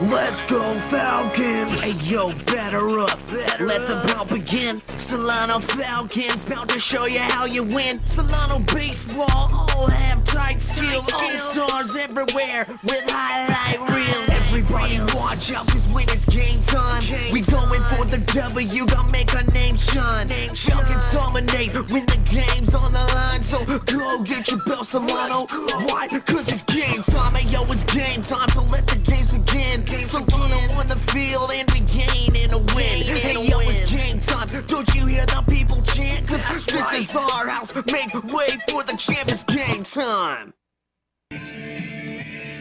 Let's go Falcons! Hey yo, batter up, let the ball begin. Solano Falcons, bout to show you how you win. Solano Baseball, all have tight skills. All stars everywhere with highlight reels. Everybody watch out, cause when it's game time, we going for the W, gonna make our name shine. Falcons dominate when the game's on the line, so go get your bell, Solano. Why? Cause it's game time, hey yo, it's game time, so let the games begin. Solano on the field and we gain in a win. Hey yo, it's game time, don't you hear the people chant? Cause this is our house, make way for the champ, it's game time.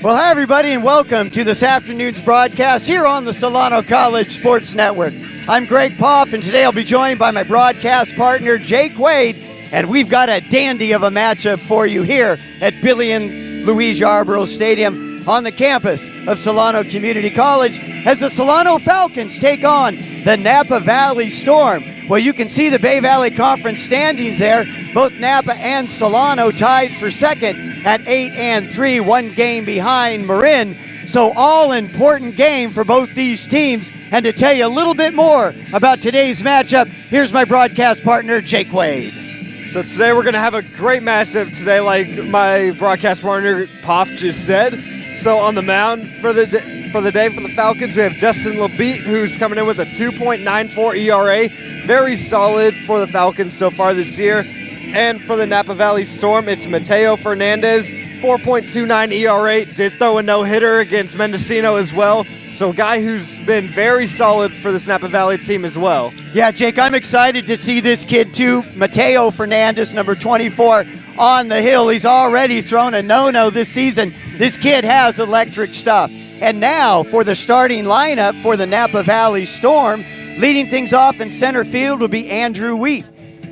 Well, hi everybody and welcome to this afternoon's broadcast here on the Solano College Sports Network. I'm Greg Poff and today I'll be joined by my broadcast partner Jake Wade, and we've got a dandy of a matchup for you here at Billy and Louise Yarborough Stadium on the campus of Solano Community College as the Solano Falcons take on the Napa Valley Storm. Well, you can see the Bay Valley Conference standings there. Both Napa and Solano tied for second at 8-3, one game behind Marin. So all-important game for both these teams. And to tell you a little bit more about today's matchup, here's my broadcast partner, Jake Wade. So today we're going to have a great matchup today, like my broadcast partner, Poff, just said. So on the mound for the day for the Falcons, we have Justin LeBeat, who's coming in with a 2.94 ERA. Very solid for the Falcons so far this year. And for the Napa Valley Storm, it's Mateo Fernandez, 4.29 ERA. Did throw a no-hitter against Mendocino as well. So a guy who's been very solid for this Napa Valley team as well. Yeah, Jake, I'm excited to see this kid too. Mateo Fernandez, number 24, on the hill. He's already thrown a no-no this season. This kid has electric stuff. And now for the starting lineup for the Napa Valley Storm, leading things off in center field will be Andrew Wheat.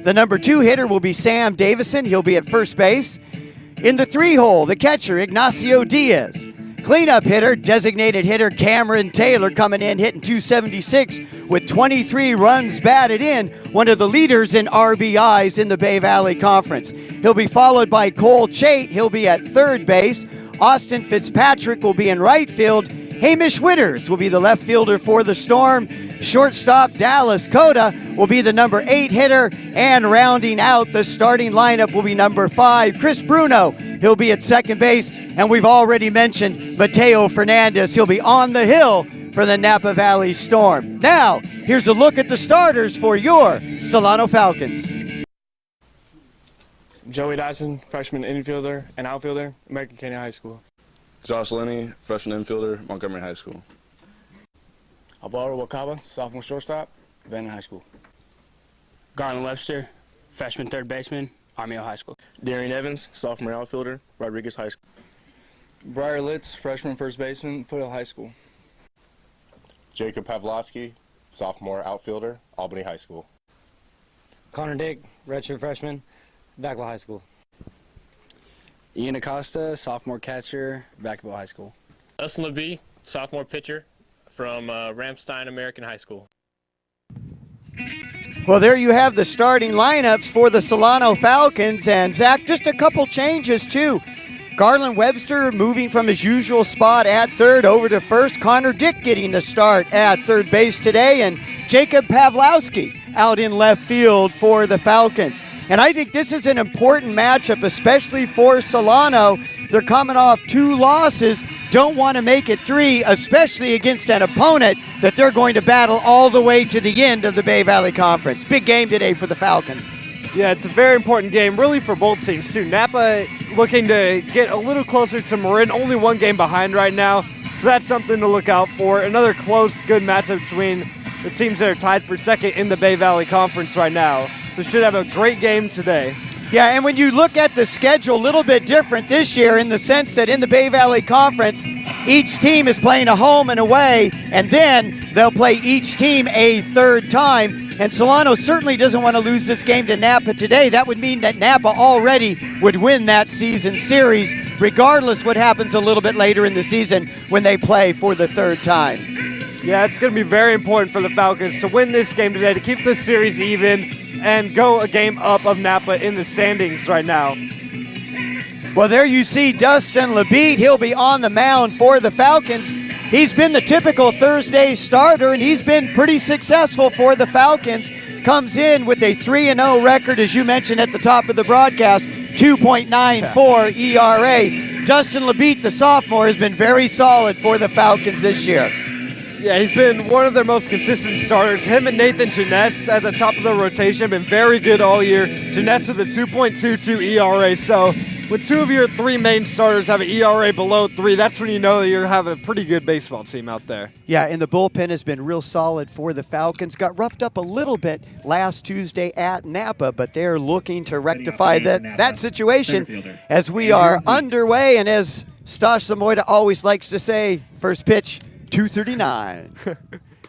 The number 2 hitter will be Sam Davison. He'll be at first base. In the 3-hole, the catcher, Ignacio Diaz. Cleanup hitter, designated hitter Cameron Taylor coming in, hitting .276 with 23 runs batted in, one of the leaders in RBIs in the Bay Valley Conference. He'll be followed by Cole Chait. He'll be at third base. Austin Fitzpatrick will be in right field. Hamish Witters will be the left fielder for the Storm. Shortstop Dallas Cota will be the number 8 hitter, and rounding out the starting lineup will be number 5, Chris Bruno. He'll be at second base, and we've already mentioned Mateo Fernandez. He'll be on the hill for the Napa Valley Storm. Now, here's a look at the starters for your Solano Falcons. Joey Dyson, freshman infielder and outfielder, American Canyon High School. Josh Linney, freshman infielder, Montgomery High School. Alvaro Wakaba, sophomore shortstop, Vanna High School. Garland Webster, freshman third baseman, Armijo High School. Darian Evans, sophomore outfielder, Rodriguez High School. Briar Litz, freshman first baseman, Foothill High School. Jacob Pavlovsky, sophomore outfielder, Albany High School. Connor Dick, redshirt freshman, Vacaville High School. Ian Acosta, sophomore catcher, Vacaville High School. Dustin LeBee, sophomore pitcher from Ramstein American High School. Well, there you have the starting lineups for the Solano Falcons. And, Zach, just a couple changes, too. Garland Webster moving from his usual spot at third over to first. Connor Dick getting the start at third base today. And Jacob Pavlowski out in left field for the Falcons. And I think this is an important matchup, especially for Solano. They're coming off 2 losses, don't want to make it 3, especially against an opponent that they're going to battle all the way to the end of the Bay Valley Conference. Big game today for the Falcons. Yeah, it's a very important game, really, for both teams, too. Napa looking to get a little closer to Marin, only 1 game behind right now, so that's something to look out for. Another close, good matchup between the teams that are tied for second in the Bay Valley Conference right now. So should have a great game today. Yeah, and when you look at the schedule, a little bit different this year in the sense that in the Bay Valley Conference, each team is playing a home and away, and then they'll play each team a third time. And Solano certainly doesn't want to lose this game to Napa today. That would mean that Napa already would win that season series, regardless what happens a little bit later in the season when they play for the third time. Yeah, it's going to be very important for the Falcons to win this game today, to keep this series even and go a game up of Napa in the standings right now. Well, there you see Dustin LeBeat. He'll be on the mound for the Falcons. He's been the typical Thursday starter, and he's been pretty successful for the Falcons. Comes in with a 3-0 record, as you mentioned at the top of the broadcast, 2.94 ERA. Dustin LeBeat, the sophomore, has been very solid for the Falcons this year. Yeah, he's been one of their most consistent starters. Him and Nathan Jeunesse at the top of the rotation have been very good all year. Jeunesse with a 2.22 ERA. So when two of your three main starters have an ERA below 3, that's when you know that you're having a pretty good baseball team out there. Yeah, and the bullpen has been real solid for the Falcons. Got roughed up a little bit last Tuesday at Napa, but they're looking to rectify that situation as we are underway. And as Stash Samoida always likes to say, first pitch, 239.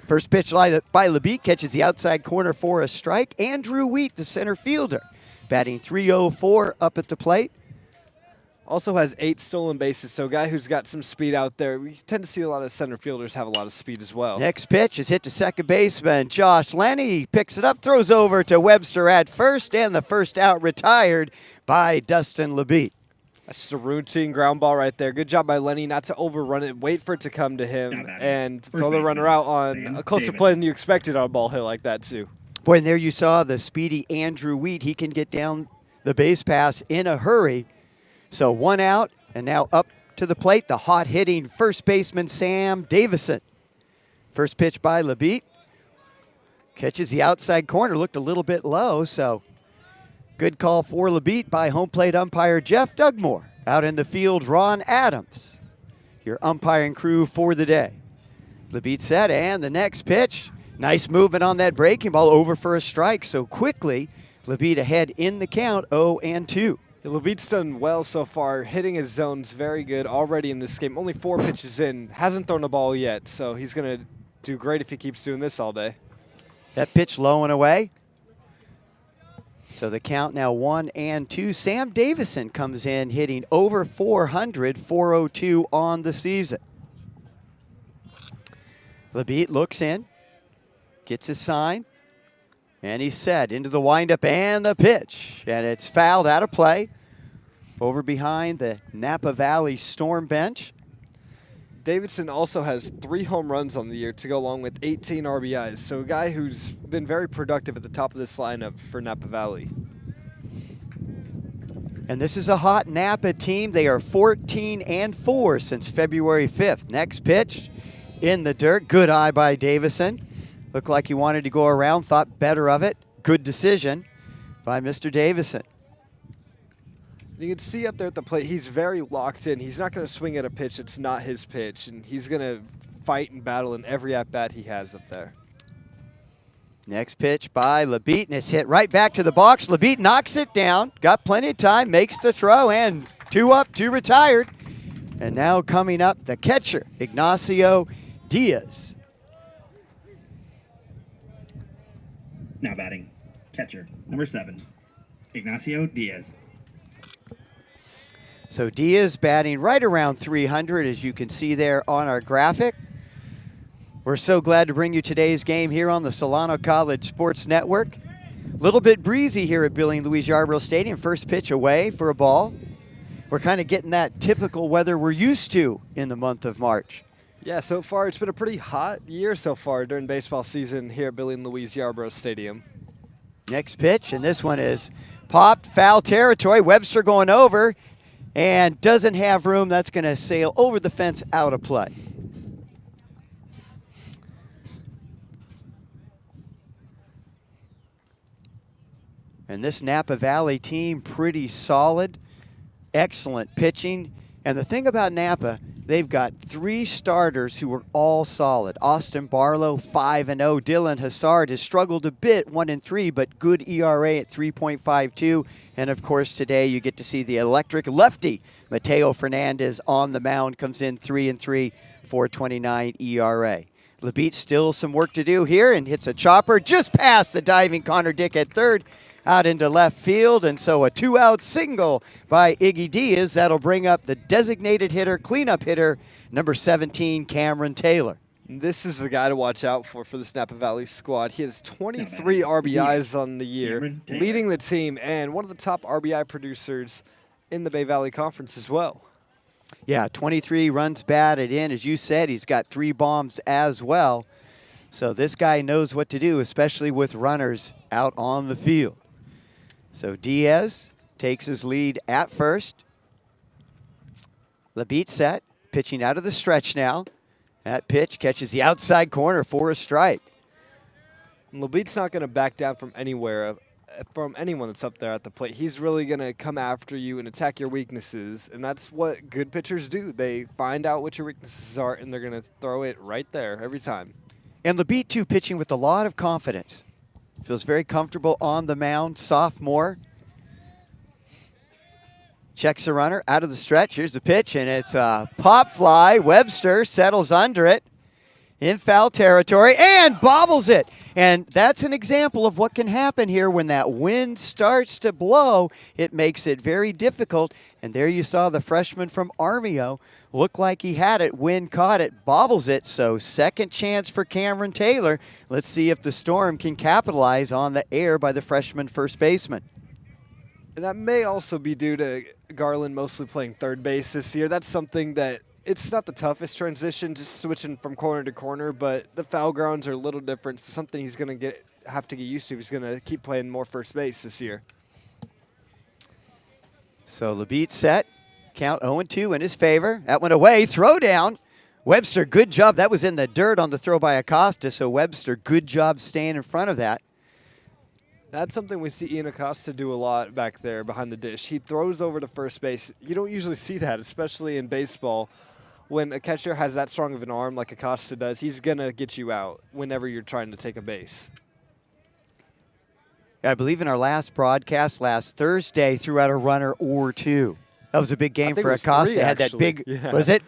First pitch by LeBeat catches the outside corner for a strike. Andrew Wheat, the center fielder, batting .304 up at the plate. Also has 8 stolen bases, so a guy who's got some speed out there. We tend to see a lot of center fielders have a lot of speed as well. Next pitch is hit to second baseman Josh Lenny. Picks it up, throws over to Webster at first, and the first out retired by Dustin LeBeat. That's just a routine ground ball right there. Good job by Lenny not to overrun it, wait for it to come to him, and throw the runner out on a closer play than you expected on a ball hit like that, too. Boy, and there you saw the speedy Andrew Wheat. He can get down the base pass in a hurry. So 1 out, and now up to the plate, the hot-hitting first baseman Sam Davison. First pitch by LeBeat. Catches the outside corner, looked a little bit low, so good call for LeBeat by home plate umpire Jeff Dugmore. Out in the field, Ron Adams, your umpiring crew for the day. LeBeat set, and the next pitch, nice movement on that breaking ball, over for a strike. So quickly, LeBeat ahead in the count, 0-2. LeBeat's done well so far, hitting his zones very good already in this game. Only 4 pitches in, hasn't thrown a ball yet, so he's going to do great if he keeps doing this all day. That pitch low and away. So the count now 1-2. Sam Davison comes in hitting over 400, 402 on the season. LeBeat looks in, gets his sign, and he's set into the windup and the pitch. And it's fouled out of play over behind the Napa Valley Storm bench. Davidson also has 3 home runs on the year to go along with 18 RBIs. So a guy who's been very productive at the top of this lineup for Napa Valley. And this is a hot Napa team. They are 14-4 since February 5th. Next pitch in the dirt. Good eye by Davison. Looked like he wanted to go around, thought better of it. Good decision by Mr. Davison. You can see up there at the plate, he's very locked in. He's not going to swing at a pitch that's not his pitch, and he's going to fight and battle in every at-bat he has up there. Next pitch by LeBeat, and it's hit right back to the box. LeBeat knocks it down, got plenty of time, makes the throw, and 2 up, 2 retired. And now coming up, the catcher, Ignacio Diaz. Now batting, catcher, number 7, Ignacio Diaz. So Diaz batting right around 300, as you can see there on our graphic. We're so glad to bring you today's game here on the Solano College Sports Network. A little bit breezy here at Billy and Louise Yarborough Stadium. First pitch away for a ball. We're kind of getting that typical weather we're used to in the month of March. Yeah, so far it's been a pretty hot year so far during baseball season here at Billy and Louise Yarborough Stadium. Next pitch, and this one is popped, foul territory. Webster going over and doesn't have room. That's going to sail over the fence, out of play. And this Napa Valley team, pretty solid, excellent pitching. And the thing about Napa, they've got 3 starters who are all solid. Austin Barlow, 5-0. Dylan Hassard has struggled a bit, 1-3, but good ERA at 3.52. And, of course, today you get to see the electric lefty, Mateo Fernandez, on the mound, comes in 3-3, 4.29 ERA. LeBeat still some work to do here and hits a chopper just past the diving Connor Dick at third, out into left field, and so a 2-out single by Iggy Diaz. That'll bring up the designated hitter, cleanup hitter, number 17, Cameron Taylor. This is the guy to watch out for this Napa Valley squad. He has 23 RBIs on the year, leading the team, and one of the top RBI producers in the Bay Valley Conference as well. Yeah, 23 runs batted in. As you said, he's got 3 bombs as well. So this guy knows what to do, especially with runners out on the field. So Diaz takes his lead at first. Labite set, pitching out of the stretch now. That pitch catches the outside corner for a strike. Labite's not going to back down from anywhere, from anyone that's up there at the plate. He's really going to come after you and attack your weaknesses, and that's what good pitchers do. They find out what your weaknesses are, and they're going to throw it right there every time. And Labite, too, pitching with a lot of confidence. Feels very comfortable on the mound, sophomore. Checks the runner out of the stretch. Here's the pitch, and it's a pop fly. Webster settles under it in foul territory and bobbles it. And that's an example of what can happen here when that wind starts to blow. It makes it very difficult. And there you saw the freshman from Armio look like he had it. Wind caught it, bobbles it. So second chance for Cameron Taylor. Let's see if the Storm can capitalize on the error by the freshman first baseman. And that may also be due to Garland mostly playing third base this year. That's something that it's not the toughest transition, just switching from corner to corner, but the foul grounds are a little different. It's something he's going to have to get used to. He's going to keep playing more first base this year. So Labite set, count 0-2 in his favor. That went away, throw down. Webster, good job. That was in the dirt on the throw by Acosta, so Webster, good job staying in front of that. That's something we see Ian Acosta do a lot back there behind the dish. He throws over to first base. You don't usually see that, especially in baseball. When a catcher has that strong of an arm like Acosta does, he's going to get you out whenever you're trying to take a base. I believe in our last broadcast last Thursday, threw out a runner or 2. That was a big game for Acosta. 3, had that big, yeah. Was it?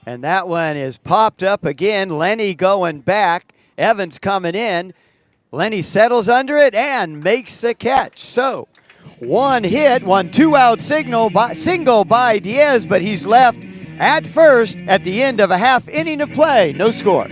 And that one is popped up again. Lenny going back. Evans coming in. Lenny settles under it and makes the catch. So 1 hit, 1 2-out single by Diaz, but he's left at first at the end of a half inning of play. No score.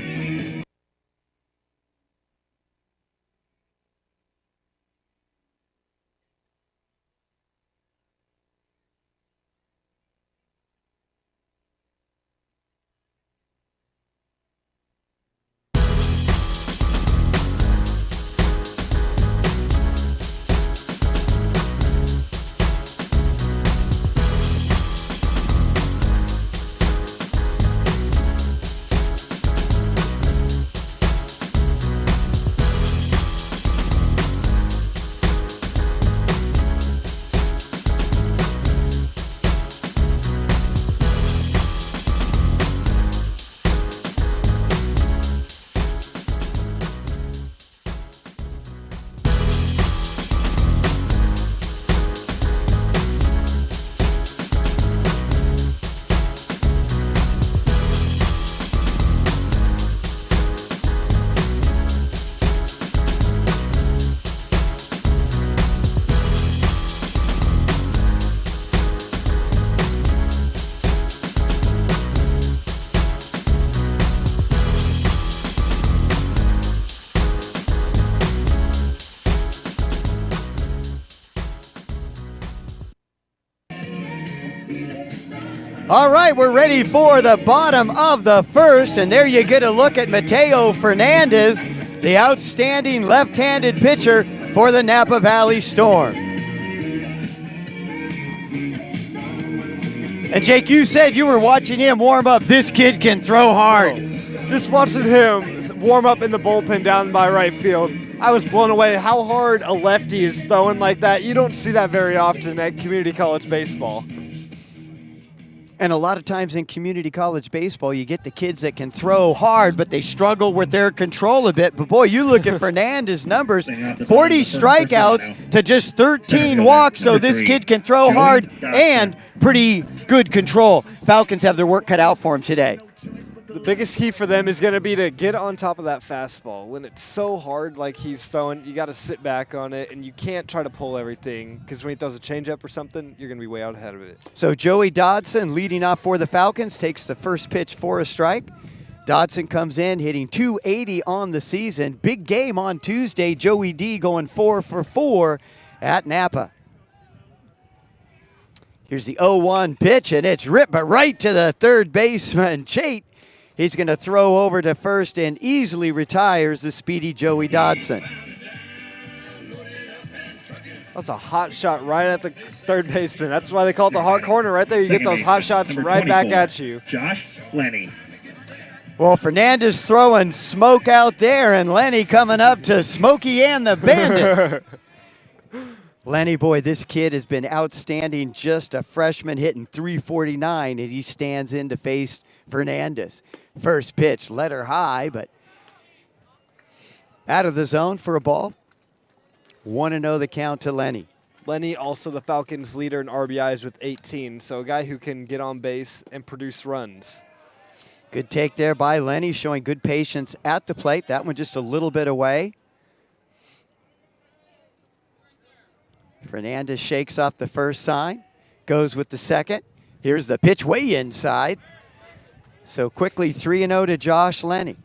All right, we're ready for the bottom of the first, and there you get a look at Mateo Fernandez, the outstanding left-handed pitcher for the Napa Valley Storm. And Jake, you said you were watching him warm up. This kid can throw hard. Just watching him warm up in the bullpen down by right field, I was blown away how hard a lefty is throwing like that. You don't see that very often at community college baseball. And a lot of times in community college baseball, you get the kids that can throw hard, but they struggle with their control a bit. But boy, you look at Fernandez's numbers, 40 strikeouts to just 13 walks, so this kid can throw hard and pretty good control. Falcons have their work cut out for him today. The biggest key for them is going to be to get on top of that fastball. When it's so hard like he's throwing, you got to sit back on it, and you can't try to pull everything, because when he throws a changeup or something, you're going to be way out ahead of it. So Joey Dodson leading off for the Falcons, takes the first pitch for a strike. Dodson comes in hitting .280 on the season. Big game on Tuesday. Joey D going 4 for 4 at Napa. Here's the 0-1 pitch, and it's ripped but right to the third baseman, Chait. He's going to throw over to first and easily retires the speedy Joey Dodson. That's a hot shot right at the third baseman. That's why they call it the hot corner right there. You get those hot shots right back at you. Josh Lenny. Well, Fernandez throwing smoke out there, and Lenny coming up to Smokey and the Bandit. Lenny, boy, this kid has been outstanding. Just a freshman hitting .349, and he stands in to face Fernandez. First pitch, let her high, but out of the zone for a ball. 1-0 the count to Lenny. Lenny, also the Falcons' leader in RBIs with 18, so a guy who can get on base and produce runs. Good take there by Lenny, showing good patience at the plate. That one just a little bit away. Fernandez shakes off the first sign, goes with the second. Here's the pitch way inside. So quickly 3-0 to Josh Lenny.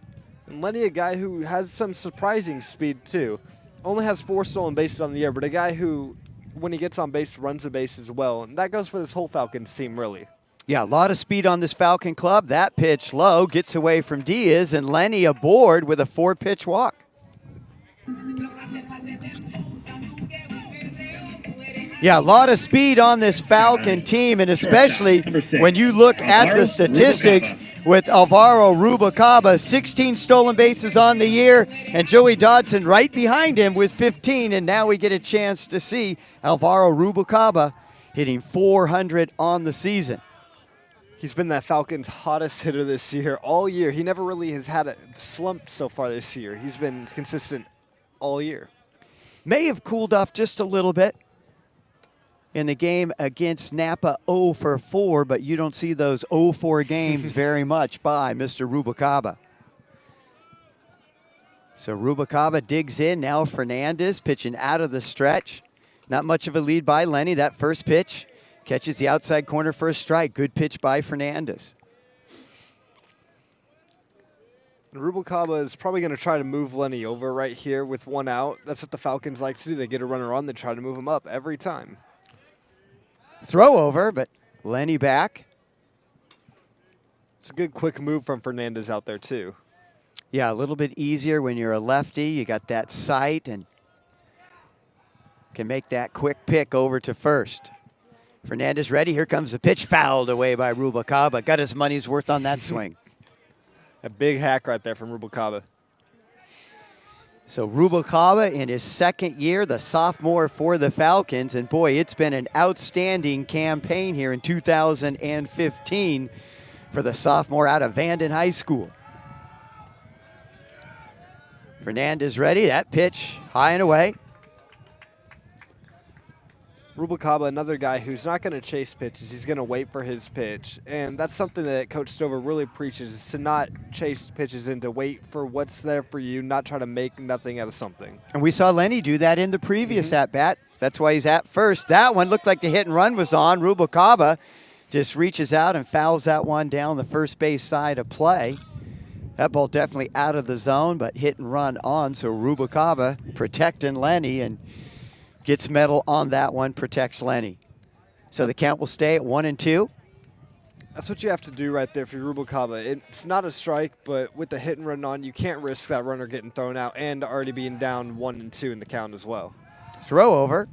And Lenny, a guy who has some surprising speed too. Only has 4 stolen bases on the year, but a guy who, when he gets on base, runs the base as well. And that goes for this whole Falcons team, really. Yeah, a lot of speed on this Falcon club. That pitch low, gets away from Diaz, and Lenny aboard with a 4-pitch walk. Yeah, a lot of speed on this Falcon team, and especially when you look at the statistics with Alvaro Rubalcaba, 16 stolen bases on the year, and Joey Dodson right behind him with 15, and now we get a chance to see Alvaro Rubalcaba hitting .400 on the season. He's been that Falcons' hottest hitter this year all year. He never really has had a slump so far this year. He's been consistent all year. May have cooled off just a little bit in the game against Napa 0-for-4, but you don't see those 0-4 games very much by Mr. Rubalcaba. So Rubalcaba digs in. Now Fernandez pitching out of the stretch. Not much of a lead by Lenny. That first pitch catches the outside corner for a strike. Good pitch by Fernandez. Rubalcaba is probably going to try to move Lenny over right here with 1 out. That's what the Falcons like to do. They get a runner on, they try to move him up every time. Throw over, but Lenny back. It's a good quick move from Fernandez out there too. Yeah, a little bit easier when you're a lefty. You got that sight and can make that quick pick over to first. Fernandez ready. Here comes the pitch, fouled away by Rubalcaba. Got his money's worth on that swing. A big hack right there from Rubalcaba. So Rubalcaba in his second year, the sophomore for the Falcons. And boy, it's been an outstanding campaign here in 2015 for the sophomore out of Vanden High School. Fernandez ready. That pitch high and away. Rubalcaba, another guy who's not going to chase pitches. He's going to wait for his pitch. And that's something that Coach Stover really preaches, is to not chase pitches and to wait for what's there for you, not try to make nothing out of something. And we saw Lenny do that in the previous at-bat. That's why he's at first. That one looked like the hit and run was on. Rubalcaba just reaches out and fouls that one down the first base side of play. That ball definitely out of the zone, but hit and run on. So Rubalcaba protecting Lenny and gets metal on that one, protects Lenny. So the count will stay at 1-2. That's what you have to do right there for Rubalcaba. It's not a strike, but with the hit and run on, you can't risk that runner getting thrown out and already being down 1-2 in the count as well. Throw over.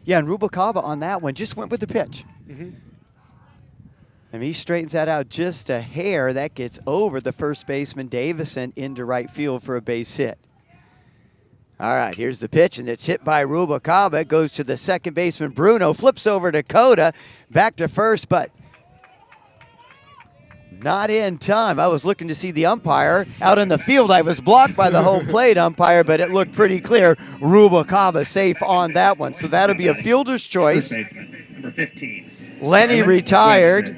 Yeah, and Rubalcaba on that one just went with the pitch. And he straightens that out just a hair. That gets over the first baseman, Davison, into right field for a base hit. All right, here's the pitch, and it's hit by Rubalcaba. It goes to the second baseman, Bruno. Flips over to Coda. Back to first, but not in time. I was looking to see the umpire out in the field. I was blocked by the home plate umpire, but it looked pretty clear. Rubalcaba safe on that one. So that'll be a fielder's choice. Number 15. Lenny retired.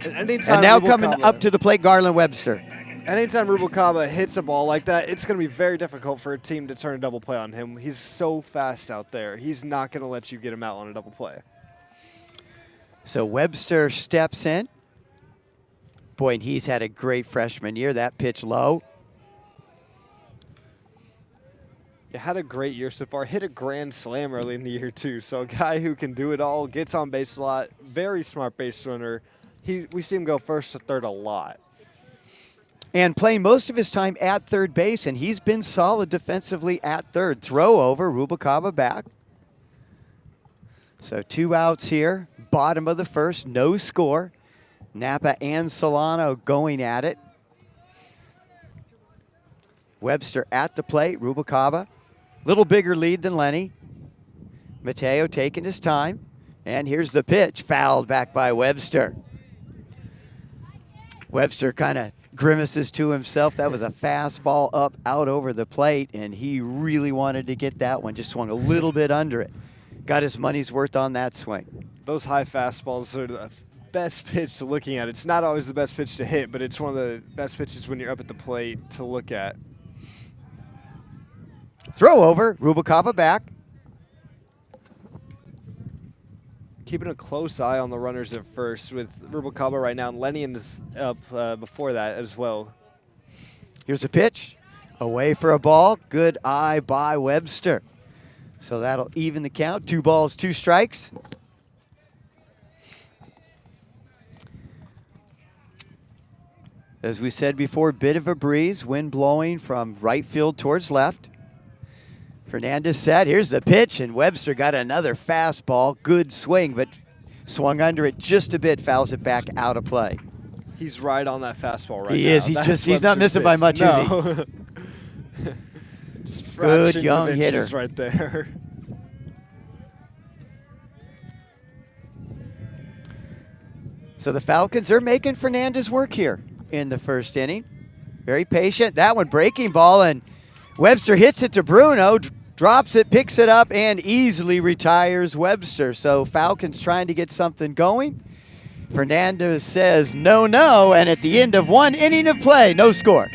And now coming up to the plate, Garland Webster. Anytime Rubalcaba hits a ball like that, it's going to be very difficult for a team to turn a double play on him. He's so fast out there. He's not going to let you get him out on a double play. So Webster steps in. Boy, and he's had a great freshman year. That pitch low. It had a great year so far. Hit a grand slam early in the year, too. So a guy who can do it all, gets on base a lot, very smart base runner. We see him go first to third a lot. And playing most of his time at third base, and he's been solid defensively at third. Throw over, Rubalcaba back. So 2 outs here, bottom of the first, no score. Napa and Solano going at it. Webster at the plate, Rubalcaba. Little bigger lead than Lenny. Mateo taking his time. And here's the pitch, fouled back by Webster. Webster kind of grimaces to himself. That was a fastball up, out over the plate, and he really wanted to get that one. Just swung a little bit under it. Got his money's worth on that swing. Those high fastballs are the best pitch to looking at. It's not always the best pitch to hit, but it's one of the best pitches when you're up at the plate to look at. Throw over, Rubalcaba back. Keeping a close eye on the runners at first with Rubalcaba right now, and Lenny is up before that as well. Here's a pitch, away for a ball. Good eye by Webster. So that'll even the count. 2 balls, 2 strikes. As we said before, bit of a breeze, wind blowing from right field towards left. Fernandez set, here's the pitch, and Webster got another fastball. Good swing, but swung under it just a bit, fouls it back out of play. He's right on that fastball right now. He is, he's not missing by much, is he? Just good young hitter right there. So the Falcons are making Fernandez work here in the first inning. Very patient. That one breaking ball, and Webster hits it to Bruno, drops it, picks it up, and easily retires Webster. So Falcons trying to get something going. Fernandez says no, no, and at the end of 1 inning of play, no score.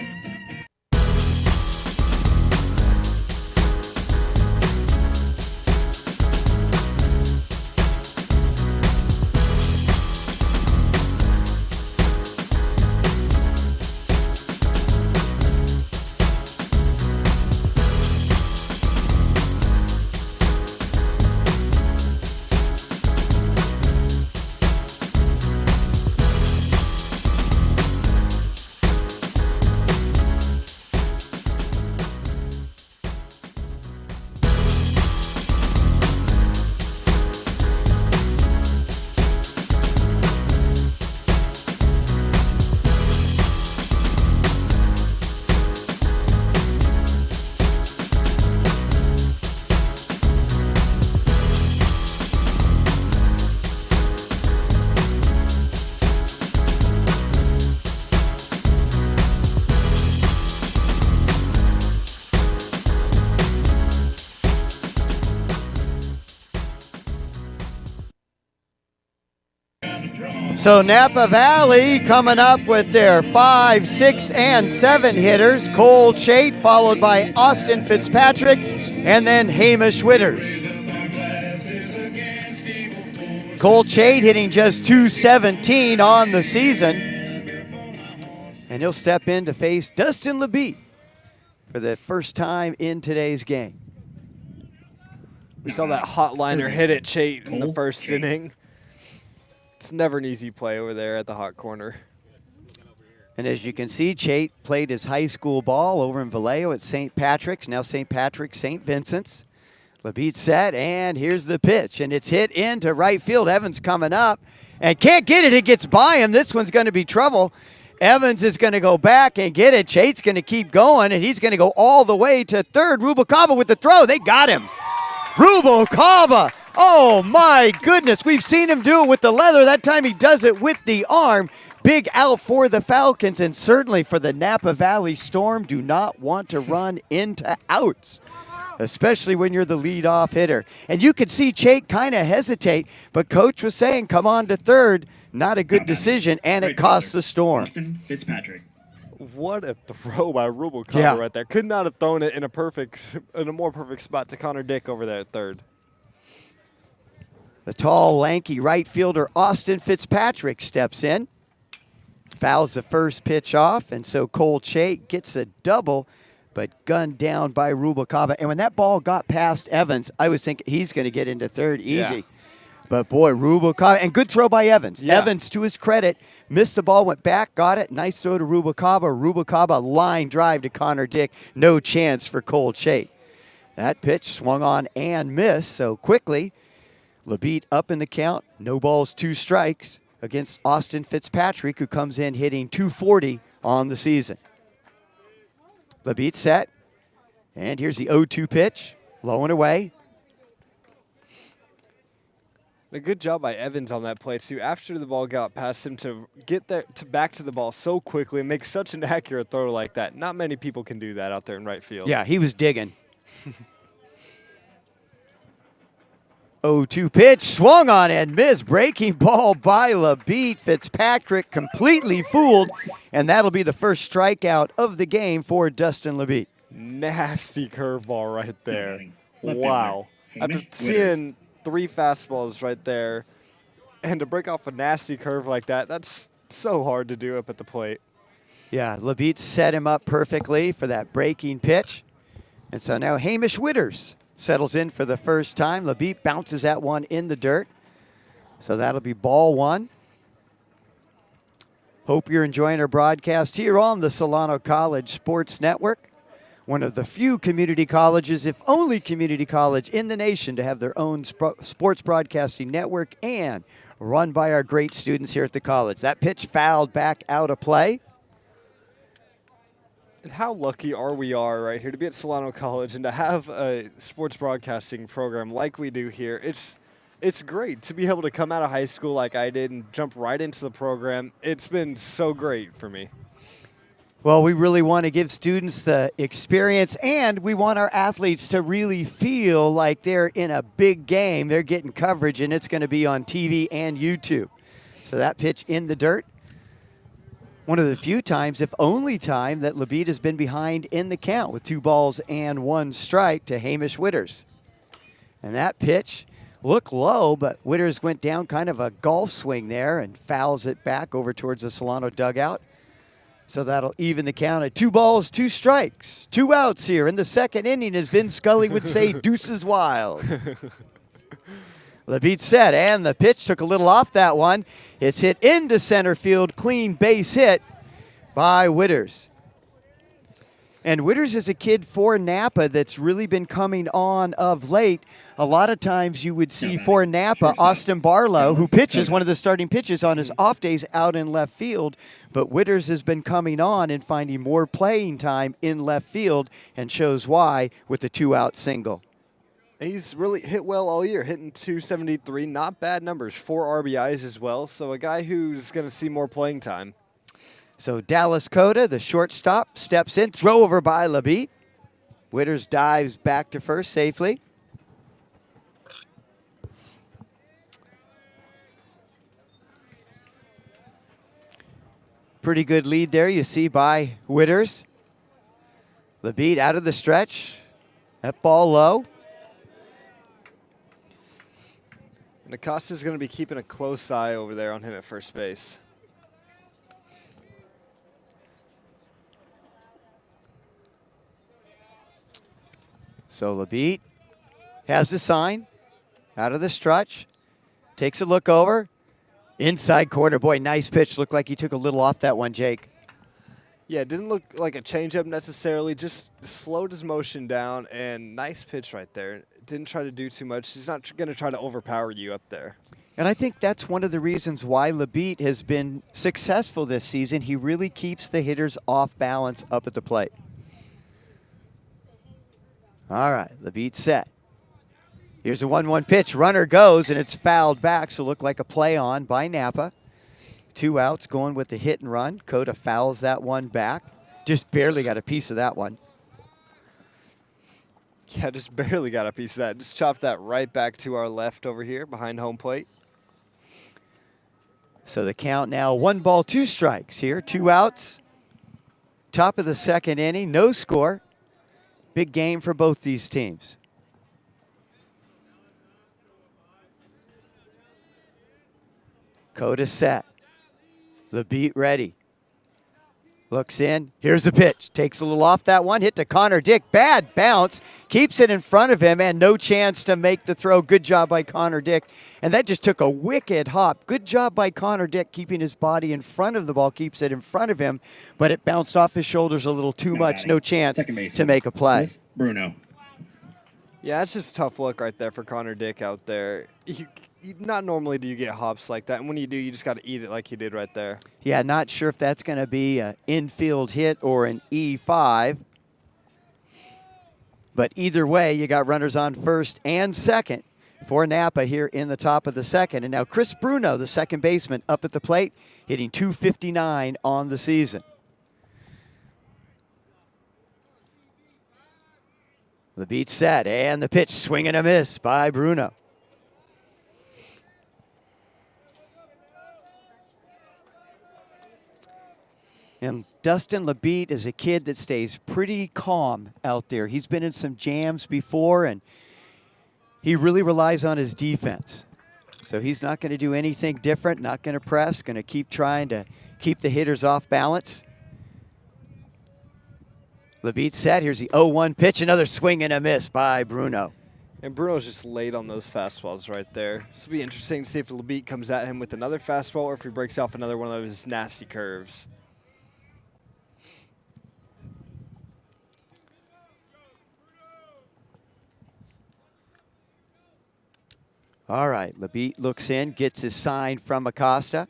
So Napa Valley coming up with their 5, 6, and 7 hitters. Cole Chait, followed by Austin Fitzpatrick, and then Hamish Witters. Cole Chait hitting just .217 on the season. And he'll step in to face Dustin LeBeat for the first time in today's game. We saw that hot liner hit at Chait in the first inning. It's never an easy play over there at the hot corner. And as you can see, Chait played his high school ball over in Vallejo at St. Patrick's, now St. Patrick's, St. Vincent's. LeBeat set, and here's the pitch, and it's hit into right field. Evans coming up, and can't get it. It gets by him. This one's going to be trouble. Evans is going to go back and get it. Chait's going to keep going, and he's going to go all the way to third. Rubalcaba with the throw. They got him. Rubalcaba. Oh, my goodness. We've seen him do it with the leather. That time he does it with the arm. Big out for the Falcons, and certainly for the Napa Valley Storm. Do not want to run into outs, especially when you're the leadoff hitter. And you could see Chait kind of hesitate, but Coach was saying, come on to third. Not a good decision, and it costs the Storm. Austin Fitzpatrick. What a throw by Rubalcaba right there. Could not have thrown it in a more perfect spot to Connor Dick over there at third. The tall, lanky right fielder Austin Fitzpatrick steps in, fouls the first pitch off, and so Cole Chait gets a double but gunned down by Rubalcaba. And when that ball got past Evans, I was thinking he's going to get into third easy. Yeah. But boy, Rubalcaba, and good throw by Evans. Yeah. Evans, to his credit, missed the ball, went back, got it. Nice throw to Rubalcaba. Rubalcaba line drive to Connor Dick. No chance for Cole Chait. That pitch swung on and missed, so quickly, Labitte up in the count. No balls, 2 strikes against Austin Fitzpatrick, who comes in hitting .240 on the season. Labitte set, and here's the 0-2 pitch, low and away. A good job by Evans on that play, too. After the ball got past him to get there back to the ball so quickly and make such an accurate throw like that. Not many people can do that out there in right field. Yeah, he was digging. 0-2 pitch, swung on and missed. Breaking ball by Labitte. Fitzpatrick completely fooled, and that'll be the first strikeout of the game for Dustin Labitte. Nasty curveball right there. Left Wow. fielder. After seeing 3 fastballs right there, and to break off a nasty curve like that, that's so hard to do up at the plate. Yeah, Labitte set him up perfectly for that breaking pitch. And so now Hamish Witters settles in for the first time. Labitte bounces that one in the dirt. So that'll be ball 1. Hope you're enjoying our broadcast here on the Solano College Sports Network. One of the few community colleges, if only community college in the nation, to have their own sports broadcasting network and run by our great students here at the college. That pitch fouled back out of play. And how lucky we are right here to be at Solano College and to have a sports broadcasting program like we do here. It's great to be able to come out of high school like I did and jump right into the program. It's been so great for me. Well, we really want to give students the experience, and we want our athletes to really feel like they're in a big game. They're getting coverage, and it's going to be on TV and YouTube. So that pitch in the dirt. One of the few times, if only time, that Labitte has been behind in the count with 2 balls and 1 strike to Hamish Witters. And that pitch looked low, but Witters went down kind of a golf swing there and fouls it back over towards the Solano dugout. So that'll even the count at 2 balls, 2 strikes, 2 outs here in the second inning, as Vin Scully would say, deuces wild. Labitte set, and the pitch took a little off that one. It's hit into center field, clean base hit by Witters. And Witters is a kid for Napa that's really been coming on of late. A lot of times you would see for Napa Austin Barlow, who pitches one of the starting pitches on his off days out in left field. But Witters has been coming on and finding more playing time in left field, and shows why with the 2-out single. He's really hit well all year, hitting .273. Not bad numbers, 4 RBIs as well. So a guy who's going to see more playing time. So Dallas Cota, the shortstop, steps in. Throw over by Labitte. Witters dives back to first safely. Pretty good lead there, you see, by Witters. Labitte out of the stretch. That ball low. And Acosta's going to be keeping a close eye over there on him at first base. So Labitte has the sign, out of the stretch, takes a look over, inside corner. Boy, nice pitch. Looked like he took a little off that one, Jake. Yeah, it didn't look like a changeup necessarily, just slowed his motion down, and nice pitch right there. Didn't try to do too much. He's not going to try to overpower you up there. And I think that's one of the reasons why Labitte has been successful this season. He really keeps the hitters off balance up at the plate. All right, Labitte set. Here's a 1-1 pitch. Runner goes, and it's fouled back, so looked like a play on by Napa. 2 outs, going with the hit and run. Cota fouls that one back. Just barely got a piece of that one. Yeah, just barely got a piece of that. Just chopped that right back to our left over here behind home plate. So the count now 1 ball, 2 strikes here. 2 outs. Top of the second inning, no score. Big game for both these teams. Cota set. Labitte ready. Looks in. Here's the pitch. Takes a little off that one. Hit to Connor Dick. Bad bounce. Keeps it in front of him and no chance to make the throw. Good job by Connor Dick. And that just took a wicked hop. Good job by Connor Dick keeping his body in front of the ball. Keeps it in front of him. But it bounced off his shoulders a little too much. No chance to make a play. Bruno. Yeah, that's just tough luck right there for Connor Dick out there. Not normally do you get hops like that, and when you do, you just got to eat it like he did right there. Yeah, not sure if that's going to be an infield hit or an E5. But either way, you got runners on first and second for Napa here in the top of the second. And now Chris Bruno, the second baseman, up at the plate, hitting .259 on the season. The beat set, and the pitch, swing and a miss by Bruno. And Dustin LeBeat is a kid that stays pretty calm out there. He's been in some jams before, and he really relies on his defense. So he's not going to do anything different, not going to press, going to keep trying to keep the hitters off balance. LeBeat set. Here's the 0-1 pitch. Another swing and a miss by Bruno. And Bruno's just late on those fastballs right there. This will be interesting to see if LeBeat comes at him with another fastball or if he breaks off another one of his nasty curves. All right, LeBeat looks in, gets his sign from Acosta.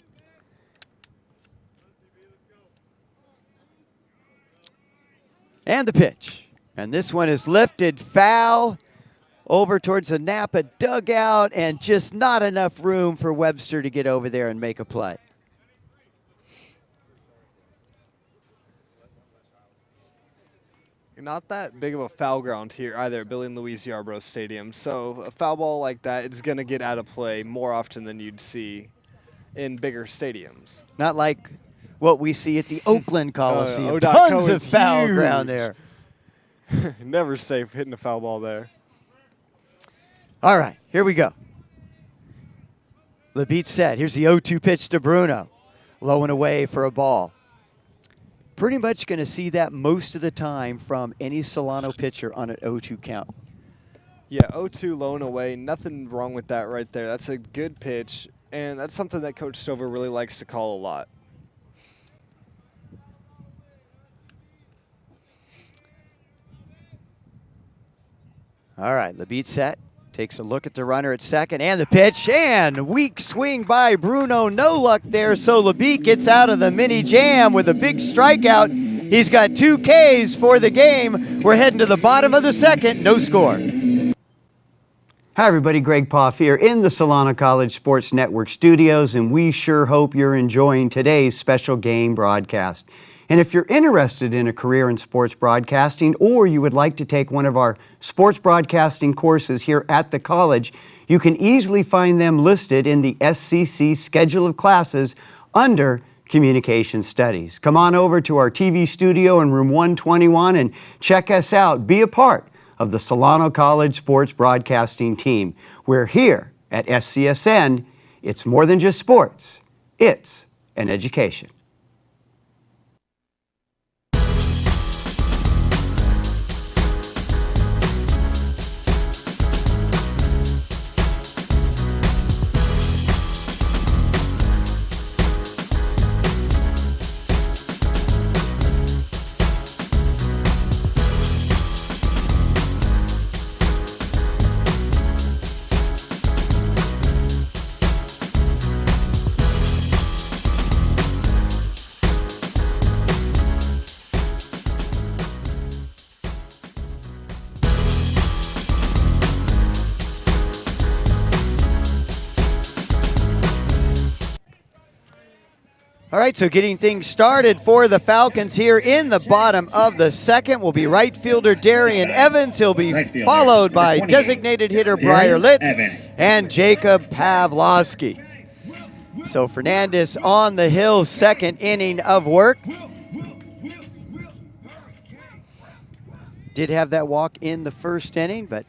And the pitch. And this one is lifted foul over towards the Napa dugout, and just not enough room for Webster to get over there and make a play. Not that big of a foul ground here either at Billy and Louise Yarbrough Stadium. So a foul ball like that is going to get out of play more often than you'd see in bigger stadiums. Not like what we see at the Oakland Coliseum. ODOT Tons of foul huge. ground there. Never safe hitting a foul ball there. All right, here we go. LeBeat set. Here's the 0-2 pitch to Bruno. Low and away for a ball. Pretty much going to see that most of the time from any Solano pitcher on an 0-2 count. Yeah, 0-2 low and away. Nothing wrong with that right there. That's a good pitch, and that's something that Coach Stover really likes to call a lot. All right, LeBeat set. Takes a look at the runner at second, and the pitch, and weak swing by Bruno. No luck there, so LeBeat gets out of the mini jam with a big strikeout. He's got 2 Ks for the game. We're heading to the bottom of the second, no score. Hi everybody, Greg Poff here in the Solano College Sports Network studios, and we sure hope you're enjoying today's special game broadcast. And if you're interested in a career in sports broadcasting, or you would like to take one of our sports broadcasting courses here at the college, you can easily find them listed in the SCC schedule of classes under Communication Studies. Come on over to our TV studio in room 121 and check us out. Be a part of the Solano College Sports Broadcasting team. We're here at SCSN. It's more than just sports. It's an education. All right, so getting things started for the Falcons here in the bottom of the second will be right fielder Darian Evans. He'll be followed by designated hitter Briar Litz and Jacob Pavlovsky. So Fernandez on the hill, second inning of work. Did have that walk in the first inning, but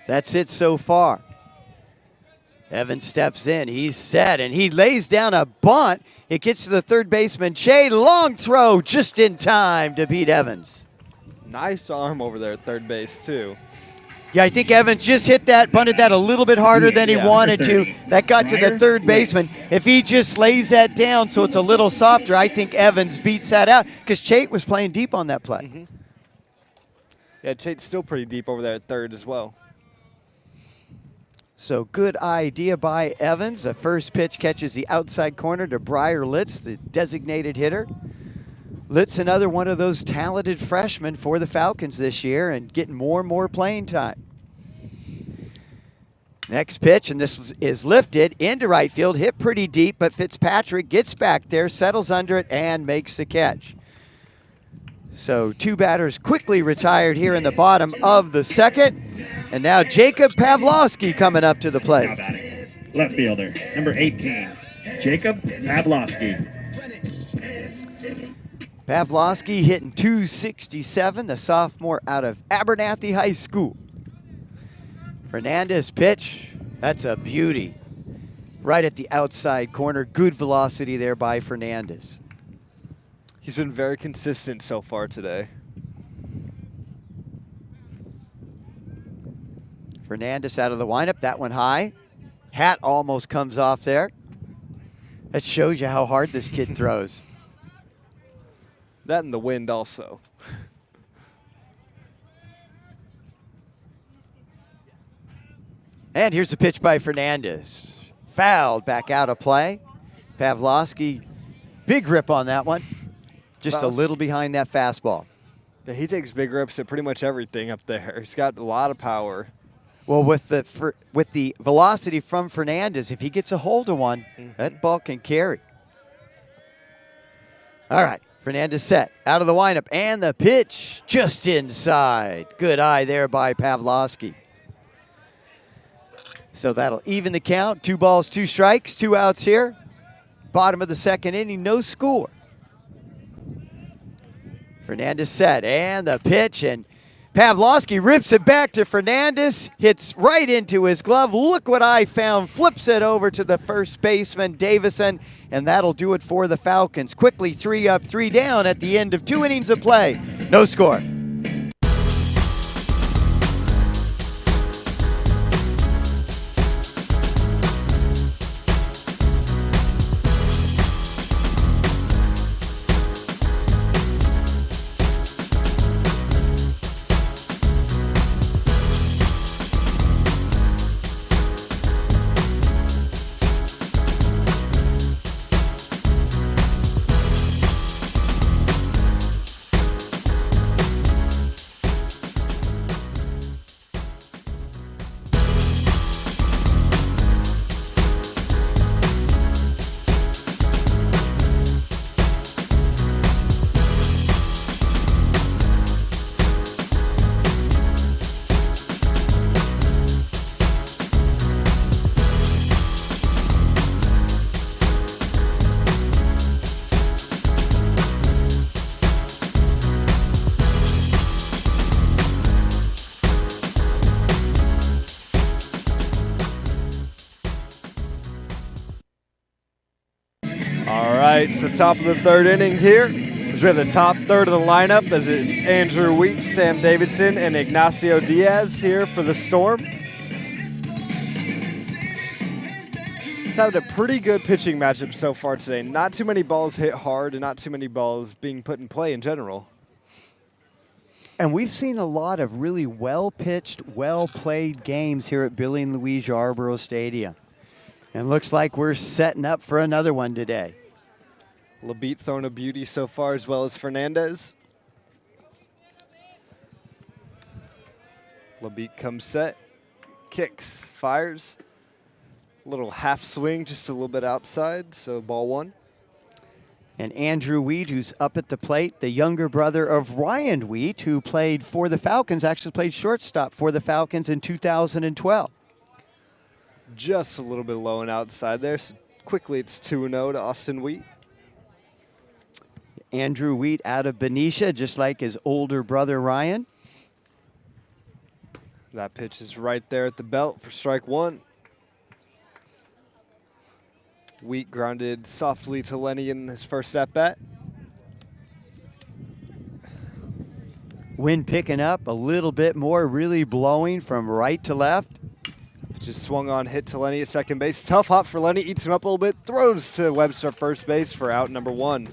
that's it so far. Evans steps in, he's set, and he lays down a bunt. It gets to the third baseman, Che. Long throw just in time to beat Evans. Nice arm over there at third base, too. Yeah, I think Evans just hit that, bunted that a little bit harder than he wanted to. That got to the third baseman. If he just lays that down so it's a little softer, I think Evans beats that out because Chait was playing deep on that play. Mm-hmm. Yeah, Chait's still pretty deep over there at third as well. So good idea by Evans. The first pitch catches the outside corner to Briar Litz, the designated hitter. Litz, another one of those talented freshmen for the Falcons this year and getting more and more playing time. Next pitch, and this is lifted into right field, hit pretty deep, but Fitzpatrick gets back there, settles under it, and makes the catch. So 2 batters quickly retired here in the bottom of the second. And now Jacob Pavlovsky coming up to the plate. Left fielder, number 18, Jacob Pavlovsky. Pavlovsky hitting .267, the sophomore out of Abernathy High School. Fernandez pitch, that's a beauty. Right at the outside corner, good velocity there by Fernandez. He's been very consistent so far today. Fernandez out of the windup, that one high. Hat almost comes off there. That shows you how hard this kid throws. That and the wind also. And here's the pitch by Fernandez. Fouled back out of play. Pavlovsky, big rip on that one. Just a little behind that fastball. Yeah, he takes big rips at pretty much everything up there. He's got a lot of power. Well, with the velocity from Fernandez, if he gets a hold of one, that ball can carry. All right, Fernandez set, out of the windup, and the pitch just inside. Good eye there by Pavlovsky. So that'll even the count. 2 balls, 2 strikes, 2 outs here. Bottom of the second inning, no score. Fernandez set, and the pitch, and Pavlovsky rips it back to Fernandez, hits right into his glove. Look what I found. Flips it over to the first baseman, Davison, and that'll do it for the Falcons. Quickly 3 up, 3 down at the end of 2 innings of play. No score. It's the top of the 3rd inning here. We have the top third of the lineup as it's Andrew Wheat, Sam Davidson, and Ignacio Diaz here for the Storm. It's had a pretty good pitching matchup so far today. Not too many balls hit hard and not too many balls being put in play in general. And we've seen a lot of really well-pitched, well-played games here at Billy and Louise Yarborough Stadium. And looks like we're setting up for another one today. Labitte throwing a beauty so far, as well as Fernandez. Labitte comes set, kicks, fires. Little half swing, just a little bit outside, so ball 1. And Andrew Wheat, who's up at the plate, the younger brother of Ryan Wheat, who played for the Falcons, actually played shortstop for the Falcons in 2012. Just a little bit low and outside there. So quickly, it's 2-0 to Austin Wheat. Andrew Wheat out of Benicia, just like his older brother Ryan. That pitch is right there at the belt for strike 1. Wheat grounded softly to Lenny in his first at-bat. Wind picking up a little bit more, really blowing from right to left. Just swung on, hit to Lenny at second base. Tough hop for Lenny, eats him up a little bit, throws to Webster at first base for out number 1.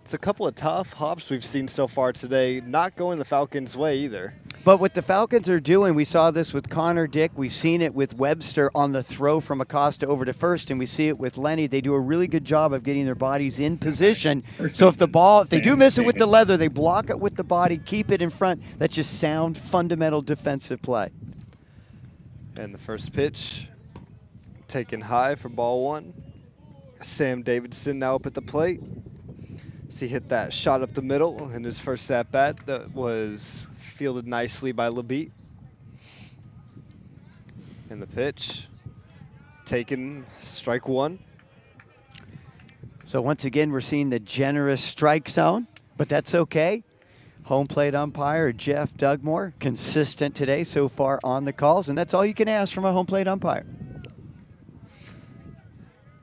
It's a couple of tough hops we've seen so far today, not going the Falcons' way either. But what the Falcons are doing, we saw this with Connor Dick, we've seen it with Webster on the throw from Acosta over to first, and we see it with Lenny. They do a really good job of getting their bodies in position. So if they do miss it with the leather, they block it with the body, keep it in front. That's just sound, fundamental defensive play. And the first pitch taken high for ball 1. Sam Davidson now up at the plate. So he hit that shot up the middle in his first at-bat that was fielded nicely by Labitte. And the pitch taken, strike 1. So once again, we're seeing the generous strike zone, but that's okay. Home plate umpire Jeff Dugmore, consistent today so far on the calls, and that's all you can ask from a home plate umpire.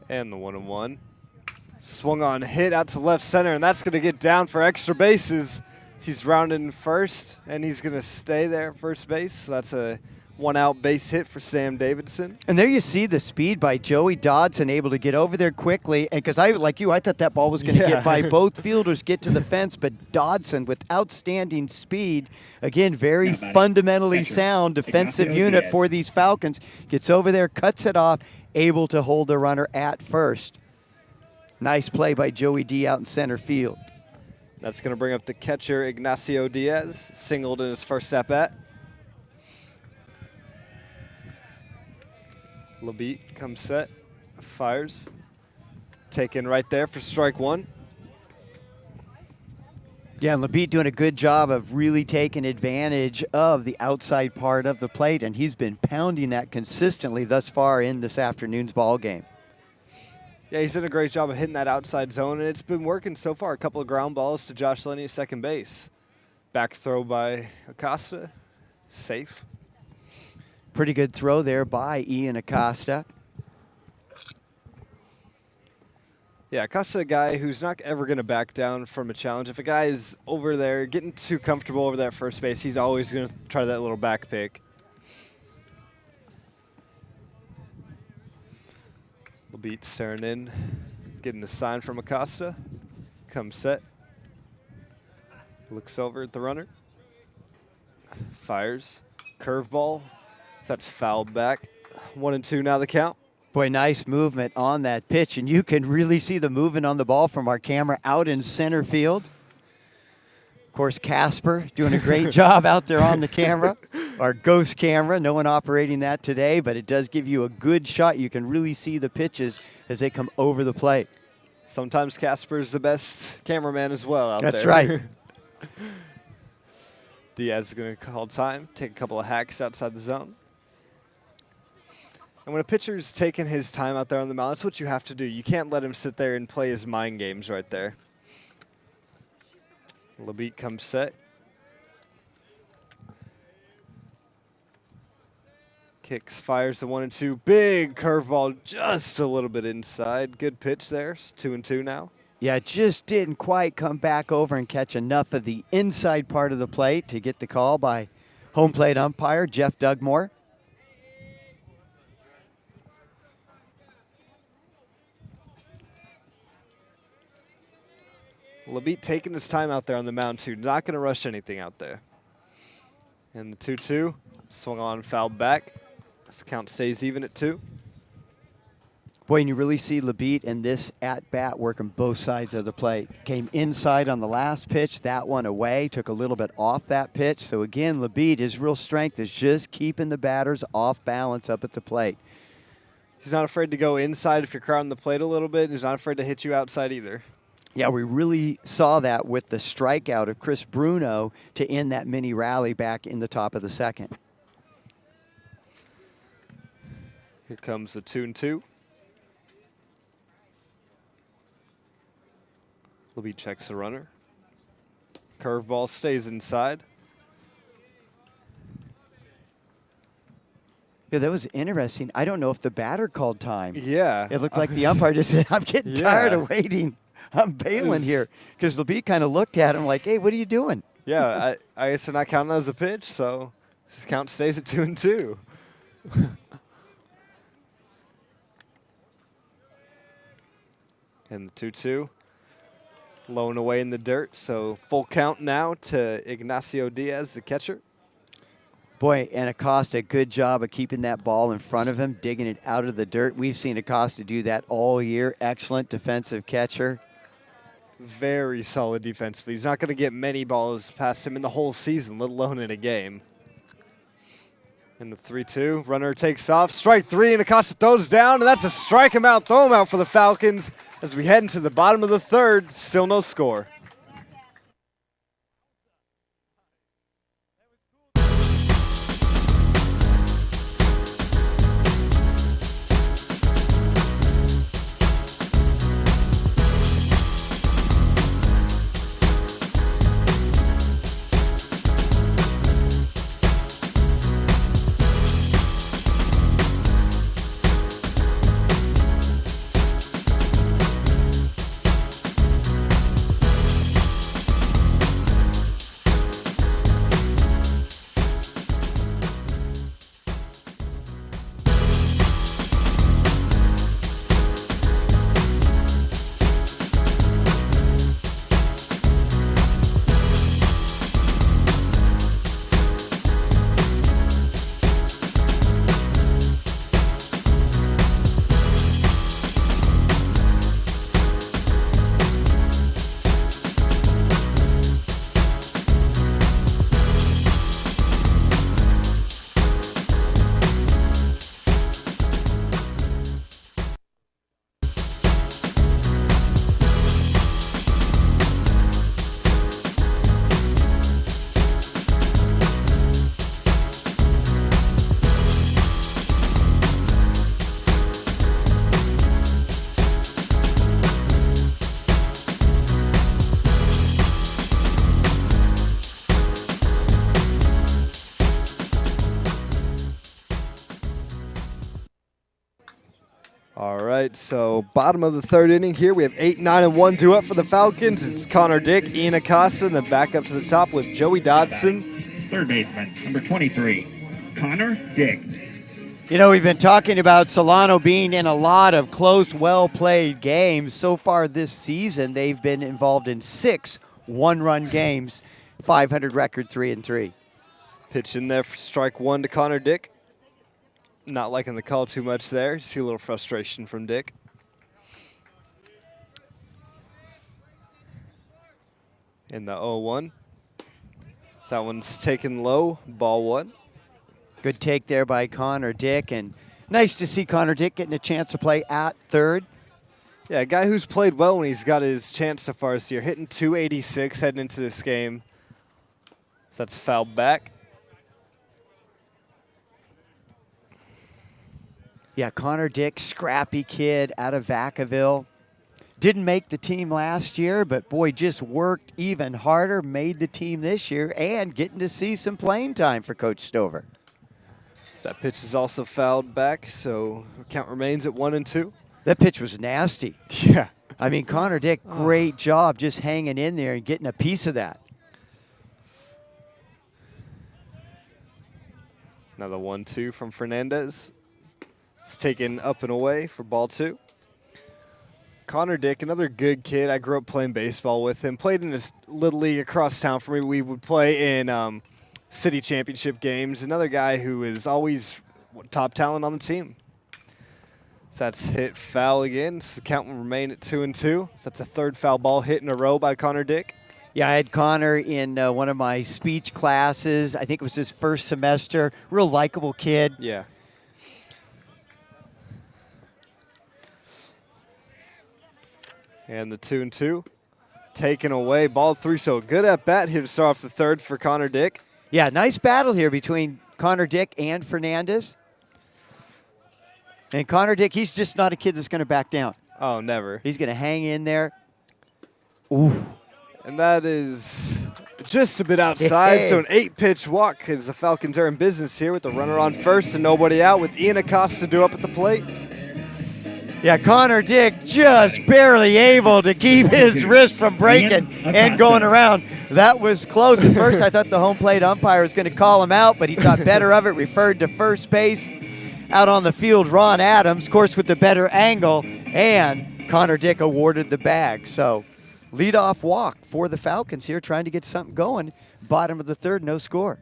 And the 1-1. Swung on, hit out to left center, and that's going to get down for extra bases. He's rounding first, and he's going to stay there at first base. So that's a 1-out base hit for Sam Davidson. And there you see the speed by Joey Dodson, able to get over there quickly. And because I thought that ball was going to get by both fielders, get to the fence, but Dodson with outstanding speed, again, very fundamentally sound defensive unit for these Falcons, gets over there, cuts it off, able to hold the runner at first. Nice play by Joey D out in center field. That's going to bring up the catcher, Ignacio Diaz, singled in his first at-bat. Labitte comes set, fires, taken right there for strike 1. Yeah, and Labitte doing a good job of really taking advantage of the outside part of the plate, and he's been pounding that consistently thus far in this afternoon's ball game. Yeah, he's done a great job of hitting that outside zone, and it's been working so far. A couple of ground balls to Josh Lenny at second base. Back throw by Acosta, safe. Pretty good throw there by Ian Acosta. Yeah, Acosta, a guy who's not ever going to back down from a challenge. If a guy is over there getting too comfortable over there at first base, he's always going to try that little back pick. Labitte staring in, getting the sign from Acosta. Comes set. Looks over at the runner. Fires. Curveball. That's fouled back. 1-2 now the count. Boy, nice movement on that pitch, and you can really see the movement on the ball from our camera out in center field. Of course, Casper doing a great job out there on the camera, our ghost camera. No one operating that today, but it does give you a good shot. You can really see the pitches as they come over the plate. Sometimes Casper's the best cameraman as well out there. That's right. Diaz is going to call time, take a couple of hacks outside the zone. And when a pitcher's taking his time out there on the mound, that's what you have to do. You can't let him sit there and play his mind games right there. Labitte comes set. Kicks, fires the 1-2. Big curveball, just a little bit inside. Good pitch there. It's 2-2 now. Yeah, just didn't quite come back over and catch enough of the inside part of the plate to get the call by home plate umpire Jeff Dugmore. Labitte taking his time out there on the mound, too. Not going to rush anything out there. And the 2-2, swung on, fouled back. This count stays even at 2. Boy, and you really see Labitte in this at-bat working both sides of the plate. Came inside on the last pitch, that one away, took a little bit off that pitch. So again, Labitte, his real strength is just keeping the batters off balance up at the plate. He's not afraid to go inside if you're crowding the plate a little bit. He's not afraid to hit you outside either. Yeah, we really saw that with the strikeout of Chris Bruno to end that mini rally back in the top of the second. Here comes the 2-2. Labitte checks the runner. Curveball stays inside. Yeah, that was interesting. I don't know if the batter called time. Yeah. It looked like the umpire just said, I'm getting tired of waiting. I'm bailing here. Because Labite kind of looked at him like, hey, what are you doing? Yeah, I guess they're not counting that as a pitch, so this count stays at 2-2. And the 2-2. Low and away in the dirt, so full count now to Ignacio Diaz, the catcher. Boy, and Acosta, good job of keeping that ball in front of him, digging it out of the dirt. We've seen Acosta do that all year. Excellent defensive catcher. Very solid defensively. He's not going to get many balls past him in the whole season, let alone in a game. And the 3-2, runner takes off. Strike three, and Acosta throws down, and that's a strike him out, throw him out for the Falcons as we head into the bottom of the third. Still no score. All right, so bottom of the third inning here. We have 8, 9, and 1 due up for the Falcons. It's Connor Dick, Ian Acosta, and then back up to the top with Joey Dodson. Third baseman, number 23, Connor Dick. You know, we've been talking about Solano being in a lot of close, well-played games. So far this season, they've been involved in 6 one-run games, 500 record, 3-3. Pitch in there for strike one to Connor Dick. Not liking the call too much there. See a little frustration from Dick. In the 0-1. That one's taken low, ball one. Good take there by Connor Dick, and nice to see Connor Dick getting a chance to play at third. Yeah, a guy who's played well when he's got his chance so far this year. Hitting .286 heading into this game. So that's fouled back. Yeah, Connor Dick, scrappy kid out of Vacaville. Didn't make the team last year, but boy, just worked even harder, made the team this year, and getting to see some playing time for Coach Stover. That pitch is also fouled back, so count remains at 1-2. That pitch was nasty. Yeah. I mean, Connor Dick, great job just hanging in there and getting a piece of that. Another 1-2 from Fernandez. It's taken up and away for ball two. Connor Dick, another good kid. I grew up playing baseball with him. Played in his little league across town for me. We would play in city championship games. Another guy who is always top talent on the team. So that's hit foul again. So the count will remain at 2-2. So that's a third foul ball hit in a row by Connor Dick. Yeah, I had Connor in one of my speech classes. I think it was his first semester. Real likable kid. Yeah. And the 2-2 taken away. Ball three, so good at bat here to start off the third for Connor Dick. Yeah, nice battle here between Connor Dick and Fernandez. And Connor Dick, he's just not a kid that's going to back down. Oh, never. He's going to hang in there. Ooh. And that is just a bit outside, so an 8-pitch walk as the Falcons are in business here with the runner on first and nobody out with Ian Acosta due up at the plate. Yeah, Connor Dick just barely able to keep his wrist from breaking and going around. That was close. At first, I thought the home plate umpire was going to call him out, but he thought better of it, referred to first base. Out on the field, Ron Adams, of course, with the better angle, and Connor Dick awarded the bag. So leadoff walk for the Falcons here, trying to get something going. Bottom of the third, no score.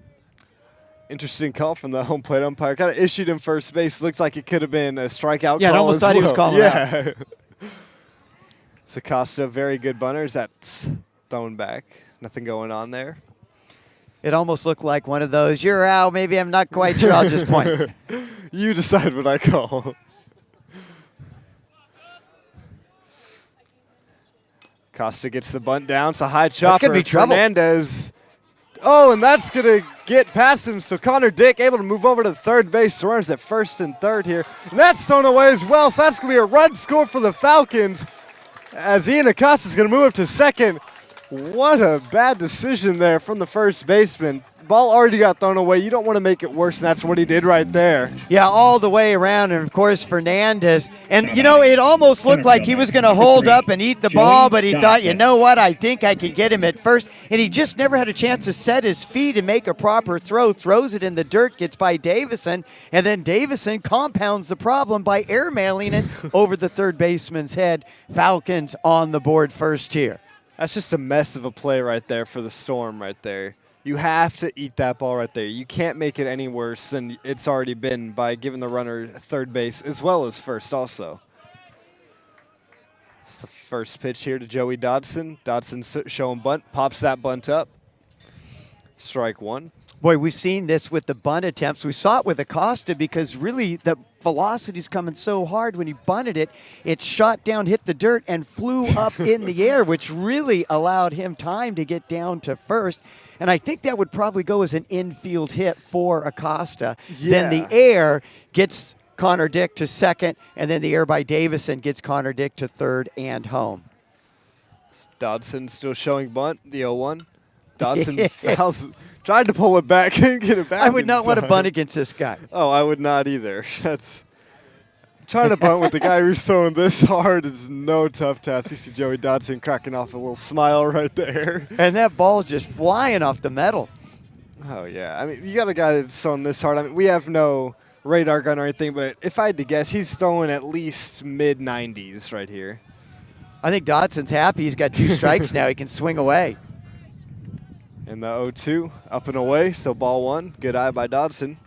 Interesting call from the home plate umpire. Kind of issued him first base. Looks like it could have been a strikeout yeah, call. I almost thought he was calling out. Acosta, very good bunters. That's thrown back. Nothing going on there. It almost looked like one of those, you're out, maybe I'm not quite sure, I'll just point. You decide what I call. Costa gets the bunt down. It's a high chopper. That's going to be trouble. Fernandez. Oh, and that's going to get past him. So Connor Dick able to move over to the third base. The runners at first and third here. And that's thrown away as well. So that's going to be a run score for the Falcons as Ian Acosta is going to move up to second. What a bad decision there from the first baseman. Ball already got thrown away. You don't want to make it worse, and that's what he did right there. Yeah, all the way around, and of course Fernandez. And, you know, it almost looked like he was going to hold up and eat the ball, but he thought, you know what, I think I could get him at first. And he just never had a chance to set his feet and make a proper throw. Throws it in the dirt, gets by Davison, and then Davison compounds the problem by airmailing it over the third baseman's head. Falcons on the board first here. That's just a mess of a play right there for the Storm right there. You have to eat that ball right there. You can't make it any worse than it's already been by giving the runner third base as well as first also. It's the first pitch here to Joey Dodson. Dodson showing bunt, pops that bunt up. Strike one. Boy, we've seen this with the bunt attempts. We saw it with Acosta because really the velocity's coming so hard when he bunted it. It shot down, hit the dirt, and flew up in the air, which really allowed him time to get down to first. And I think that would probably go as an infield hit for Acosta. Yeah. Then the air gets Connor Dick to second, and then the air by Davison gets Connor Dick to third and home. Dodson still showing bunt, the 0-1. Dodson fouls, tried to pull it back and get it back. I would not want to bunt against this guy. Oh, I would not either. That's trying to bunt with the guy who's throwing this hard is no tough task. You see Joey Dodson cracking off a little smile right there. And that ball's just flying off the metal. Oh, yeah. I mean, you got a guy that's throwing this hard. I mean, we have no radar gun or anything, but if I had to guess, he's throwing at least mid-90s right here. I think Dodson's happy. He's got 2 strikes now. He can swing away. And the 0-2, up and away, so ball one. Good eye by Dodson.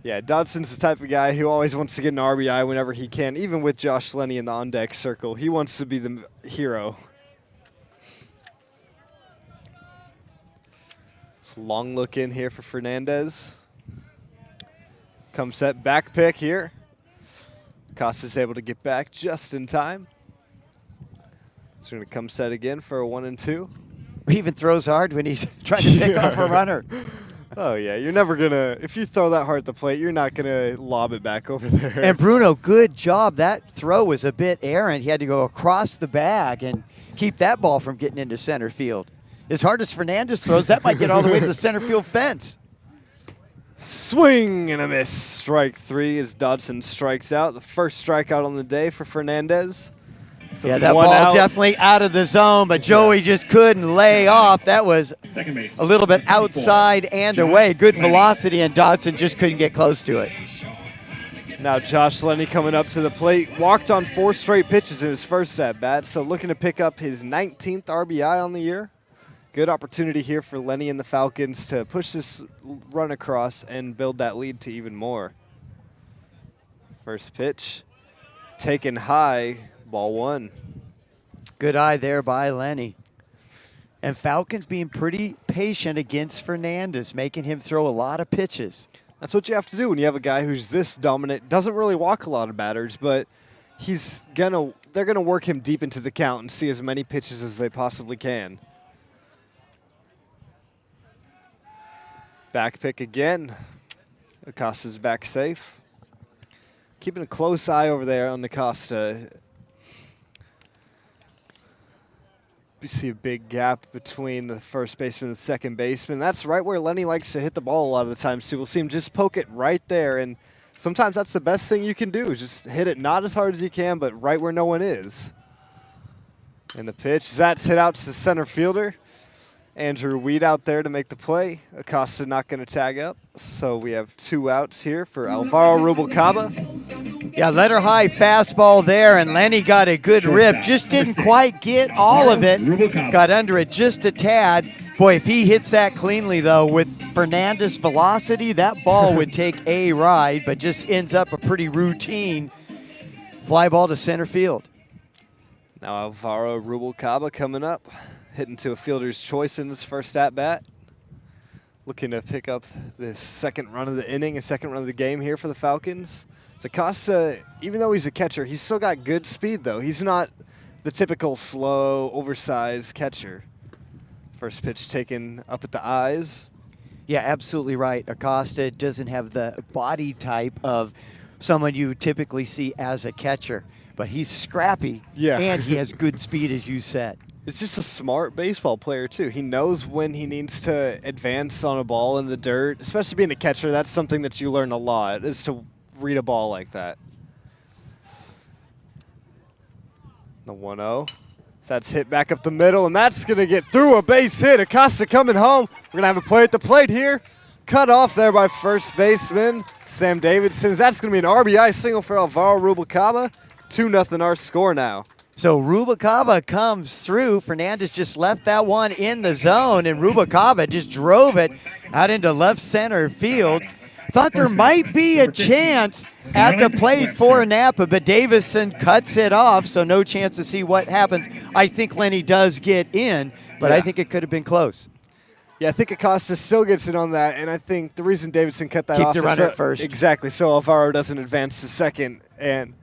Yeah, Dodson's the type of guy who always wants to get an RBI whenever he can, even with Josh Lenny in the on-deck circle. He wants to be the hero. Long look in here for Fernandez. Come set, back pick here. Costa's able to get back just in time. It's going to come set again for a 1-2. He even throws hard when he's trying to pick off a runner. Oh, yeah. You're never going to, if you throw that hard at the plate, you're not going to lob it back over there. And Bruno, good job. That throw was a bit errant. He had to go across the bag and keep that ball from getting into center field. As hard as Fernandez throws, that might get all the way to the center field fence. Swing and a miss. Strike 3 as Dodson strikes out. The first strikeout on the day for Fernandez. So yeah, that ball out. definitely out of the zone, but Joey just couldn't lay off. That was a little bit outside and away. Good velocity, and Dodson just couldn't get close to it. Now Josh Lenny coming up to the plate. Walked on 4 straight pitches in his first at-bat, so looking to pick up his 19th RBI on the year. Good opportunity here for Lenny and the Falcons to push this run across and build that lead to even more. First pitch, taken high, ball 1. Good eye there by Lenny. And Falcons being pretty patient against Fernandez, making him throw a lot of pitches. That's what you have to do when you have a guy who's this dominant. Doesn't really walk a lot of batters, but they're gonna work him deep into the count and see as many pitches as they possibly can. Back pick again. Acosta's back safe. Keeping a close eye over there on Acosta. You see a big gap between the first baseman and the second baseman. That's right where Lenny likes to hit the ball a lot of the times, too. We'll see him just poke it right there, and sometimes that's the best thing you can do, is just hit it not as hard as you can, but right where no one is. And the pitch, that's hit out to the center fielder. Andrew Weed out there to make the play. Acosta not going to tag up. So we have 2 outs here for Alvaro Rubalcaba. Yeah, letter high fastball there, and Lenny got a good rip. Just didn't quite get all of it. Got under it just a tad. Boy, if he hits that cleanly, though, with Fernandez velocity, that ball would take a ride, but just ends up a pretty routine fly ball to center field. Now Alvaro Rubalcaba coming up, hitting to a fielder's choice in his first at-bat. Looking to pick up this second run of the inning, a second run of the game here for the Falcons. Acosta, even though he's a catcher, he's still got good speed, though. He's not the typical slow, oversized catcher. First pitch taken up at the eyes. Yeah, absolutely right. Acosta doesn't have the body type of someone you typically see as a catcher, but he's scrappy, and he has good speed, as you said. It's just a smart baseball player, too. He knows when he needs to advance on a ball in the dirt, especially being a catcher. That's something that you learn a lot, is to read a ball like that. The 1-0. So that's hit back up the middle, and that's going to get through a base hit. Acosta coming home. We're going to have a play at the plate here. Cut off there by first baseman Sam Davidson. That's going to be an RBI single for Alvaro Rubalcaba. 2-0 our score now. So Rubalcaba comes through. Fernandez just left that one in the zone, and Rubalcaba just drove it out into left center field. Thought there might be a chance at the plate for Napa, but Davison cuts it off, so no chance to see what happens. I think Lenny does get in, but I think it could have been close. Yeah, I think Acosta still gets in on that, and I think the reason Davidson cut that off the runner at first. Exactly, so Alvaro doesn't advance to second, and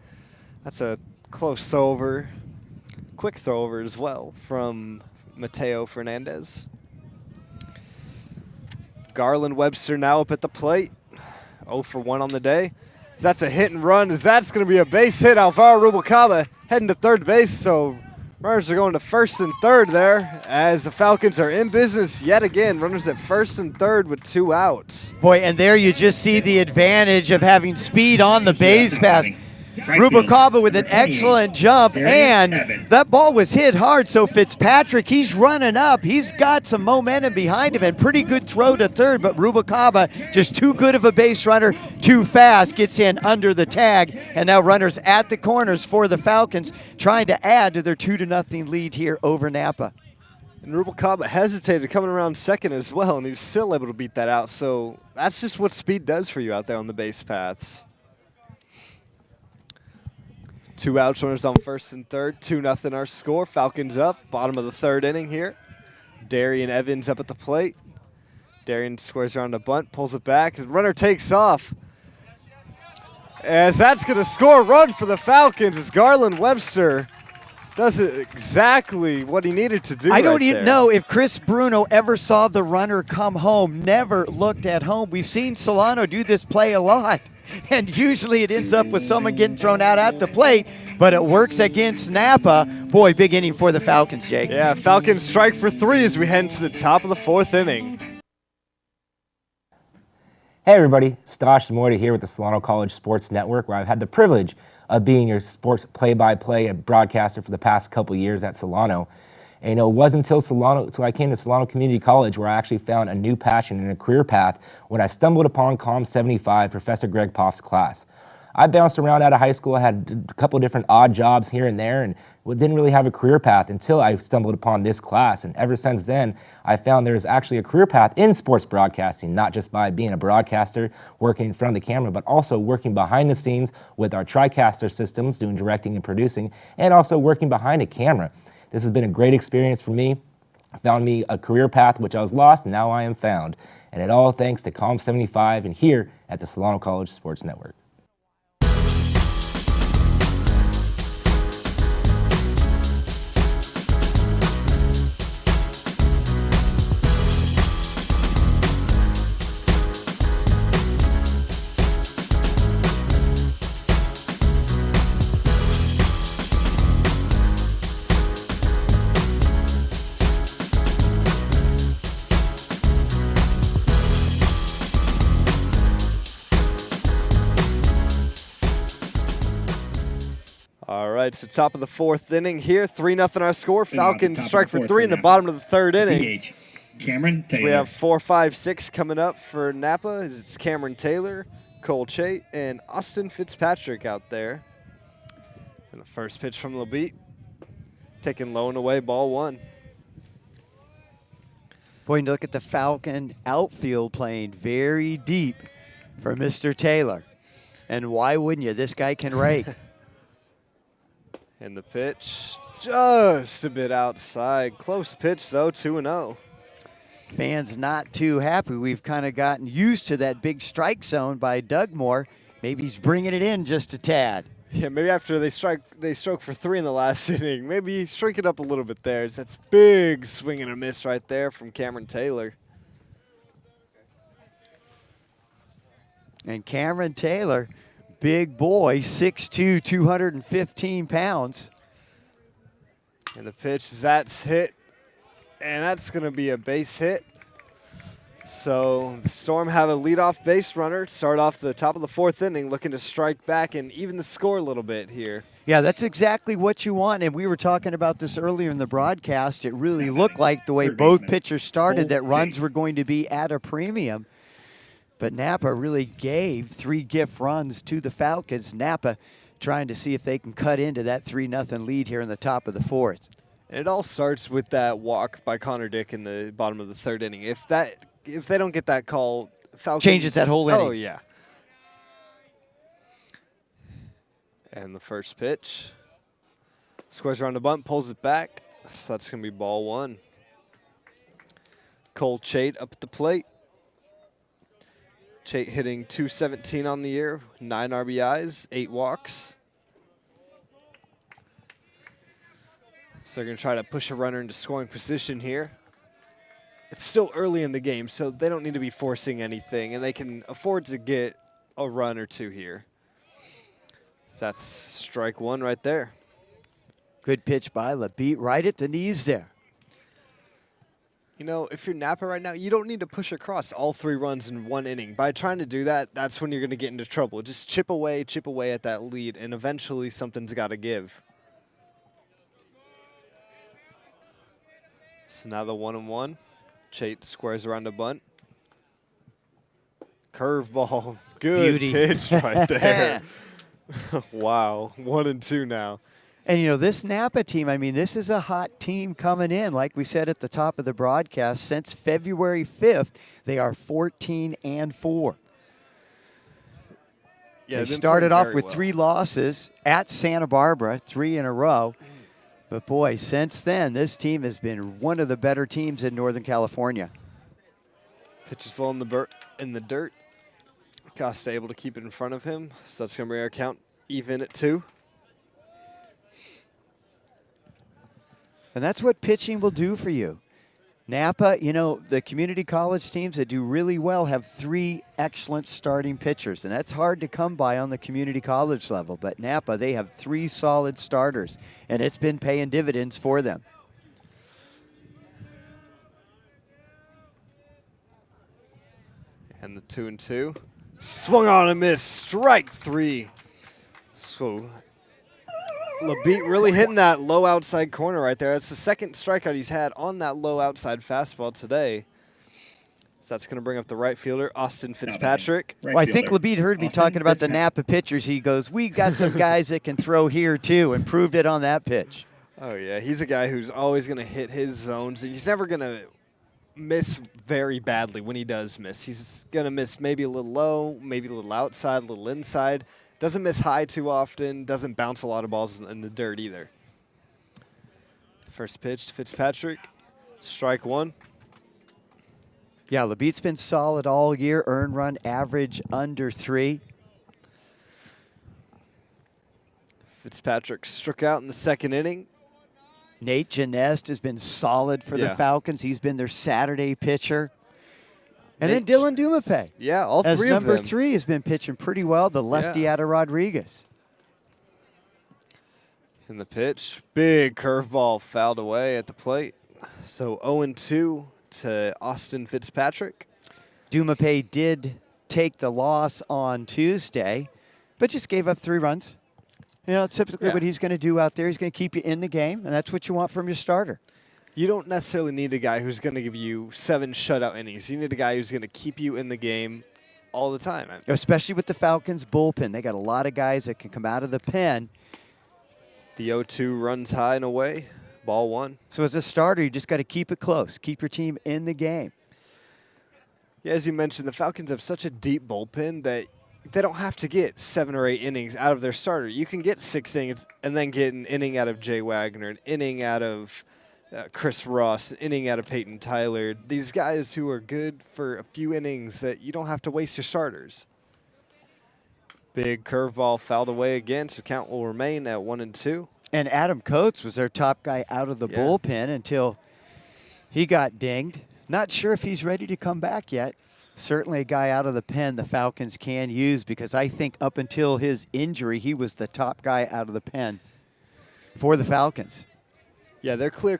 that's a close throw-over, quick throw-over as well from Mateo Fernandez. Garland Webster now up at the plate. 0 for 1 on the day. That's a hit and run. That's going to be a base hit. Alvaro Rubalcaba heading to third base, so runners are going to first and third there as the Falcons are in business yet again. Runners at first and third with 2 outs. Boy, and there you just see the advantage of having speed on the base pass. Rubalcaba with an excellent jump, and that ball was hit hard, so Fitzpatrick, he's running up. He's got some momentum behind him, and pretty good throw to third, but Rubalcaba, just too good of a base runner, too fast, gets in under the tag, and now runners at the corners for the Falcons, trying to add to their 2-0 lead here over Napa. And Rubalcaba hesitated coming around second as well, and he was still able to beat that out, so that's just what speed does for you out there on the base paths. 2 outs, runners on first and third. 2-0 our score. Falcons up. Bottom of the third inning here. Darian Evans up at the plate. Darian squares around a bunt, pulls it back. The runner takes off. As that's going to score a run for the Falcons as Garland Webster does exactly what he needed to do. I don't even know if Chris Bruno ever saw the runner come home, never looked at home. We've seen Solano do this play a lot, and usually it ends up with someone getting thrown out at the plate, but it works against Napa. Boy, big inning for the Falcons, Jake. Yeah, Falcons strike for 3 as we head into the top of the 4th inning. Hey everybody, Stosh Morty here with the Solano College Sports Network, where I've had the privilege of being your sports play-by-play broadcaster for the past couple years at Solano. And it wasn't until I came to Solano Community College where I actually found a new passion and a career path when I stumbled upon COM 75, Professor Greg Poff's class. I bounced around out of high school. I had a couple different odd jobs here and there and didn't really have a career path until I stumbled upon this class. And ever since then, I found there's actually a career path in sports broadcasting, not just by being a broadcaster, working in front of the camera, but also working behind the scenes with our TriCaster systems, doing directing and producing, and also working behind a camera. This has been a great experience for me. Found me a career path which I was lost, and now I am found. And it all thanks to COM 75 and here at the Solano College Sports Network. All right, so top of the 4th inning here, 3-0 our score. Falcons strike for 3 in the bottom of the 3rd inning. Cameron Taylor. So we have 4, 5, 6 coming up for Napa. It's Cameron Taylor, Cole Chait, and Austin Fitzpatrick out there. And the first pitch from LeBeat, taken low and away, ball 1. Boy, look at the Falcon outfield playing very deep for Mr. Taylor. And why wouldn't you? This guy can rake. And the pitch just a bit outside. Close pitch, though, 2-0. Fans not too happy. We've kind of gotten used to that big strike zone by Doug Moore. Maybe he's bringing it in just a tad. Yeah, maybe after they stroke for 3 in the last inning, maybe shrink it up a little bit there. That's big swing and a miss right there from Cameron Taylor. And Cameron Taylor, big boy, 6'2", 215 pounds. And the pitch, that's hit, and that's going to be a base hit. So the Storm have a leadoff base runner, start off the top of the 4th inning, looking to strike back and even the score a little bit here. Yeah, that's exactly what you want, and we were talking about this earlier in the broadcast. It really looked like the way both pitchers started that runs were going to be at a premium. But Napa really gave 3 gift runs to the Falcons. Napa trying to see if they can cut into that 3-0 lead here in the top of the 4th. And it all starts with that walk by Connor Dick in the bottom of the 3rd inning. If they don't get that call, Falcons changes that whole inning. Oh yeah. And the first pitch, squares around the bunt, pulls it back. So that's gonna be ball 1. Cole Chait up at the plate. Chait hitting .217 on the year, 9 RBIs, 8 walks. So they're going to try to push a runner into scoring position here. It's still early in the game, so they don't need to be forcing anything, and they can afford to get a run or 2 here. So that's strike 1 right there. Good pitch by LeBeat, right at the knees there. You know, if you're Napa right now, you don't need to push across all 3 runs in 1 inning. By trying to do that, that's when you're going to get into trouble. Just chip away at that lead, and eventually something's got to give. So now the 1-1. Chait squares around a bunt. Curveball. Good Beauty. pitch right there. Wow. 1-2 now. And, you know, this Napa team, I mean, this is a hot team coming in. Like we said at the top of the broadcast, since February 5th, they are 14-4. Yeah, they started off with 3 losses at Santa Barbara, 3 in a row. But, boy, since then, this team has been one of the better teams in Northern California. Pitch is low in the dirt. Costa able to keep it in front of him. So that's going to bring our count even at 2. And that's what pitching will do for you. Napa, you know, the community college teams that do really well have 3 excellent starting pitchers, and that's hard to come by on the community college level. But Napa, they have 3 solid starters, and it's been paying dividends for them. And the 2-2. Swung on and missed. Strike 3. So LeBeat really hitting that low outside corner right there. It's the 2nd strikeout he's had on that low outside fastball today. So that's going to bring up the right fielder, Austin Fitzpatrick. Well, I think LeBeat heard me talking about the Napa pitchers. He goes, we got some guys that can throw here too, and proved it on that pitch. Oh, yeah. He's a guy who's always going to hit his zones. He's never going to miss very badly when he does miss. He's going to miss maybe a little low, maybe a little outside, a little inside. Doesn't miss high too often. Doesn't bounce a lot of balls in the dirt either. First pitch to Fitzpatrick. Strike 1. Yeah, LeBeat's been solid all year. Earned run average under 3. Fitzpatrick struck out in the 2nd inning. Nate Janest has been solid for the Falcons. He's been their Saturday pitcher. And then Dylan Dumape. Yeah, all 3 of them. As number 3 has been pitching pretty well, the lefty out of Rodriguez. And the pitch, big curveball fouled away at the plate. So 0-2 to Austin Fitzpatrick. Dumape did take the loss on Tuesday, but just gave up 3 runs. You know, typically what he's going to do out there, he's going to keep you in the game, and that's what you want from your starter. You don't necessarily need a guy who's going to give you 7 shutout innings. You need a guy who's going to keep you in the game all the time. Especially with the Falcons bullpen. They got a lot of guys that can come out of the pen. The 0-2 runs high and away. Ball 1. So as a starter, you just got to keep it close. Keep your team in the game. Yeah, as you mentioned, the Falcons have such a deep bullpen that they don't have to get 7 or 8 innings out of their starter. You can get 6 innings and then get an inning out of Jay Wagner, an inning out of Chris Ross, an inning out of Peyton Tyler. These guys who are good for a few innings that you don't have to waste your starters. Big curveball fouled away again, so count will remain at 1-2. And Adam Coates was their top guy out of the bullpen until he got dinged. Not sure if he's ready to come back yet. Certainly a guy out of the pen the Falcons can use, because I think up until his injury, he was the top guy out of the pen for the Falcons. Yeah, their clear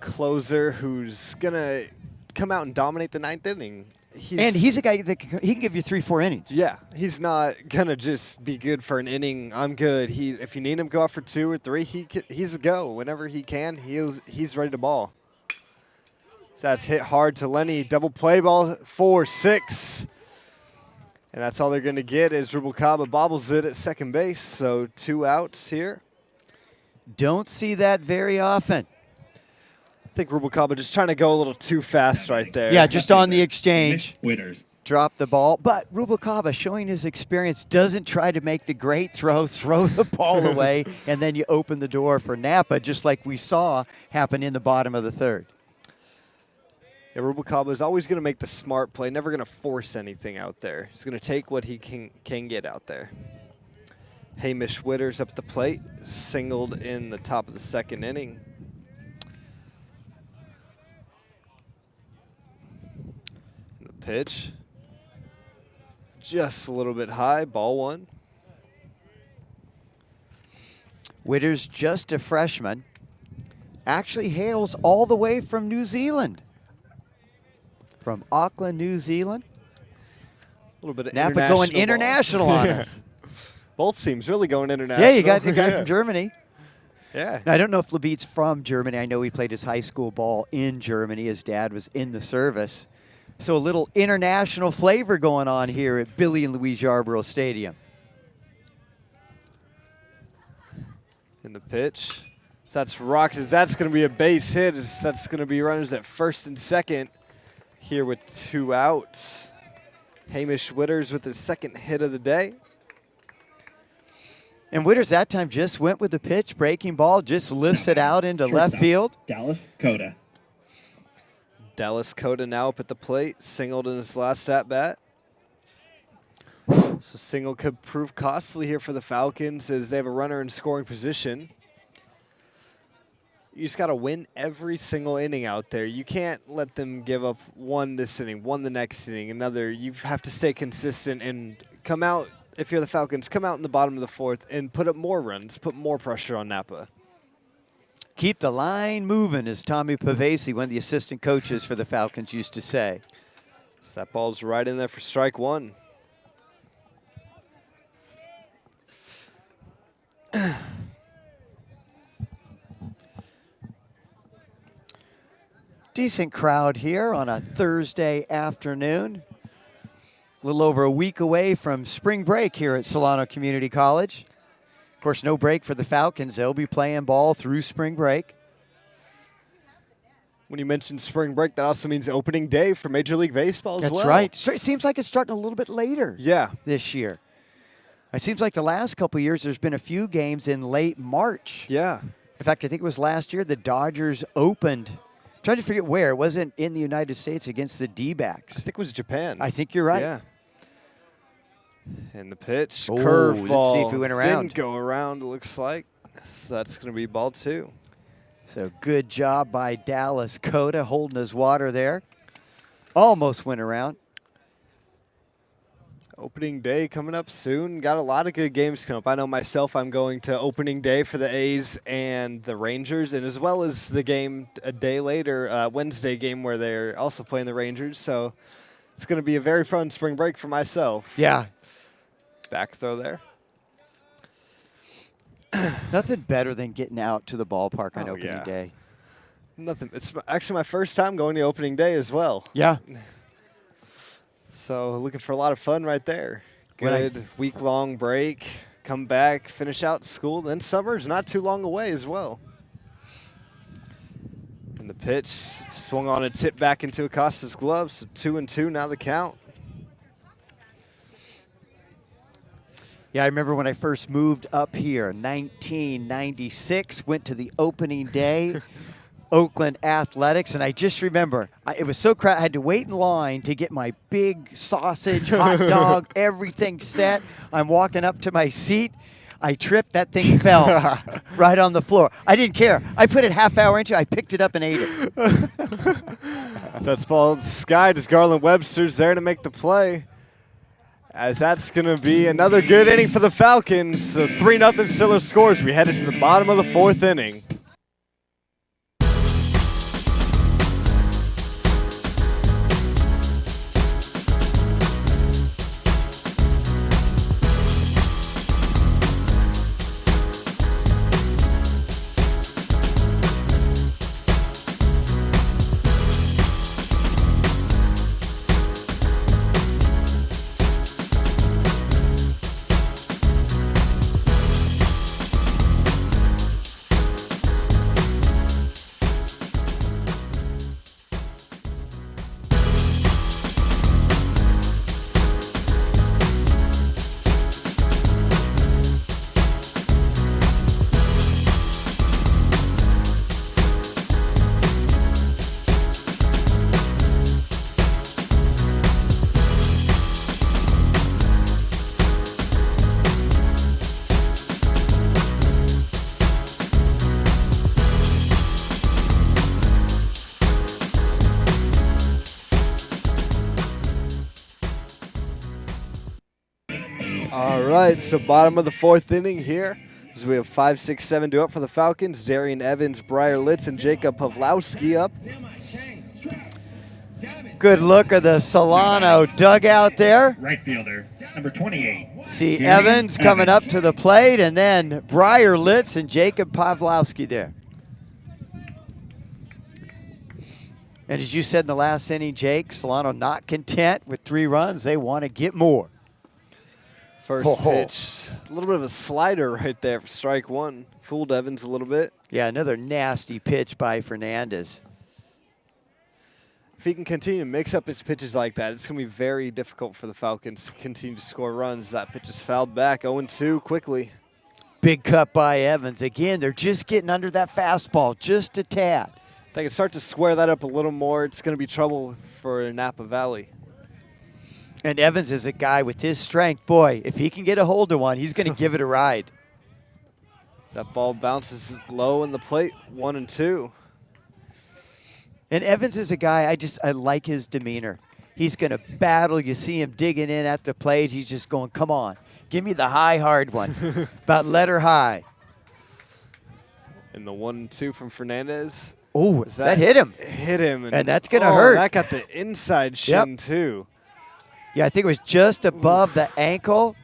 closer who's going to come out and dominate the 9th inning. He's a guy that he can give you 3-4 innings. Yeah, he's not going to just be good for an inning. I'm good. If you need him to go out for 2 or 3, he's a go. Whenever he can, he's ready to ball. So that's hit hard to Lenny. Double play ball, 4-6. And that's all they're going to get is Rubalcaba bobbles it at second base. So 2 outs here. Don't see that very often. I think Rubalcaba just trying to go a little too fast right there. Yeah, just on the exchange. Winners. Drop the ball. But Rubalcaba, showing his experience, doesn't try to make the great throw the ball away, and then you open the door for Napa, just like we saw happen in the bottom of the 3rd. Yeah, Rubalcaba is always going to make the smart play, never going to force anything out there. He's going to take what he can get out there. Hamish Witters up at the plate, singled in the top of the 2nd inning. And the pitch, just a little bit high, ball 1. Witters, just a freshman, actually hails all the way from New Zealand. From Auckland, New Zealand. A little bit of Napa going international on us. Both teams really going international. Yeah, you got the guy from Germany. Yeah. Now, I don't know if Labitte's from Germany. I know he played his high school ball in Germany. His dad was in the service. So a little international flavor going on here at Billy and Louise Yarborough Stadium. In the pitch. So that's rocked. That's going to be a base hit. That's going to be runners at 1st and 2nd. Here with 2 outs. Hamish Witters with his 2nd hit of the day. And Witters that time just went with the pitch, breaking ball, just lifts it out into left field. Dallas Coda. Dallas Coda now up at the plate, singled in his last at-bat. So single could prove costly here for the Falcons as they have a runner in scoring position. You just got to win every single inning out there. You can't let them give up 1 this inning, 1 the next inning, another. You have to stay consistent and come out, if you're the Falcons, come out in the bottom of the 4th and put up more runs, put more pressure on Napa. Keep the line moving, as Tommy Pavesi, one of the assistant coaches for the Falcons, used to say. So that ball's right in there for strike 1. Decent crowd here on a Thursday afternoon. A little over a week away from spring break here at Solano Community College. Of course, no break for the Falcons. They'll be playing ball through spring break. When you mentioned spring break, that also means opening day for Major League Baseball as well. That's right. So it seems like it's starting a little bit later this year. It seems like the last couple of years there's been a few games in late March. Yeah. In fact, I think it was last year the Dodgers opened. I'm trying to forget where. It wasn't in the United States against the D-backs. I think it was Japan. I think you're right. Yeah. And the pitch, Oh, curveball. let's see if it went around. Didn't go around, it looks like. So that's going to be ball 2. So good job by Dallas Coda holding his water there. Almost went around. Opening day coming up soon. Got a lot of good games coming up. I know myself, I'm going to opening day for the A's and the Rangers, and as well as the game a day later, Wednesday game where they're also playing the Rangers. So it's going to be a very fun spring break for myself. Yeah. Back throw there. Nothing better than getting out to the ballpark on Oh, opening yeah. day. Nothing. It's actually my first time going to opening day as well. Yeah. So looking for a lot of fun right there. When I Good week-long break, come back, finish out school, then summer's not too long away as well. And the pitch swung on a tip back into Acosta's glove, so 2-2 now the count. Yeah, I remember when I first moved up here, 1996, went to the opening day, Oakland Athletics, and I just remember it was so crowded. I had to wait in line to get my big sausage, hot dog, everything set. I'm walking up to my seat. I tripped. That thing fell right on the floor. I didn't care. I put it half hour into it. I picked it up and ate it. That's ball sky. Does Garland Webster's there to make the play? As that's going to be another good inning for the Falcons. So 3-0 Stiller scores. We head into the bottom of the 4th inning. All right, so bottom of the 4th inning here. So we have 5, 6, 7 due up for the Falcons. Darian Evans, Briar Litz, and Jacob Pawlowski up. Good look of the Solano dugout there. Right fielder, number 28. See Evans coming up to the plate, and then Briar Litz and Jacob Pawlowski there. And as you said in the last inning, Jake, Solano not content with 3 runs. They want to get more. First pitch, a little bit of a slider right there for strike 1. Fooled Evans a little bit. Yeah, another nasty pitch by Fernandez. If he can continue to mix up his pitches like that, it's going to be very difficult for the Falcons to continue to score runs. That pitch is fouled back, 0-2 quickly. Big cut by Evans. Again, they're just getting under that fastball just a tad. If they can start to square that up a little more, it's going to be trouble for Napa Valley. And Evans is a guy with his strength. Boy, if he can get a hold of one, he's going to give it a ride. That ball bounces low in the plate, 1-2. And Evans is a guy, I like his demeanor. He's going to battle. You see him digging in at the plate. He's just going, come on, give me the high, hard one. About letter high. And the 1-2 from Fernandez. Oh, that hit him. Hit him. And that's going to hurt. That got the inside shin, too. Yeah, I think it was just above the ankle.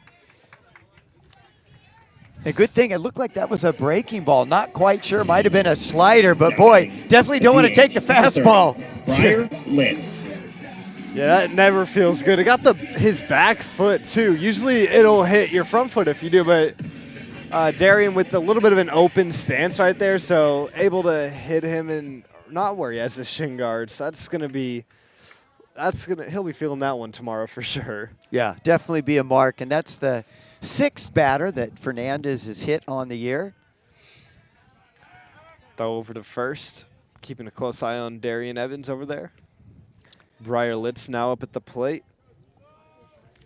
A good thing, it looked like that was a breaking ball. Not quite sure. Might have been a slider, but boy, definitely don't want to take the fastball. Briar Litz. Yeah, that never feels good. It got his back foot, too. Usually it'll hit your front foot if you do, but Darian with a little bit of an open stance right there, so able to hit him and not where he has the shin guard. So he'll be feeling that one tomorrow for sure. Yeah, definitely be a mark, and that's the 6th batter that Fernandez has hit on the year. Throw over to first, keeping a close eye on Darian Evans over there. Briar Litz now up at the plate.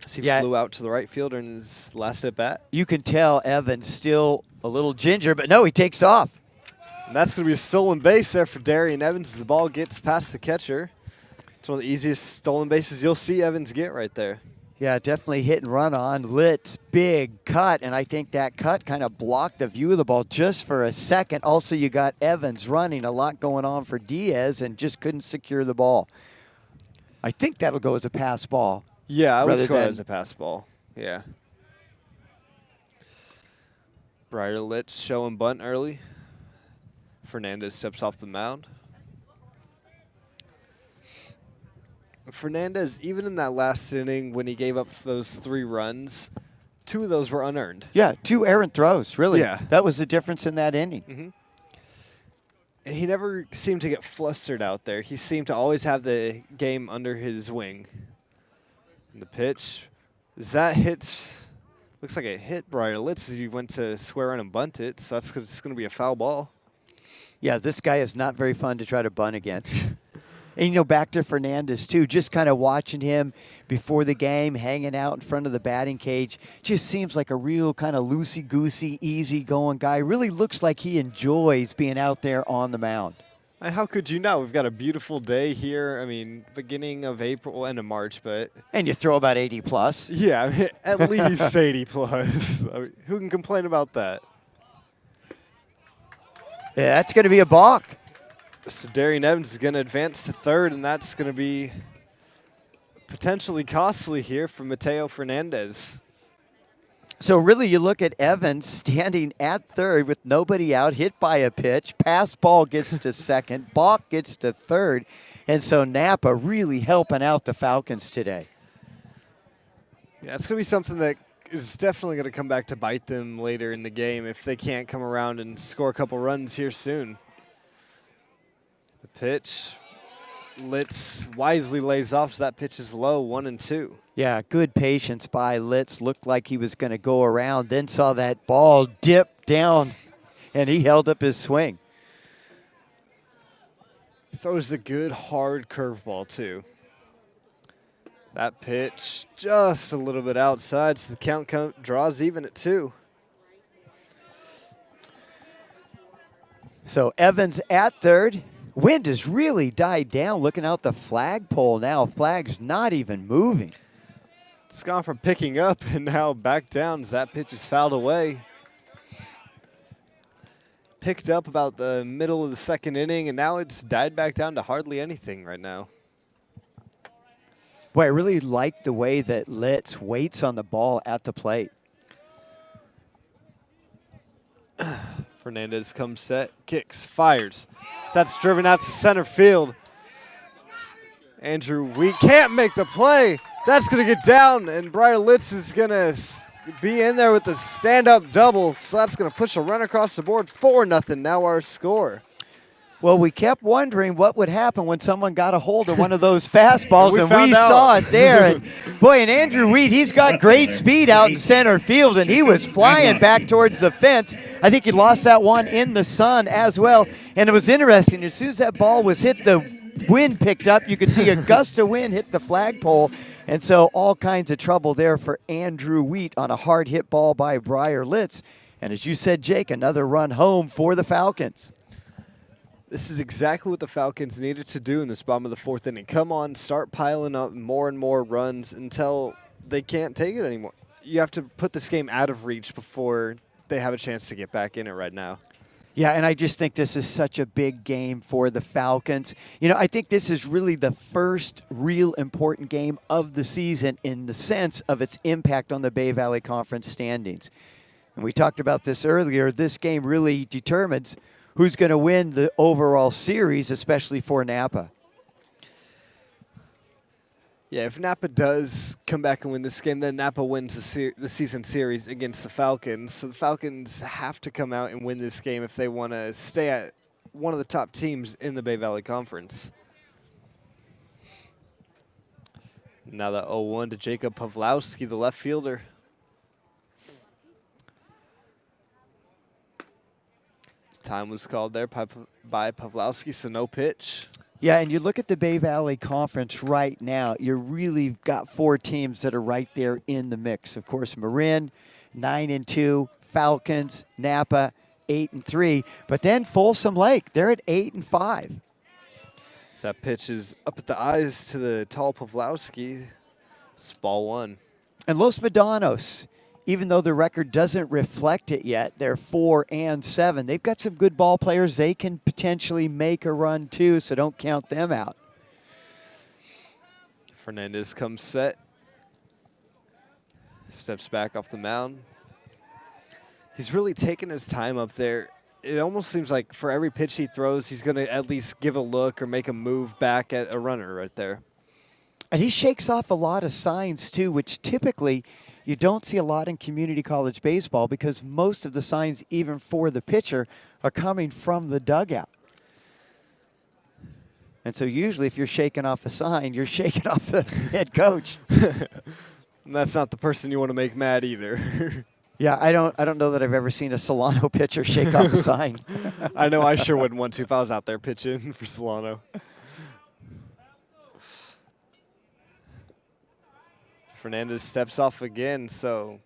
He flew out to the right fielder in his last at bat. You can tell Evans still a little ginger, but no, he takes off. And that's going to be a stolen base there for Darian Evans as the ball gets past the catcher. It's one of the easiest stolen bases you'll see Evans get right there. Yeah, definitely hit and run on Litz, big cut, and I think that cut kind of blocked the view of the ball just for a second. Also, you got Evans running, a lot going on for Diaz, and just couldn't secure the ball. I think that'll go as a pass ball. Yeah, I would score it as a pass ball. Yeah. Briar Litz showing bunt early. Fernandez steps off the mound. Fernandez, even in that last inning when he gave up those 3 runs, 2 of those were unearned. Yeah, 2 errant throws, really. Yeah. That was the difference in that inning. Mm-hmm. And he never seemed to get flustered out there. He seemed to always have the game under his wing. And the pitch, that hits, looks like it hit Briar Litz as he went to square in and bunt it, so that's just going to be a foul ball. Yeah, this guy is not very fun to try to bunt against. And, you know, back to Fernandez, too, just kind of watching him before the game, hanging out in front of the batting cage. Just seems like a real kind of loosey-goosey, easy-going guy. Really looks like he enjoys being out there on the mound. And how could you not? We've got a beautiful day here. I mean, beginning of April, end of March, but... And you throw about 80 plus. Yeah, I mean, at least 80 plus. I mean, who can complain about that? Yeah, that's going to be a balk. So Darian Evans is going to advance to third, and that's going to be potentially costly here for Mateo Fernandez. So really you look at Evans standing at third with nobody out, hit by a pitch, pass ball gets to second, balk gets to third, and so Napa really helping out the Falcons today. Yeah, it's going to be something that is definitely going to come back to bite them later in the game if they can't come around and score a couple runs here soon. The pitch, Litz wisely lays off, so that pitch is low, 1-2. Yeah, good patience by Litz. Looked like he was going to go around, then saw that ball dip down, and he held up his swing. Throws a good, hard curveball, too. That pitch just a little bit outside, so the count draws even at 2. So Evans at third. Wind has really died down. Looking out the flagpole now. Flag's not even moving. It's gone from picking up and now back down as that pitch is fouled away. Picked up about the middle of the second inning, and now it's died back down to hardly anything right now. Boy, I really like the way that Litz waits on the ball at the plate. Fernandez comes set, kicks, fires. That's driven out to center field. Andrew Wheat can't make the play. That's going to get down, and Briar Litz is going to be in there with the stand-up double. So that's going to push a run across the board. 4-0 now our score. Well, we kept wondering what would happen when someone got a hold of one of those fastballs, and we out. saw it there. And boy, and Andrew Wheat, he's got great speed out in center field, and he was flying back towards the fence. I think he lost that one in the sun as well. And it was interesting. As soon as that ball was hit, the wind picked up. You could see a gust of wind hit the flagpole. And so all kinds of trouble there for Andrew Wheat on a hard hit ball by Briar Litz. And as you said, Jake, another run home for the Falcons. This is exactly what the Falcons needed to do in this bottom of the fourth inning. Come on, start piling up more and more runs until they can't take it anymore. You have to put this game out of reach before they have a chance to get back in it right now. Yeah, and I just think this is such a big game for the Falcons. You know, I think this is really the first real important game of the season in the sense of its impact on the Bay Valley Conference standings. And we talked about this earlier. This game really determines who's going to win the overall series, especially for Napa. Yeah, if Napa does come back and win this game, then Napa wins the season series against the Falcons. So the Falcons have to come out and win this game if they want to stay at one of the top teams in the Bay Valley Conference. Now the 0-1 to Jacob Pawlowski, the left fielder. Time was called there by Pawlowski, so no pitch. Yeah, and you look at the Bay Valley Conference right now, you really got 4 teams that are right there in the mix. Of course, Marin, 9-2, Falcons, Napa, 8-3, but then Folsom Lake, they're at 8-5. So that pitch is up at the eyes to the tall Pawlowski. It's ball 1. And Los Medanos, even though the record doesn't reflect it yet, they're 4-7. They've got some good ball players. They can potentially make a run too, so don't count them out. Fernandez comes set. Steps back off the mound. He's really taking his time up there. It almost seems like for every pitch he throws, he's going to at least give a look or make a move back at a runner right there. And he shakes off a lot of signs, too, which typically you don't see a lot in community college baseball because most of the signs, even for the pitcher, are coming from the dugout. And so usually if you're shaking off a sign, you're shaking off the head coach. And that's not the person you want to make mad either. Yeah, I don't know that I've ever seen a Solano pitcher shake off a sign. I know I sure wouldn't want to if I was out there pitching for Solano. Fernandez steps off again, so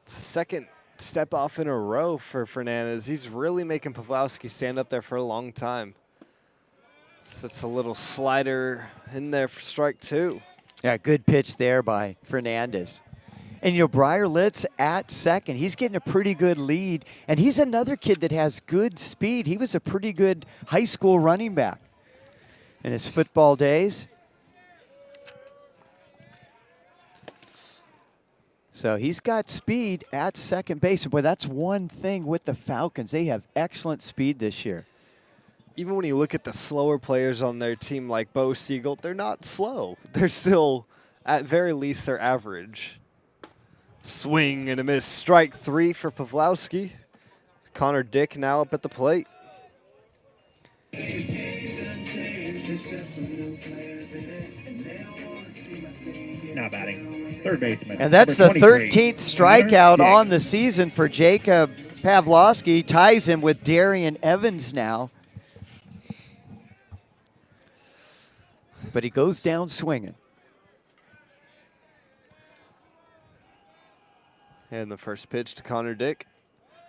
it's the second step off in a row for Fernandez. He's really making Pawlowski stand up there for a long time. That's a little slider in there for strike 2. Yeah, good pitch there by Fernandez. And, you know, Briar Litz at second. He's getting a pretty good lead. And he's another kid that has good speed. He was a pretty good high school running back in his football days. So he's got speed at second base. Boy, that's one thing with the Falcons. They have excellent speed this year. Even when you look at the slower players on their team like Bo Siegel, they're not slow. They're still, at very least, they're average. Swing and a miss. Strike 3 for Pawlowski. Connor Dick now up at the plate. Now batting, third baseman. And that's the 23. 13th strikeout on the season for Jacob Pawlowski. Ties him with Darian Evans now. But he goes down swinging. And the first pitch to Connor Dick.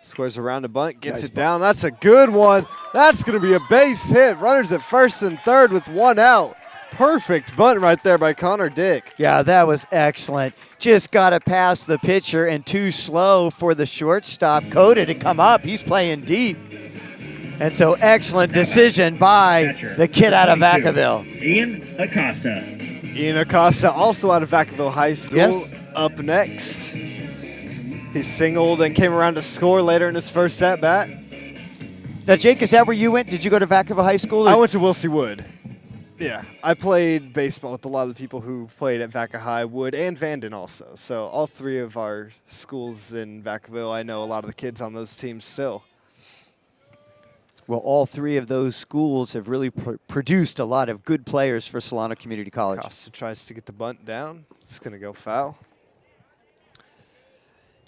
Squares around a bunt, gets it down. That's a good one. That's going to be a base hit. Runners at first and third with one out. Perfect bunt right there by Connor Dick. Yeah, that was excellent. Just got to pass the pitcher and too slow for the shortstop, Coda, to come up. He's playing deep. And so excellent decision by the kid out of Vacaville. Ian Acosta. Ian Acosta, also out of Vacaville High School, Yes. up next. He singled and came around to score later in his first at-bat. Now, Jake, is that where you went? Did you go to Vacaville High School? I went to Wilsey Wood. Yeah, I played baseball with a lot of the people who played at Vaca High, Wood, and Vanden also. So all three of our schools in Vacaville, I know a lot of the kids on those teams still. Well, all three of those schools have really produced a lot of good players for Solano Community College. Costa tries to get the bunt down. It's going to go foul.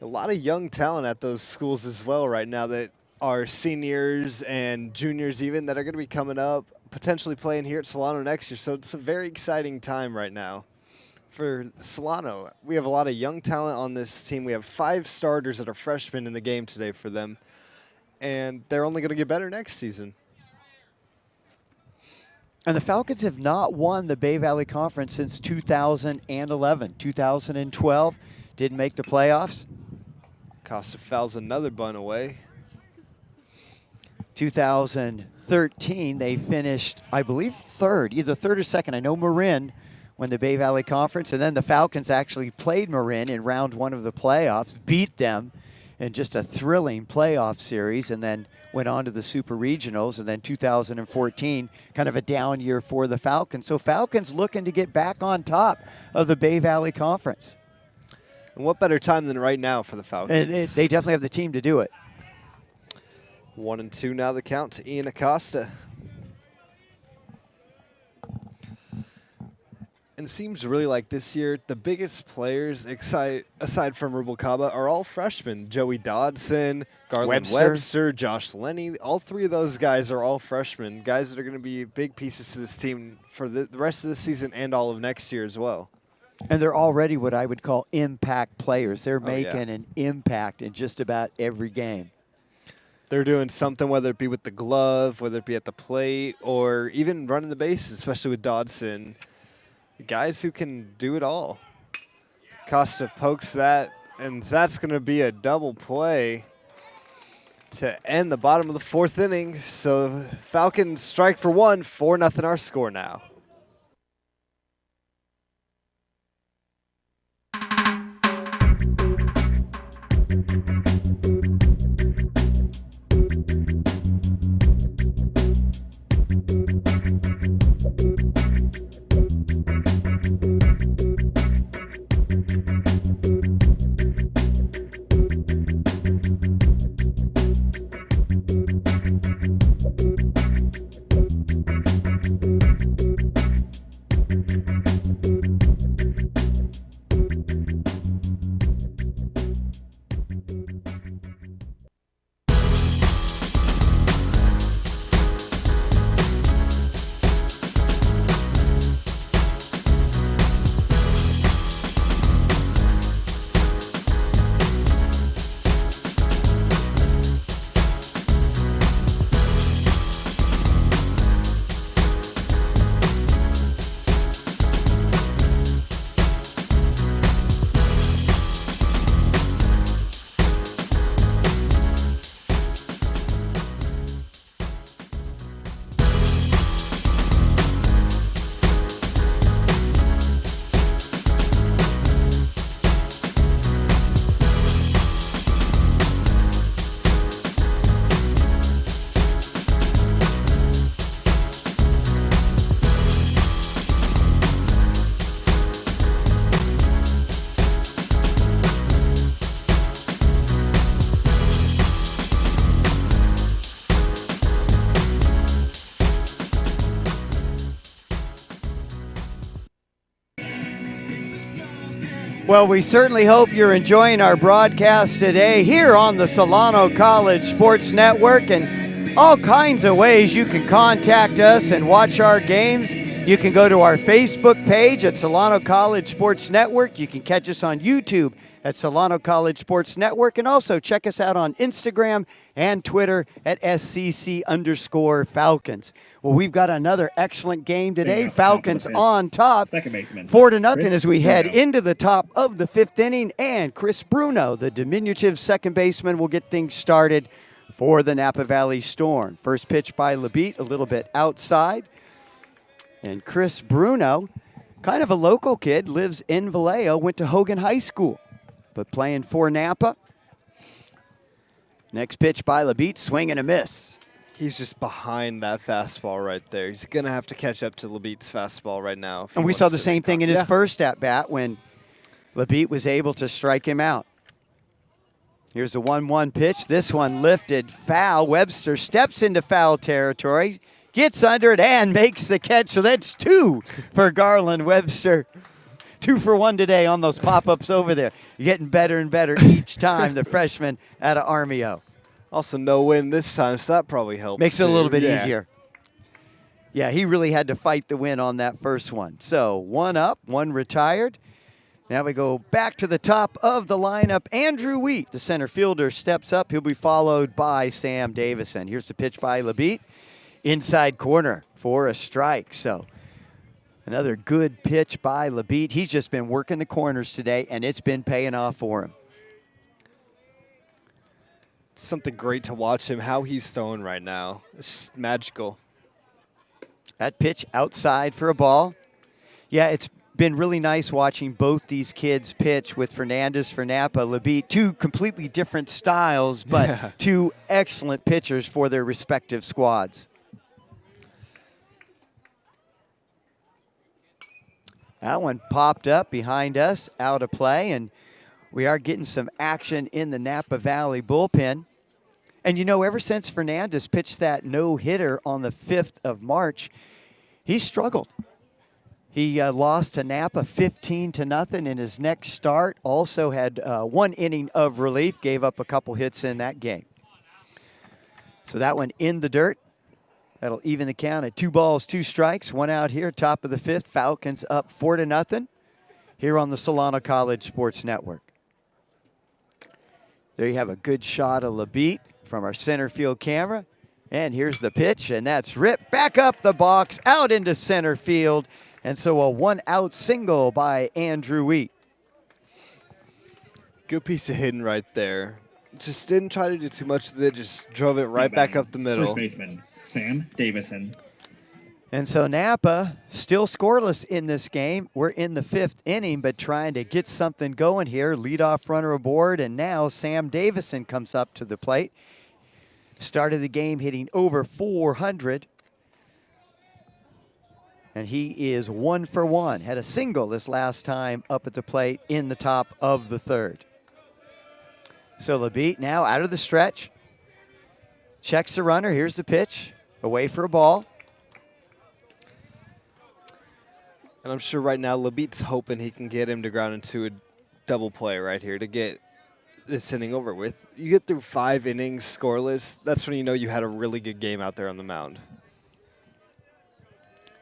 A lot of young talent at those schools as well right now that are seniors and juniors even that are going to be coming up, potentially playing here at Solano next year. So it's a very exciting time right now for Solano. We have a lot of young talent on this team. We have 5 starters that are freshmen in the game today for them. And they're only going to get better next season. And the Falcons have not won the Bay Valley Conference since 2011. 2012 didn't make the playoffs. Costa fouls another bunt away. 2013, they finished, I believe, third, either third or second. I know Marin won the Bay Valley Conference, and then the Falcons actually played Marin in round 1 of the playoffs, beat them in just a thrilling playoff series, and then went on to the Super Regionals, and then 2014, kind of a down year for the Falcons. So Falcons looking to get back on top of the Bay Valley Conference. And what better time than right now for the Falcons? They definitely have the team to do it. 1-2 now the count to Ian Acosta. And it seems really like this year, the biggest players, aside from Rubalcaba, are all freshmen. Joey Dodson, Garland Webster, Josh Lenny. All 3 of those guys are all freshmen, guys that are going to be big pieces to this team for the rest of the season and all of next year as well. And they're already what I would call impact players. They're making an impact in just about every game. They're doing something, whether it be with the glove, whether it be at the plate, or even running the bases, especially with Dodson. Guys who can do it all. Costa pokes that, and that's going to be a double play to end the bottom of the 4th inning. So Falcons strike for 1, 4-0 our score now. Well, we certainly hope you're enjoying our broadcast today here on the Solano College Sports Network, and all kinds of ways you can contact us and watch our games. You can go to our Facebook page at Solano College Sports Network. You can catch us on YouTube at Solano College Sports Network, and also check us out on Instagram and Twitter at SCC_Falcons. Well, we've got another excellent game today. Falcons on top, 4-0 as we head into the top of the 5th inning, and Chris Bruno, the diminutive second baseman, will get things started for the Napa Valley Storm. First pitch by Labitte, a little bit outside, and Chris Bruno, kind of a local kid, lives in Vallejo, went to Hogan High School, but playing for Napa. Next pitch by Labitte, swing and a miss. He's just behind that fastball right there. He's going to have to catch up to Labitte's fastball right now. And we saw the same thing in his first at-bat when Labitte was able to strike him out. Here's a 1-1 pitch. This one lifted foul. Webster steps into foul territory, gets under it, and makes the catch. So that's 2 for Garland Webster. 2 for 1 today on those pop-ups over there. You're getting better and better each time, the freshman out of Armio. Also no win this time, so that probably helps. Makes it a little bit easier. Yeah, he really had to fight the win on that first one. So 1 up, 1 retired. Now we go back to the top of the lineup. Andrew Wheat, the center fielder, steps up. He'll be followed by Sam Davison. Here's the pitch by Labitte. Inside corner for a strike. So another good pitch by Labitte. He's just been working the corners today, and it's been paying off for him. Something great to watch him, how he's throwing right now. It's just magical. That pitch outside for a ball. Yeah, it's been really nice watching both these kids pitch with Fernandez for Napa, Labitte. 2 completely different styles, but 2 excellent pitchers for their respective squads. That one popped up behind us, out of play, and we are getting some action in the Napa Valley bullpen. And, you know, ever since Fernandez pitched that no-hitter on the 5th of March, he's struggled. He lost to Napa 15-0 in his next start. Also had 1 inning of relief, gave up a couple hits in that game. So that one in the dirt. That'll even the count at 2 balls, 2 strikes. 1 out here, top of the 5th. Falcons up 4-0 here on the Solano College Sports Network. There you have a good shot of Labitte from our center field camera. And here's the pitch, and that's ripped back up the box, out into center field. And so a 1-out single by Andrew Wheat. Good piece of hitting right there. Just didn't try to do too much with it, just drove it right back up the middle. First baseman, Sam Davison. And so Napa still scoreless in this game. We're in the 5th inning, but trying to get something going here. Leadoff runner aboard, and now Sam Davison comes up to the plate. Started the game hitting over 400. And he is 1 for 1. Had a single this last time up at the plate in the top of the third. So Labitte now out of the stretch. Checks the runner. Here's the pitch. Away for a ball. And I'm sure right now Labitte's hoping he can get him to ground into a double play right here to get this inning over with. You get through 5 innings scoreless, that's when you know you had a really good game out there on the mound.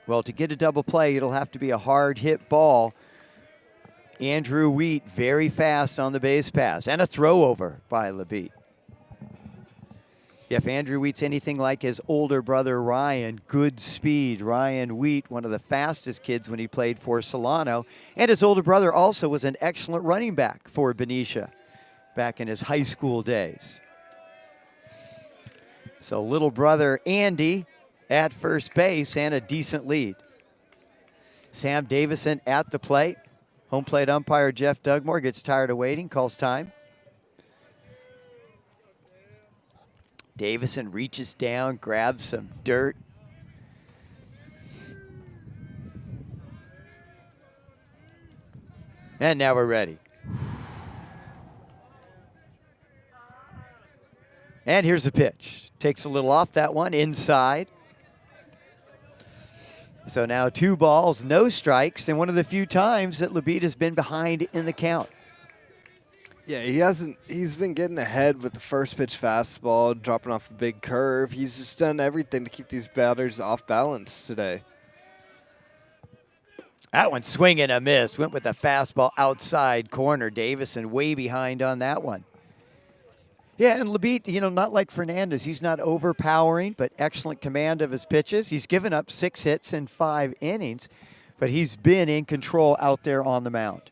Well, to get a double play, it'll have to be a hard hit ball. Andrew Wheat very fast on the base pass and a throw over by Labitte. If Andrew Wheat's anything like his older brother Ryan, good speed. Ryan Wheat, one of the fastest kids when he played for Solano. And his older brother also was an excellent running back for Benicia back in his high school days. So little brother Andy at first base and a decent lead. Sam Davison at the plate. Home plate umpire Jeff Dugmore gets tired of waiting, calls time. Davison reaches down, grabs some dirt. And now we're ready. And here's the pitch. Takes a little off that one, inside. So now 2 balls, no strikes, and one of the few times that Labitte has been behind in the count. Yeah, he's been getting ahead with the first pitch fastball, dropping off a big curve. He's just done everything to keep these batters off balance today. That one swing and a miss. Went with the fastball outside corner. Davison way behind on that one. Yeah, and Labitte, not like Fernandez. He's not overpowering, but excellent command of his pitches. He's given up 6 hits in 5 innings, but he's been in control out there on the mound.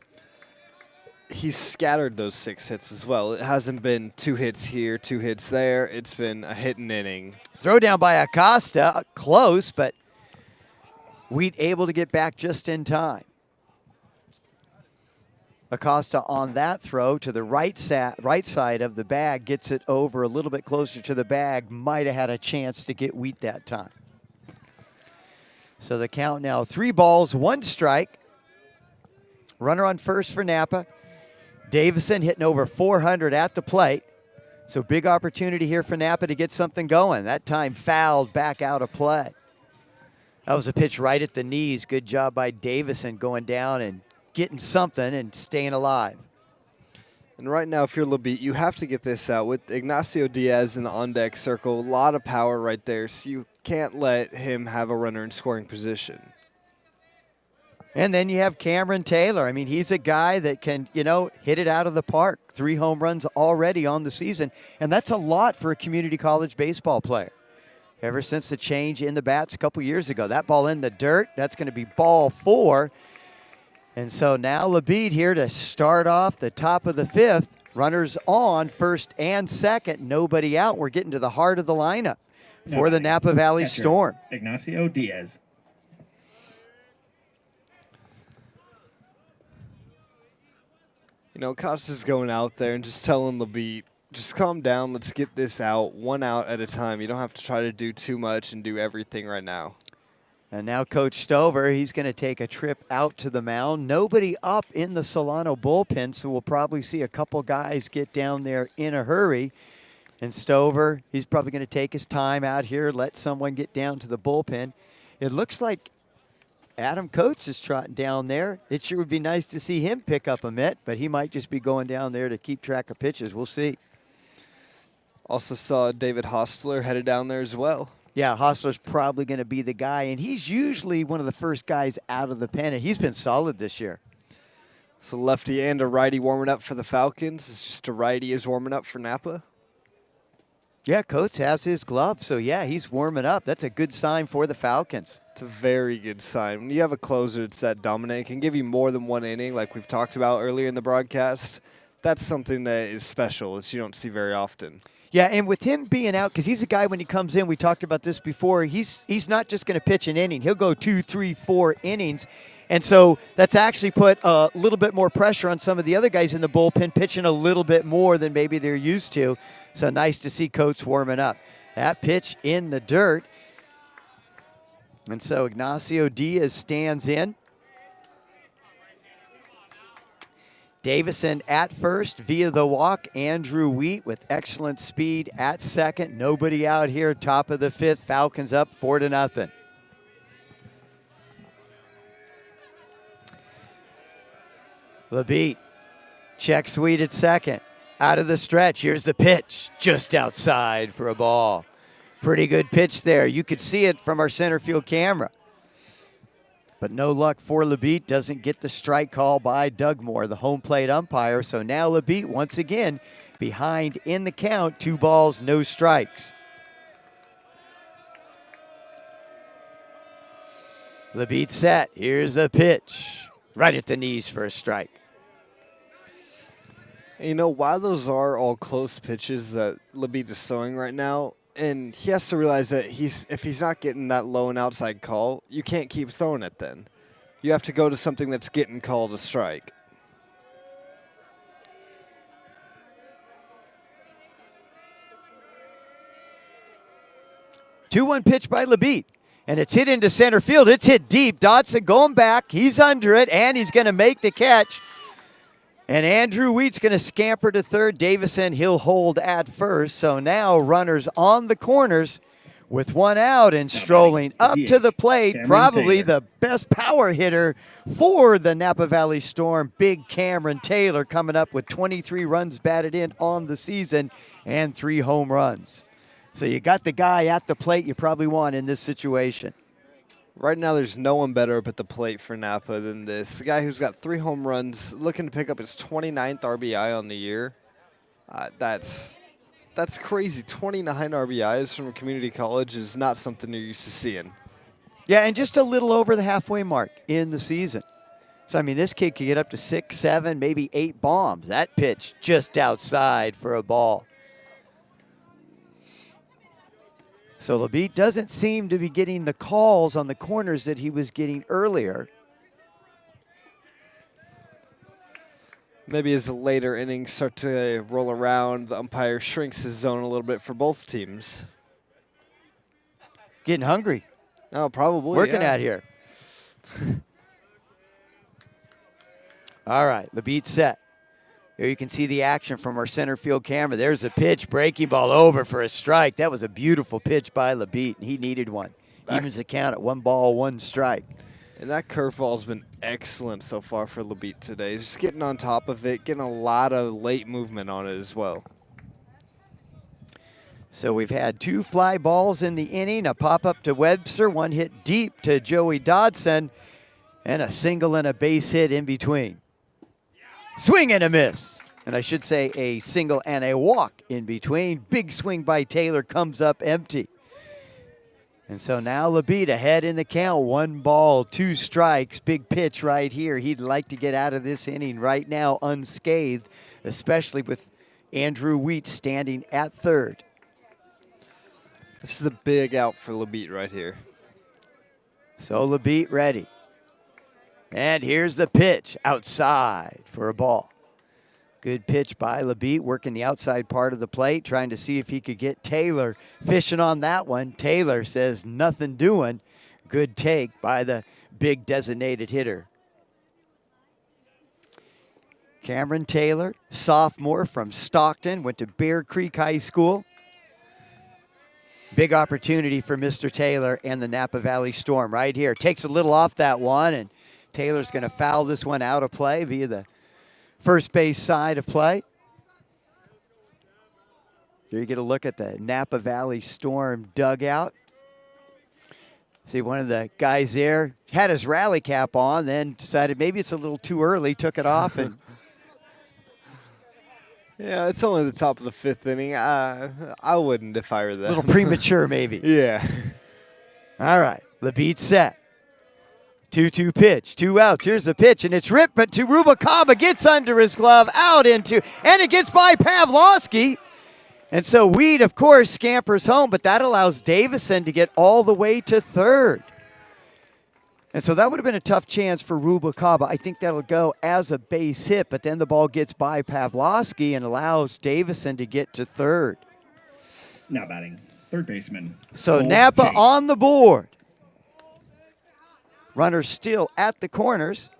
He's scattered those 6 hits as well. It hasn't been 2 hits here, 2 hits there. It's been a hit and inning. Throw down by Acosta, close, but Wheat able to get back just in time. Acosta on that throw to the right side of the bag, gets it over a little bit closer to the bag, might have had a chance to get Wheat that time. So the count now 3 balls, 1 strike. Runner on first for Napa. Davison hitting over 400 at the plate. So big opportunity here for Napa to get something going. That time fouled back out of play. That was a pitch right at the knees. Good job by Davison going down and getting something and staying alive. And right now, if you're Labitte, you have to get this out. With Ignacio Diaz in the on-deck circle, a lot of power right there, so you can't let him have a runner in scoring position. And then you have Cameron Taylor. I mean, he's a guy that can, hit it out of the park. 3 home runs already on the season, and that's a lot for a community college baseball player. Ever since the change in the bats a couple years ago. That ball in the dirt, that's going to be ball 4. And so now Labitte here to start off the top of the 5th. Runners on first and second, nobody out. We're getting to the heart of the lineup for the Napa Valley Storm. Ignacio Diaz. Costa's going out there and just telling Labitte, just calm down, let's get this out, 1 out at a time. You don't have to try to do too much and do everything right now. And now Coach Stover, he's going to take a trip out to the mound. Nobody up in the Solano bullpen, so we'll probably see a couple guys get down there in a hurry. And Stover, he's probably going to take his time out here, let someone get down to the bullpen. It looks like Adam Coates is trotting down there. It sure would be nice to see him pick up a mitt, but he might just be going down there to keep track of pitches. We'll see. Also saw David Hostler headed down there as well. Yeah, Hostler's probably going to be the guy, and he's usually one of the first guys out of the pen, and he's been solid this year. So lefty and a righty warming up for the Falcons. It's just a righty is warming up for Napa. Yeah, Coates has his glove, so yeah, he's warming up. That's a good sign for the Falcons. It's a very good sign. When you have a closer that's that dominant, can give you more than 1 inning like we've talked about earlier in the broadcast. That's something that is special that you don't see very often. Yeah, and with him being out, because he's a guy when he comes in, we talked about this before, he's not just going to pitch an inning. He'll go 2, 3, 4 innings. And so that's actually put a little bit more pressure on some of the other guys in the bullpen, pitching a little bit more than maybe they're used to. So nice to see Coates warming up. That pitch in the dirt. And so Ignacio Diaz stands in. Davison at first via the walk. Andrew Wheat with excellent speed at second. Nobody out here. Top of the fifth. Falcons up 4-0. LeBeat checks Wheat at second. Out of the stretch. Here's the pitch. Just outside for a ball. Pretty good pitch there. You could see it from our center field camera. But no luck for LeBeat. Doesn't get the strike call by Doug Moore, the home plate umpire. So now LeBeat once again behind in the count. 2 balls, no strikes. LeBeat set. Here's the pitch. Right at the knees for a strike. You know, while those are all close pitches that LeBeat is throwing right now, and he has to realize that if he's not getting that low and outside call, you can't keep throwing it then. You have to go to something that's getting called a strike. Two-one pitch by LeBeat. And it's hit into center field. It's hit deep. Dodson going back. He's under it, and he's going to make the catch. And Andrew Wheat's going to scamper to third. Davison, he'll hold at first. So now runners on the corners with one out and strolling up to the plate. Probably the best power hitter for the Napa Valley Storm. Big Cameron Taylor coming up with 23 runs batted in on the season and 3 home runs. So you got the guy at the plate you probably want in this situation. Right now, there's no one better up at the plate for Napa than this. The guy who's got 3 home runs, looking to pick up his 29th RBI on the year. That's crazy. 29 RBIs from a community college is not something you're used to seeing. Yeah, and just a little over the halfway mark in the season. So, I mean, this kid could get up to 6, 7, maybe 8 bombs. That pitch just outside for a ball. So LeBeat doesn't seem to be getting the calls on the corners that he was getting earlier. Maybe as the later innings start to roll around, the umpire shrinks his zone a little bit for both teams. Getting hungry. Oh, probably. Working out here. All right, LeBeat set. Here you can see the action from our center field camera. There's a pitch, breaking ball over for a strike. That was a beautiful pitch by LeBeat, and he needed one. Evens the count at 1 ball, 1 strike. And that curveball's been excellent so far for LeBeat today. Just getting on top of it, getting a lot of late movement on it as well. So we've had 2 fly balls in the inning, a pop-up to Webster, 1 hit deep to Joey Dodson, and a single and a base hit in between. Swing and a miss. And I should say a single and a walk in between. Big swing by Taylor comes up empty. And so now LeBeat ahead in the count. 1 ball, 2 strikes. Big pitch right here. He'd like to get out of this inning right now unscathed, especially with Andrew Wheat standing at third. This is a big out for LeBeat right here. So LeBeat ready. And here's the pitch outside for a ball. Good pitch by LeBeat, working the outside part of the plate, trying to see if he could get Taylor fishing on that one. Taylor says nothing doing. Good take by the big designated hitter. Cameron Taylor, sophomore from Stockton, went to Bear Creek High School. Big opportunity for Mr. Taylor and the Napa Valley Storm right here. Takes a little off that one, and Taylor's going to foul this one out of play via the first base side of play. There you get a look at the Napa Valley Storm dugout. See one of the guys there had his rally cap on, then decided maybe it's a little too early, took it off. And yeah, it's only the top of the 5th inning. I wouldn't if I were them. A little premature maybe. Yeah. All right, LeBeat set. 2-2 pitch, 2 outs. Here's the pitch, and it's ripped, but Rubacaba gets under his glove, out into, and it gets by Pavlovsky. And so Weed, of course, scampers home, but that allows Davison to get all the way to third. And so that would have been a tough chance for Rubacaba. I think that'll go as a base hit, but then the ball gets by Pavlovsky and allows Davison to get to third. Now batting, third baseman. So Napa on the board. Runners still at the corners.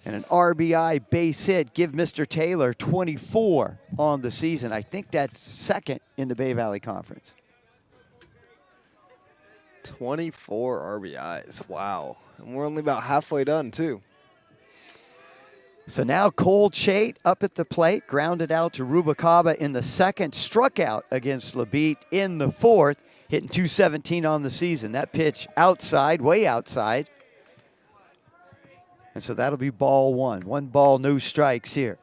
And an RBI base hit give Mr. Taylor 24 on the season. I think that's second in the Bay Valley Conference. 24 RBIs. Wow. And we're only about halfway done, too. So now Cole Chait up at the plate, grounded out to Rubalcaba in the second, struck out against Labitte in the fourth, hitting .217 on the season. That pitch outside, way outside. And so that'll be ball one. 1 ball, no strikes here.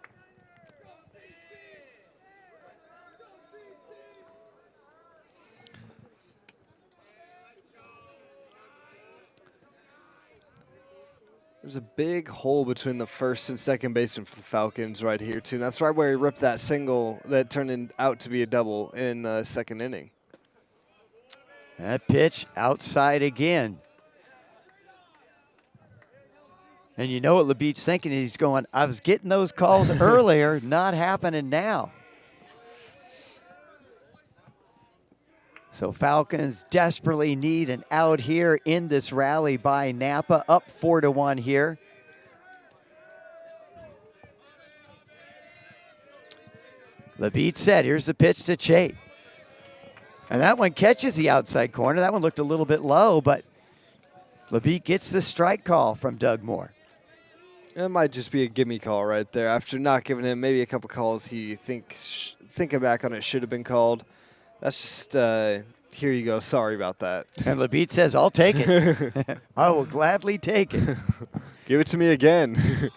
There's a big hole between the first and second baseman for the Falcons right here, too. And that's right where he ripped that single that turned out to be a double in the second inning. That pitch outside again. And you know what Labitte's thinking? He's going, I was getting those calls earlier, not happening now. So Falcons desperately need an out here in this rally by Napa, up 4-1 here. Labitte said, here's the pitch to Chait. And that one catches the outside corner. That one looked a little bit low, but Labitte gets the strike call from Doug Moore. It might just be a gimme call right there. After not giving him maybe a couple calls he thinking back on it should have been called. That's just, here you go. Sorry about that. And Labitte says, I'll take it. I will gladly take it. Give it to me again.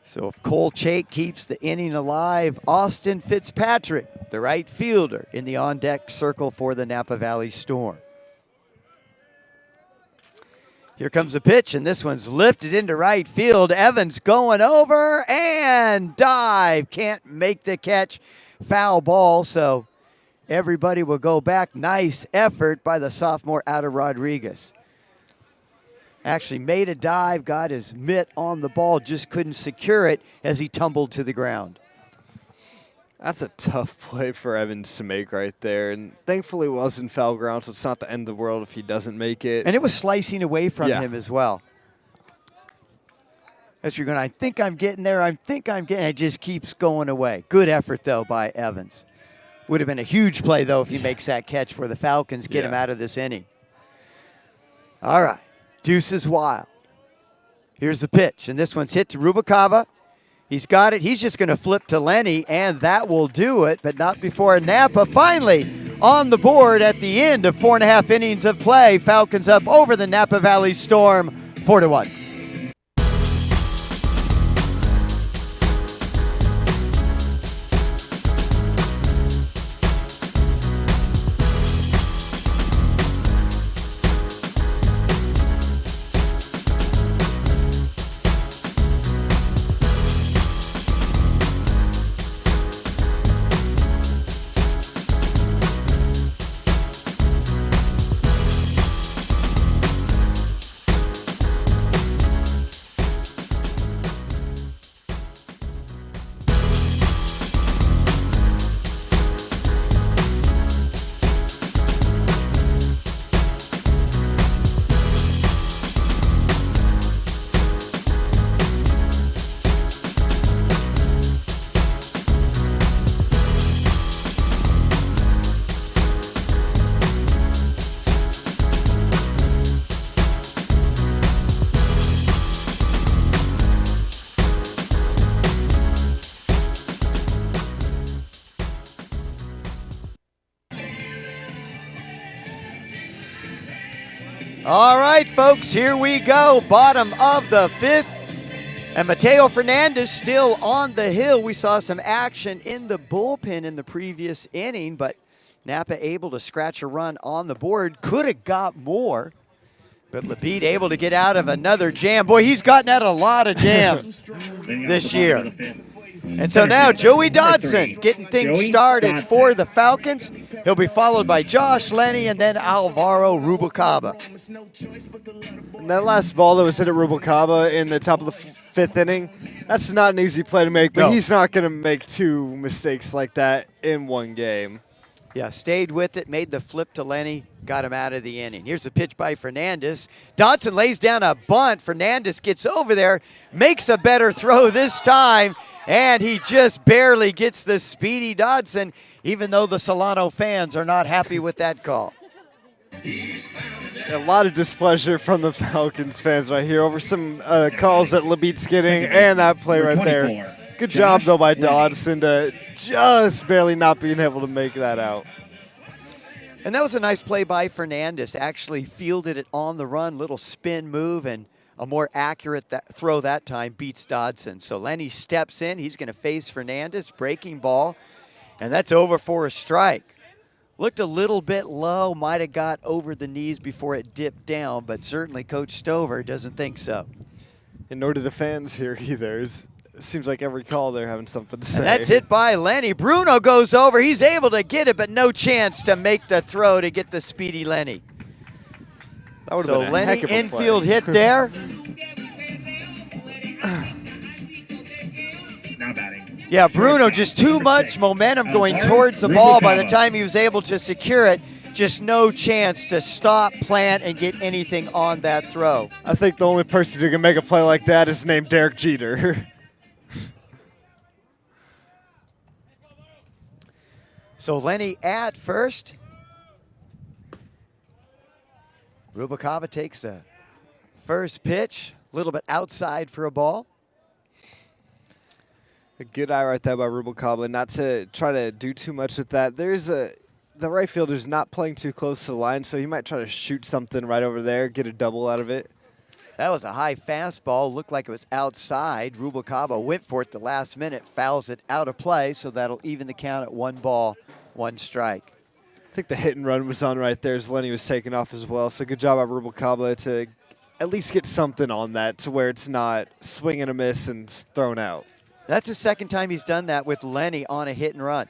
So if Cole Chait keeps the inning alive, Austin Fitzpatrick, the right fielder, in the on-deck circle for the Napa Valley Storm. Here comes a pitch, and this one's lifted into right field. Evans going over and dive. Can't make the catch. Foul ball, so everybody will go back. Nice effort by the sophomore out of Rodriguez. Actually made a dive, got his mitt on the ball, just couldn't secure it as he tumbled to the ground. That's a tough play for Evans to make right there. And thankfully it wasn't foul ground, so it's not the end of the world if he doesn't make it. And it was slicing away from him as well. As you're going, I think I'm getting there, I think I'm getting, it just keeps going away. Good effort, though, by Evans. Would have been a huge play, though, if he makes that catch for the Falcons, get him out of this inning. All right, deuces wild. Here's the pitch, and this one's hit to Rubalcaba. He's got it. He's just going to flip to Lenny, and that will do it, but not before Napa finally on the board at the end of 4.5 innings of play. Falcons up over the Napa Valley Storm, 4-1. All right, folks, here we go. Bottom of the fifth. And Mateo Fernandez still on the hill. We saw some action in the bullpen in the previous inning, but Napa able to scratch a run on the board. Could have got more, but Labitte able to get out of another jam. Boy, he's gotten out of a lot of jams this year. And so now Joey Dodson getting things started for the Falcons. He'll be followed by Josh Lenny and then Alvaro Rubalcaba. And that last ball that was hit at Rubalcaba in the top of the fifth inning, that's not an easy play to make, but he's not going to make two mistakes like that in one game. Yeah, stayed with it, made the flip to Lenny, got him out of the inning. Here's a pitch by Fernandez. Dodson lays down a bunt. Fernandez gets over there, makes a better throw this time, and he just barely gets the speedy Dodson, even though the Solano fans are not happy with that call. A lot of displeasure from the Falcons fans right here over some calls that LeBeat's getting and that play right there. Good job, though, by Dodson to just barely not being able to make that out. And that was a nice play by Fernandez. Actually fielded it on the run, little spin move, and a more accurate throw that time beats Dodson. So Lenny steps in. He's going to face Fernandez, breaking ball, and that's over for a strike. Looked a little bit low, might have got over the knees before it dipped down, but certainly Coach Stover doesn't think so. And nor do the fans here either. It seems like every call they're having something to say. And that's hit by Lenny. Bruno goes over. He's able to get it, but no chance to make the throw to get the speedy Lenny. So Lenny infield hit there. Now batting. Yeah, Bruno just too much momentum going towards the ball by the time he was able to secure it. Just no chance to stop, plant, and get anything on that throw. I think the only person who can make a play like that is named Derek Jeter. So Lenny at first. Rubalcaba takes the first pitch, a little bit outside for a ball. A good eye right there by Rubalcaba, not to try to do too much with that. The right fielder's not playing too close to the line, so he might try to shoot something right over there, get a double out of it. That was a high fastball, looked like it was outside. Rubalcaba went for it the last minute, fouls it out of play, so that'll even the count at 1 ball, 1 strike. I think the hit and run was on right there as Lenny was taking off as well, so good job by Rubalcaba to at least get something on that to where it's not swing and a miss and thrown out. That's the second time he's done that with Lenny on a hit and run.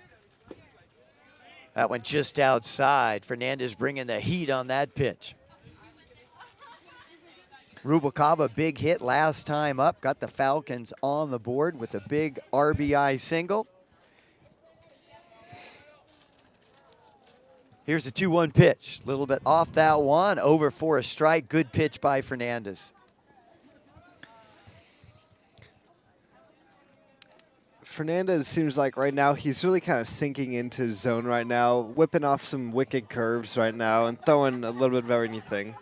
That went just outside. Fernandez bringing the heat on that pitch. Rubalcaba, big hit last time up. Got the Falcons on the board with a big RBI single. Here's the 2-1 pitch. A little bit off that one. Over for a strike. Good pitch by Fernandez. Fernandez seems like right now he's really kind of sinking into his zone right now, whipping off some wicked curves right now and throwing a little bit of everything.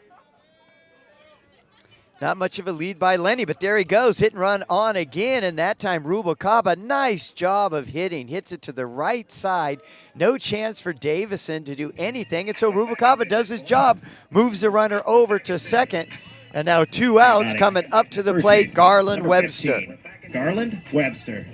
Not much of a lead by Lenny, but there he goes. Hit and run on again, and that time Rubalcaba, nice job of hitting. Hits it to the right side. No chance for Davison to do anything, and so Rubalcaba does his job, moves the runner over to second, and now 2 outs coming up to the plate, Garland Webster. Garland Webster.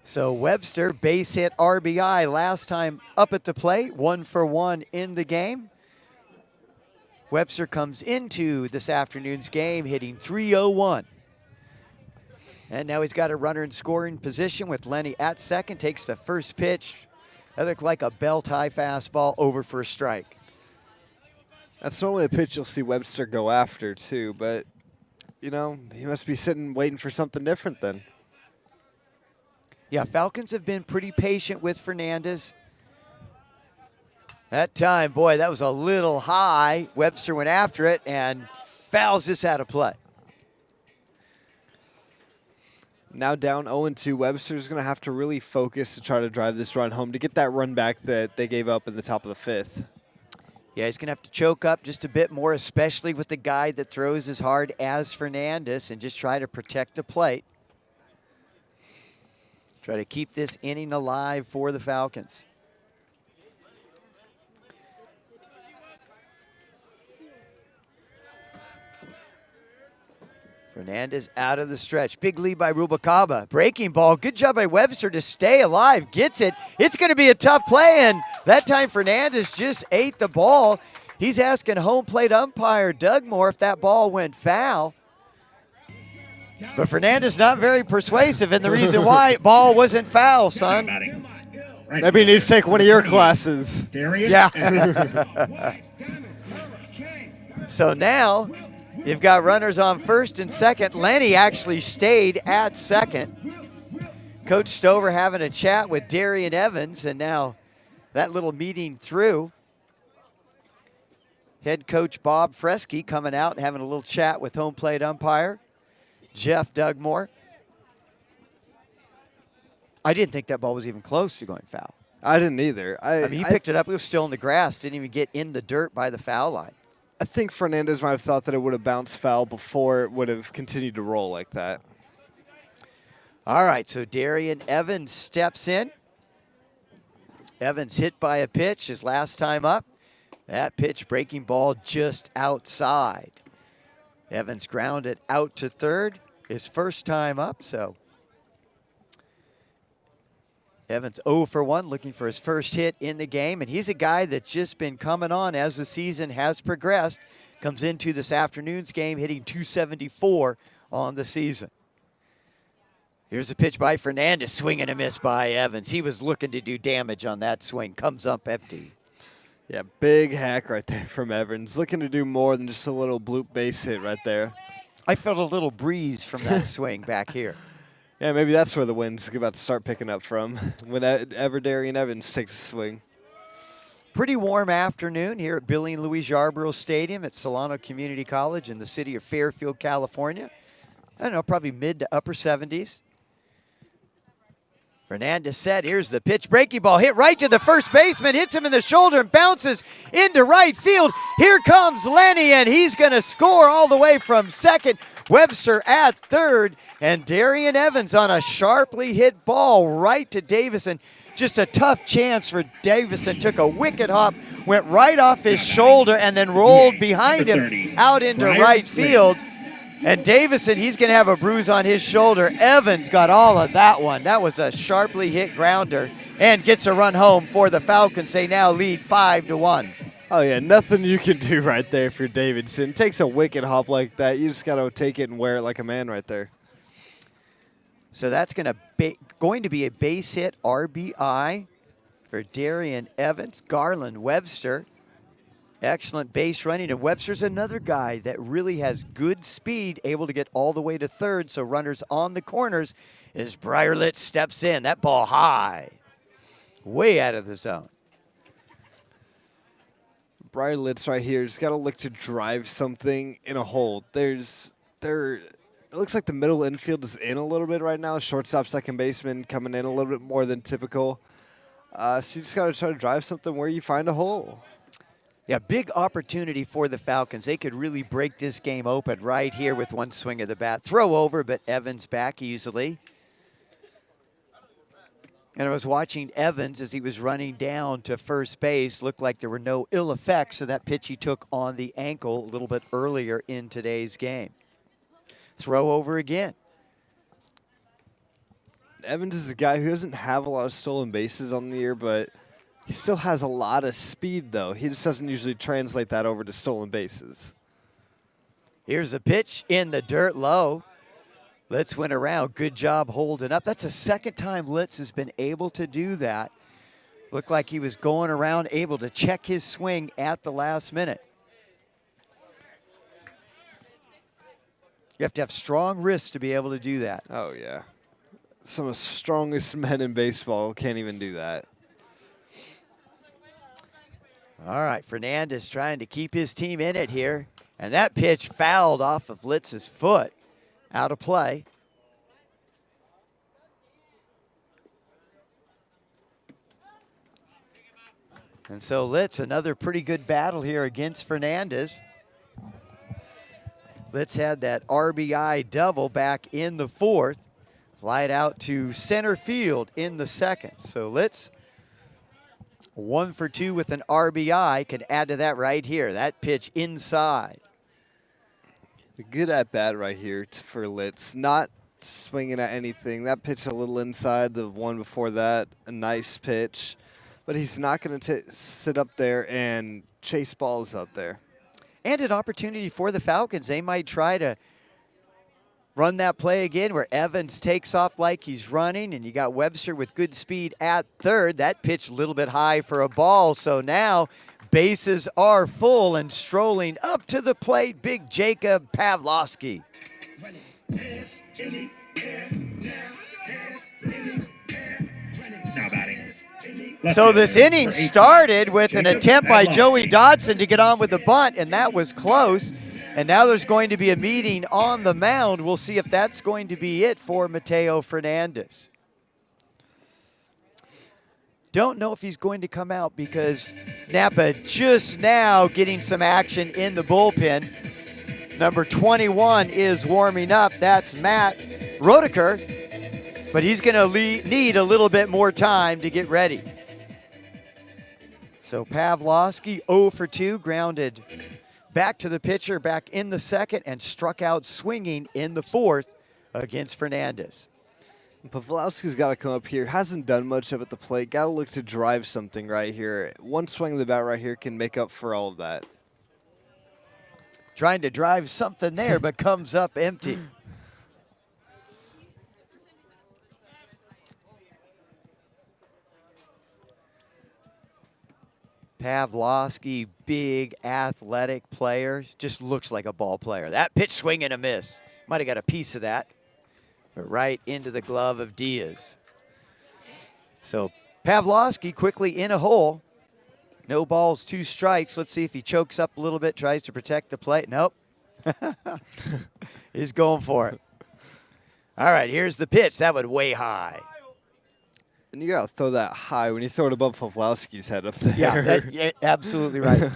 So Webster, base hit RBI last time up at the plate, 1 for 1 in the game. Webster comes into this afternoon's game hitting .301. And now he's got a runner in scoring position with Lenny at second, takes the first pitch. That looked like a belt-high fastball, over for a strike. That's normally a pitch you'll see Webster go after too, but you know, he must be sitting waiting for something different then. Yeah, Falcons have been pretty patient with Fernandez. That time, boy, that was a little high. Webster went after it and fouls this out of play. Now down 0-2, Webster's going to have to really focus to try to drive this run home to get that run back that they gave up in the top of the 5th. Yeah, he's going to have to choke up just a bit more, especially with the guy that throws as hard as Fernandez, and just try to protect the plate. Try to keep this inning alive for the Falcons. Fernandez out of the stretch. Big lead by Rubalcaba. Breaking ball. Good job by Webster to stay alive. Gets it. It's going to be a tough play, and that time Fernandez just ate the ball. He's asking home plate umpire Doug Moore if that ball went foul. But Fernandez not very persuasive, and the reason why, ball wasn't foul, son. Maybe he needs to take one of your classes. Yeah. So now You've got runners on first and second. Lenny actually stayed at second. Coach Stover having a chat with Darian Evans, and now that little meeting through. Head coach Bob Fresky coming out and having a little chat with home plate umpire Jeff Dugmore. I didn't think that ball was even close to going foul. I didn't either. I mean, he picked it up. It was still in the grass. Didn't even get in the dirt by the foul line. I think Fernandez might have thought that it would have bounced foul before it would have continued to roll like that. All right, so Darian Evans steps in. Evans hit by a pitch his last time up. That pitch, breaking ball just outside. Evans grounded out to third, his first time up, so Evans 0 for 1, looking for his first hit in the game, and he's a guy that's just been coming on as the season has progressed. Comes into this afternoon's game hitting .274 on the season. Here's a pitch by Fernandez, swing and a miss by Evans. He was looking to do damage on that swing, comes up empty. Yeah, big hack right there from Evans. Looking to do more than just a little bloop base hit right there. I felt a little breeze from that swing back here. Yeah, maybe that's where the wind's about to start picking up from, whenever Darian Evans takes a swing. Pretty warm afternoon here at Billy and Louise Yarborough Stadium at Solano Community College in the city of Fairfield, California. I don't know, probably mid to upper 70s. Fernandez set, here's the pitch, breaking ball, hit right to the first baseman, hits him in the shoulder and bounces into right field. Here comes Lenny, and he's gonna score all the way from second. Webster at third, and Darian Evans on a sharply hit ball right to Davison. Just a tough chance for Davison, took a wicked hop, went right off his shoulder and then rolled behind him out into right field. And Davison, he's going to have a bruise on his shoulder. Evans got all of that one. That was a sharply hit grounder and gets a run home for the Falcons. They now lead 5-1. Oh, yeah, nothing you can do right there for Davidson. Takes a wicked hop like that. You just got to take it and wear it like a man right there. So that's going to be a base hit RBI for Darian Evans. Garland Webster. Excellent base running, and Webster's another guy that really has good speed, able to get all the way to third, so runners on the corners as Brierlitz steps in. That ball high, way out of the zone. Brierlitz right here has got to look to drive something in a hole. It looks like the middle infield is in a little bit right now. Shortstop, second baseman coming in a little bit more than typical. So you just got to try to drive something where you find a hole. Yeah, big opportunity for the Falcons. They could really break this game open right here with one swing of the bat. Throw over, but Evans back easily. And I was watching Evans as he was running down to first base. Looked like there were no ill effects of that pitch he took on the ankle a little bit earlier in today's game. Throw over again. Evans is a guy who doesn't have a lot of stolen bases on the year, but he still has a lot of speed, though. He just doesn't usually translate that over to stolen bases. Here's a pitch in the dirt low. Litz went around. Good job holding up. That's the second time Litz has been able to do that. Looked like he was going around, able to check his swing at the last minute. You have to have strong wrists to be able to do that. Oh, yeah. Some of the strongest men in baseball can't even do that. All right, Fernandez trying to keep his team in it here. And that pitch fouled off of Litz's foot, out of play. And so Litz, another pretty good battle here against Fernandez. Litz had that RBI double back in the fourth. Flied out to center field in the second. So Litz, 1 for 2 with an RBI, can add to that right here. That pitch inside. A good at-bat right here for Litz. Not swinging at anything. That pitch a little inside. The one before that, a nice pitch. But he's not going to sit up there and chase balls out there. And an opportunity for the Falcons. They might try to run that play again where Evans takes off like he's running, and you got Webster with good speed at third. That pitch a little bit high for a ball. So now bases are full, and strolling up to the plate, big Jacob Pavlovsky. Now batting. So this inning started with an attempt by Joey Dodson to get on with the bunt, and that was close. And now there's going to be a meeting on the mound. We'll see if that's going to be it for Mateo Fernandez. Don't know if he's going to come out because Napa just now getting some action in the bullpen. Number 21 is warming up. That's Matt Rodeker, but he's going to need a little bit more time to get ready. So Pavlovsky 0 for 2, grounded back to the pitcher, back in the second, and struck out swinging in the fourth against Fernandez. Pavlovsky's got to come up here. Hasn't done much up at the plate. Got to look to drive something right here. One swing of the bat right here can make up for all of that. Trying to drive something there, but comes up empty. Pavlovsky, big athletic player, just looks like a ball player. That pitch swing and a miss. Might have got a piece of that, but right into the glove of Diaz. So Pavlovsky quickly in a hole. No balls, 2 strikes. Let's see if he chokes up a little bit, tries to protect the plate. Nope. He's going for it. All right, here's the pitch. That went way high. And you got to throw that high when you throw it above Pavlovsky's head up there. Yeah, absolutely right.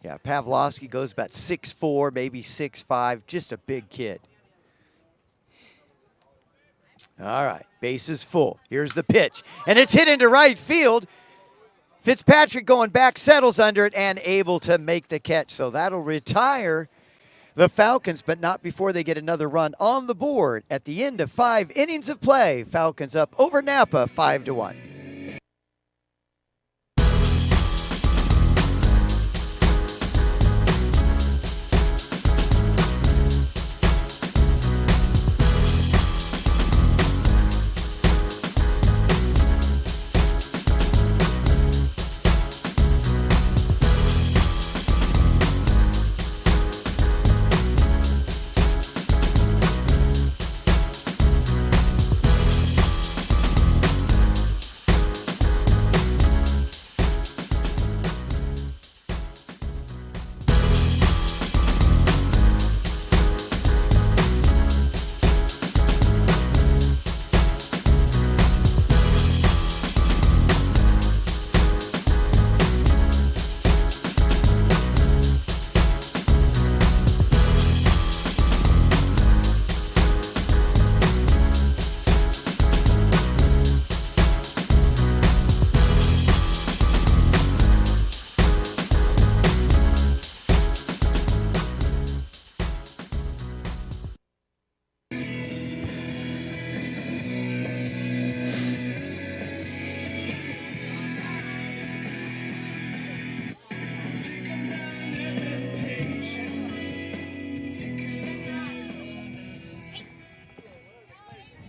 Yeah, Pavlovsky goes about 6'4", maybe 6'5", just a big kid. All right, base is full. Here's the pitch, and it's hit into right field. Fitzpatrick going back, settles under it, and able to make the catch. So that'll retire the Falcons, but not before they get another run on the board at the end of 5 innings of play. Falcons up over Napa 5-1.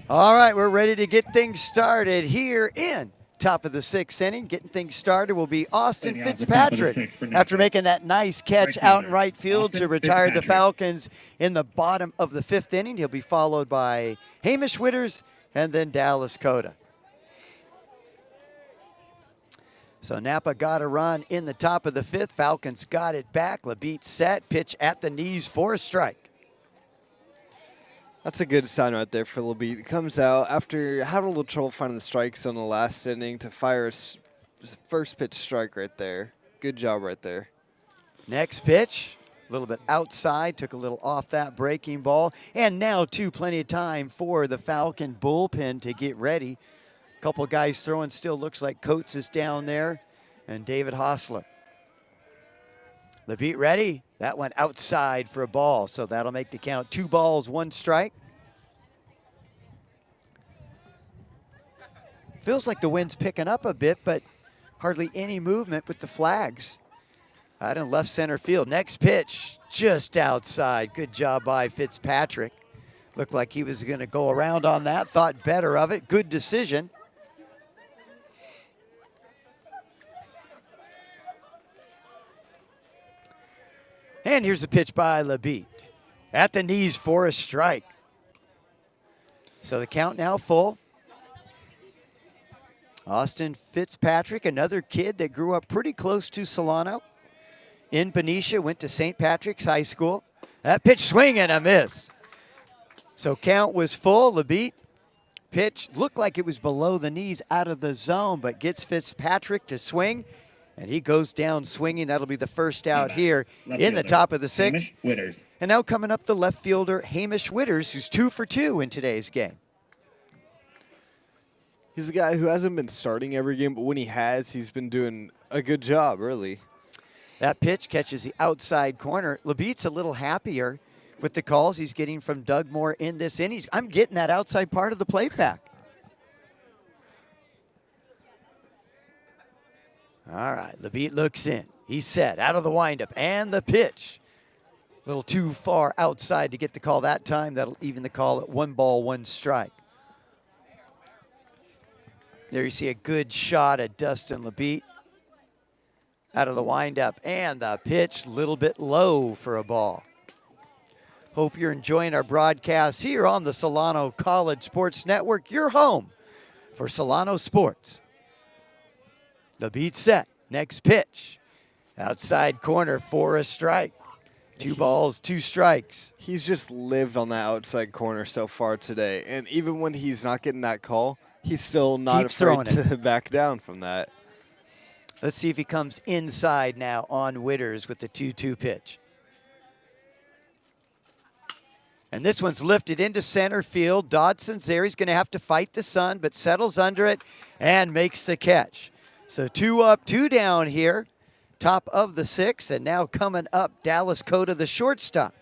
All right, we're ready to get things started here in top of the 6th inning. Getting things started will be Austin Fitzpatrick after making that nice catch out in right field to retire the Falcons in the bottom of the 5th inning. He'll be followed by Hamish Witters and then Dallas Cota. So Napa got a run in the top of the 5th. Falcons got it back. Labite set, pitch at the knees for a strike. That's a good sign right there for Labite. Comes out after having a little trouble finding the strike zone in the last inning to fire his first pitch strike right there. Good job right there. Next pitch, a little bit outside, took a little off that breaking ball. And now, too, plenty of time for the Falcon bullpen to get ready. A couple guys throwing, still looks like Coates is down there, and David Hostler. Labite ready. That went outside for a ball, so that'll make the count 2 balls, 1 strike. Feels like the wind's picking up a bit, but hardly any movement with the flags out in left center field. Next pitch, just outside. Good job by Fitzpatrick. Looked like he was going to go around on that, thought better of it. Good decision. And here's a pitch by Labitte. At the knees for a strike. So the count now full. Austin Fitzpatrick, another kid that grew up pretty close to Solano. In Benicia, went to St. Patrick's High School. That pitch swing and a miss. So count was full. Labitte pitch looked like it was below the knees out of the zone, but gets Fitzpatrick to swing, and he goes down swinging. That'll be the first out here in the top of the sixth. And now coming up the left fielder, Hamish Witters, who's 2 for 2 in today's game. He's a guy who hasn't been starting every game, but when he has, he's been doing a good job, really. That pitch catches the outside corner. Labitte's a little happier with the calls he's getting from Doug Moore in this inning. I'm getting that outside part of the plate back. All right, Labitte looks in. He's set out of the windup, and the pitch. A little too far outside to get the call that time. That'll even the call at 1 ball, 1 strike. There you see a good shot at Dustin Labitte. Out of the windup, and the pitch a little bit low for a ball. Hope you're enjoying our broadcast here on the Solano College Sports Network, your home for Solano Sports. Labitte set, next pitch. Outside corner for a strike. 2 balls, 2 strikes. He's just lived on that outside corner so far today, and even when he's not getting that call, he's still not afraid to back down from that. Let's see if he comes inside now on Witters with the 2-2 pitch. And this one's lifted into center field. Dodson's there. He's going to have to fight the sun, but settles under it and makes the catch. So 2 up, 2 down here. Top of the 6th, and now coming up, Dallas Cota, the shortstop.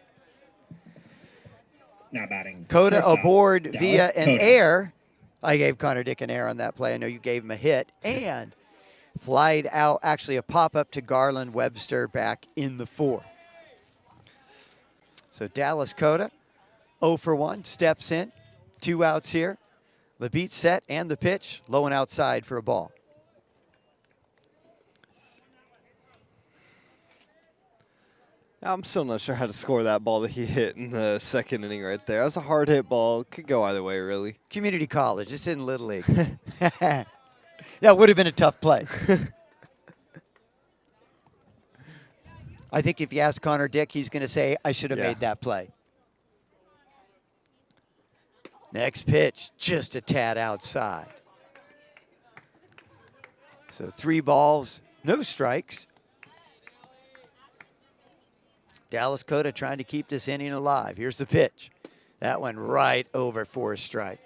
Now batting. Cota aboard Dallas via an Cota. error. I gave Connor Dick an error on that play. I know you gave him a hit. And flied out, actually a pop-up to Garland Webster back in the 4th. So Dallas Cota, 0 for 1, steps in. 2 outs here. Labitte set and the pitch, low and outside for a ball. I'm still not sure how to score that ball that he hit in the 2nd inning right there. That was a hard hit ball. Could go either way, really. Community college. It's in Little League. That would have been a tough play. I think if you ask Connor Dick, he's going to say, I should have made that play. Next pitch, just a tad outside. So 3 balls, no strikes. Dallas Cota trying to keep this inning alive. Here's the pitch. That one right over for a strike.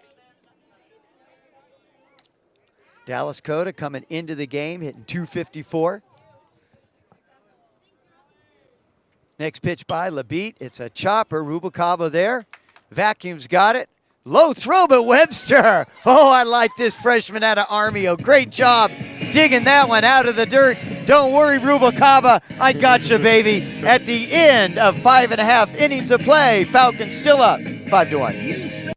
Dallas Cota coming into the game, hitting .254. Next pitch by Labitte. It's a chopper. Rubalcaba there. Vacuum's got it. Low throw, but Webster. Oh, I like this freshman out of Armio. Great job digging that one out of the dirt. Don't worry, Rubalcaba. I got you, baby. At the end of 5.5 innings of play, Falcons still up 5-1.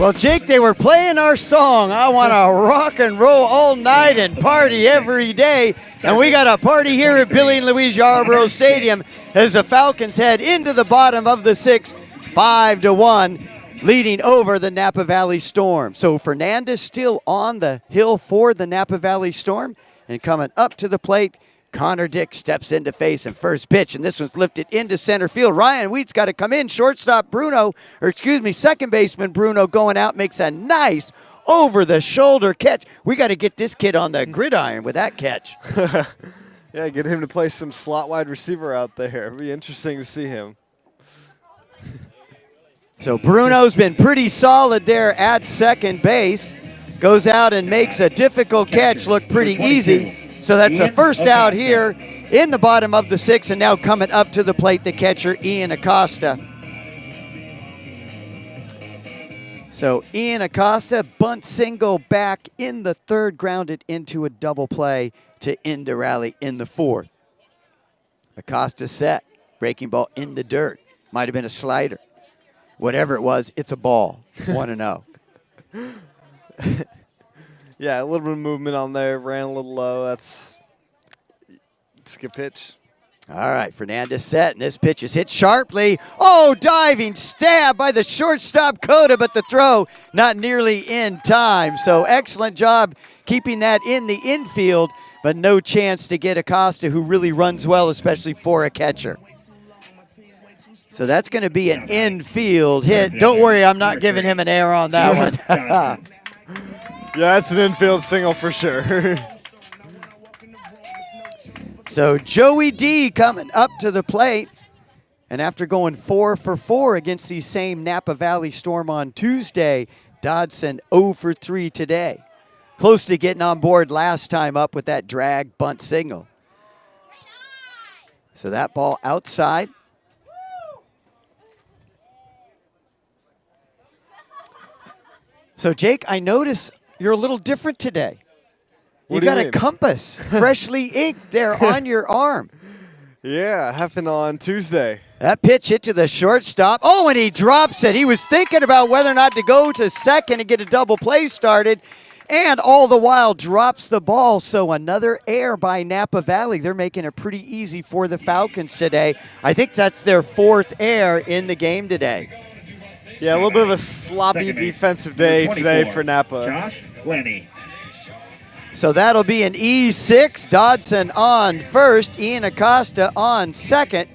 Well, Jake, they were playing our song, I want to rock and roll all night and party every day. And we got a party here at Billy and Louise Yarborough Stadium as the Falcons head into the bottom of the 6th, 5-1, leading over the Napa Valley Storm. So Fernandez still on the hill for the Napa Valley Storm. And coming up to the plate, Connor Dick steps in to face him. First pitch, and this one's lifted into center field. Ryan Wheat's got to come in. Shortstop second baseman Bruno going out, makes a nice over-the-shoulder catch. We got to get this kid on the gridiron with that catch. Yeah, get him to play some slot wide receiver out there. It'd be interesting to see him. So Bruno's been pretty solid there at second base. Goes out and makes a difficult catch look pretty easy. So that's the first out here in the bottom of the 6th, and now coming up to the plate, the catcher, Ian Acosta. So Ian Acosta, bunt single back in the 3rd, grounded into a double play to end the rally in the 4th. Acosta set, breaking ball in the dirt. Might have been a slider. Whatever it was, it's a ball. 1-0. Yeah, a little bit of movement on there. Ran a little low. It's a good pitch. All right, Fernandez set, and this pitch is hit sharply. Oh, diving stab by the shortstop Cota, but the throw not nearly in time. So excellent job keeping that in the infield, but no chance to get Acosta, who really runs well, especially for a catcher. So that's going to be an infield hit. Don't worry, I'm not giving him an error on that one. Yeah, it's an infield single for sure. So Joey D coming up to the plate. And after going 4 for 4 against the same Napa Valley Storm on Tuesday, Dodson 0 for 3 today. Close to getting on board last time up with that drag bunt signal. So that ball outside. So Jake, I notice you're a little different today. You got a compass, freshly inked there on your arm. Yeah, happened on Tuesday. That pitch hit to the shortstop. Oh, and he drops it. He was thinking about whether or not to go to second and get a double play started, and all the while drops the ball. So another error by Napa Valley. They're making it pretty easy for the Falcons today. I think that's their 4th error in the game today. Yeah, a little bit of a sloppy defensive day today for Napa. Josh Lenny. So that'll be an E6. Dodson on first, Ian Acosta on second,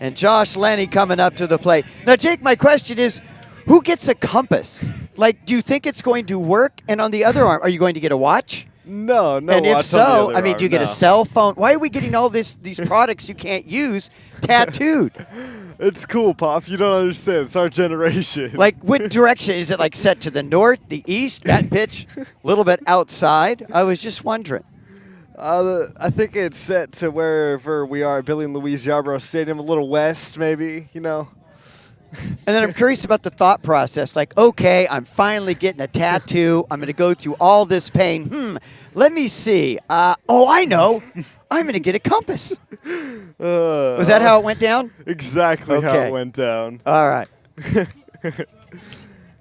and Josh Lenny coming up to the plate. Now, Jake, my question is, who gets a compass? Like, do you think it's going to work? And on the other arm, are you going to get a watch? No. And if so, I mean, do you get a cell phone? Why are we getting all these products you can't use tattooed? It's cool, Pop. You don't understand. It's our generation. Like, what direction? Is it like set to the north, the east? That pitch a little bit outside? I was just wondering. I think it's set to wherever we are at Billy and Louise Yarborough Stadium, a little west maybe, you know. And then I'm curious about the thought process. Like, okay, I'm finally getting a tattoo. I'm going to go through all this pain. Let me see. I know. I'm going to get a compass. Was that how it went down? Exactly how it went down. All right.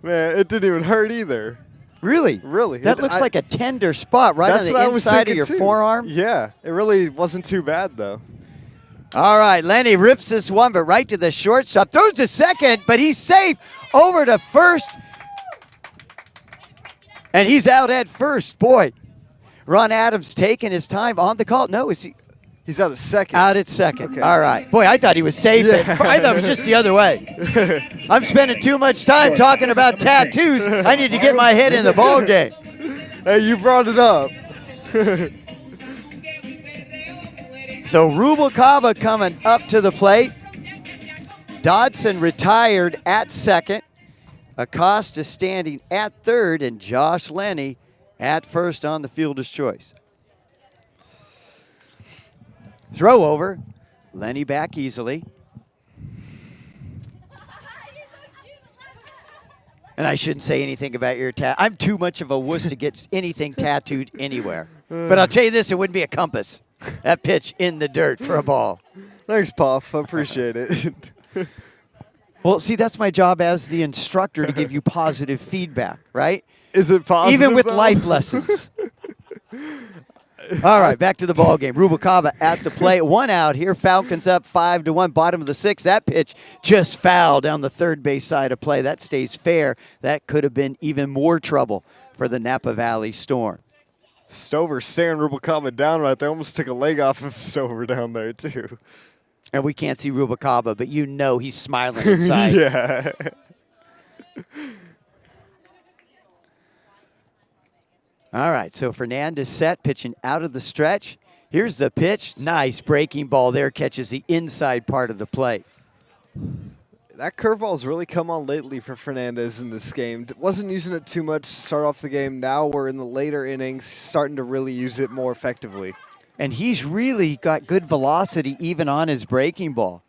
Man, it didn't even hurt either. Really? Really. That looks like a tender spot right on the inside of your forearm. Yeah, it really wasn't too bad, though. All right, Lenny rips this one, but right to the shortstop. Throws to second, but he's safe. Over to first. And he's out at first. Boy, Ron Adams taking his time on the call. No, is he? He's out at second. Out at second. Okay. All right. Boy, I thought he was safe. Yeah. I thought it was just the other way. I'm spending too much time talking about tattoos. I need to get my head in the ball game. Hey, you brought it up. So Rubalcaba coming up to the plate. Dodson retired at second. Acosta standing at third, and Josh Lenny at first on the fielder's choice. Throw over. Lenny back easily. And I shouldn't say anything about your I'm too much of a wuss to get anything tattooed anywhere. But I'll tell you this, it wouldn't be a compass. That pitch in the dirt for a ball. Thanks, Puff. I appreciate it. Well, see, that's my job as the instructor to give you positive feedback, right? Is it positive? Even with though? life lessons. All right, back to the ball game. Rubalcaba at the plate. 1 out here. Falcons up 5-1. Bottom of the 6th. That pitch just fouled down the third base side of play. That stays fair. That could have been even more trouble for the Napa Valley Storm. Stover staring Rubalcaba down right there. Almost took a leg off of Stover down there, too. And we can't see Rubalcaba, but you know he's smiling inside. Yeah. All right, so Fernandez set, pitching out of the stretch. Here's the pitch. Nice breaking ball there, catches the inside part of the plate. That curveball's really come on lately for Fernandez in this game. Wasn't using it too much to start off the game. Now we're in the later innings, starting to really use it more effectively. And he's really got good velocity even on his breaking ball.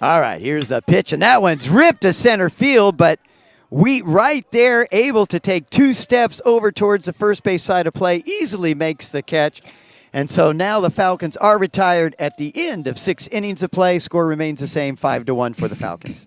All right, here's the pitch, and that one's ripped to center field, but Wheat right there, able to take 2 steps over towards the first base side of play, easily makes the catch. And so now the Falcons are retired at the end of 6 innings of play. Score remains the same, 5-1 for the Falcons.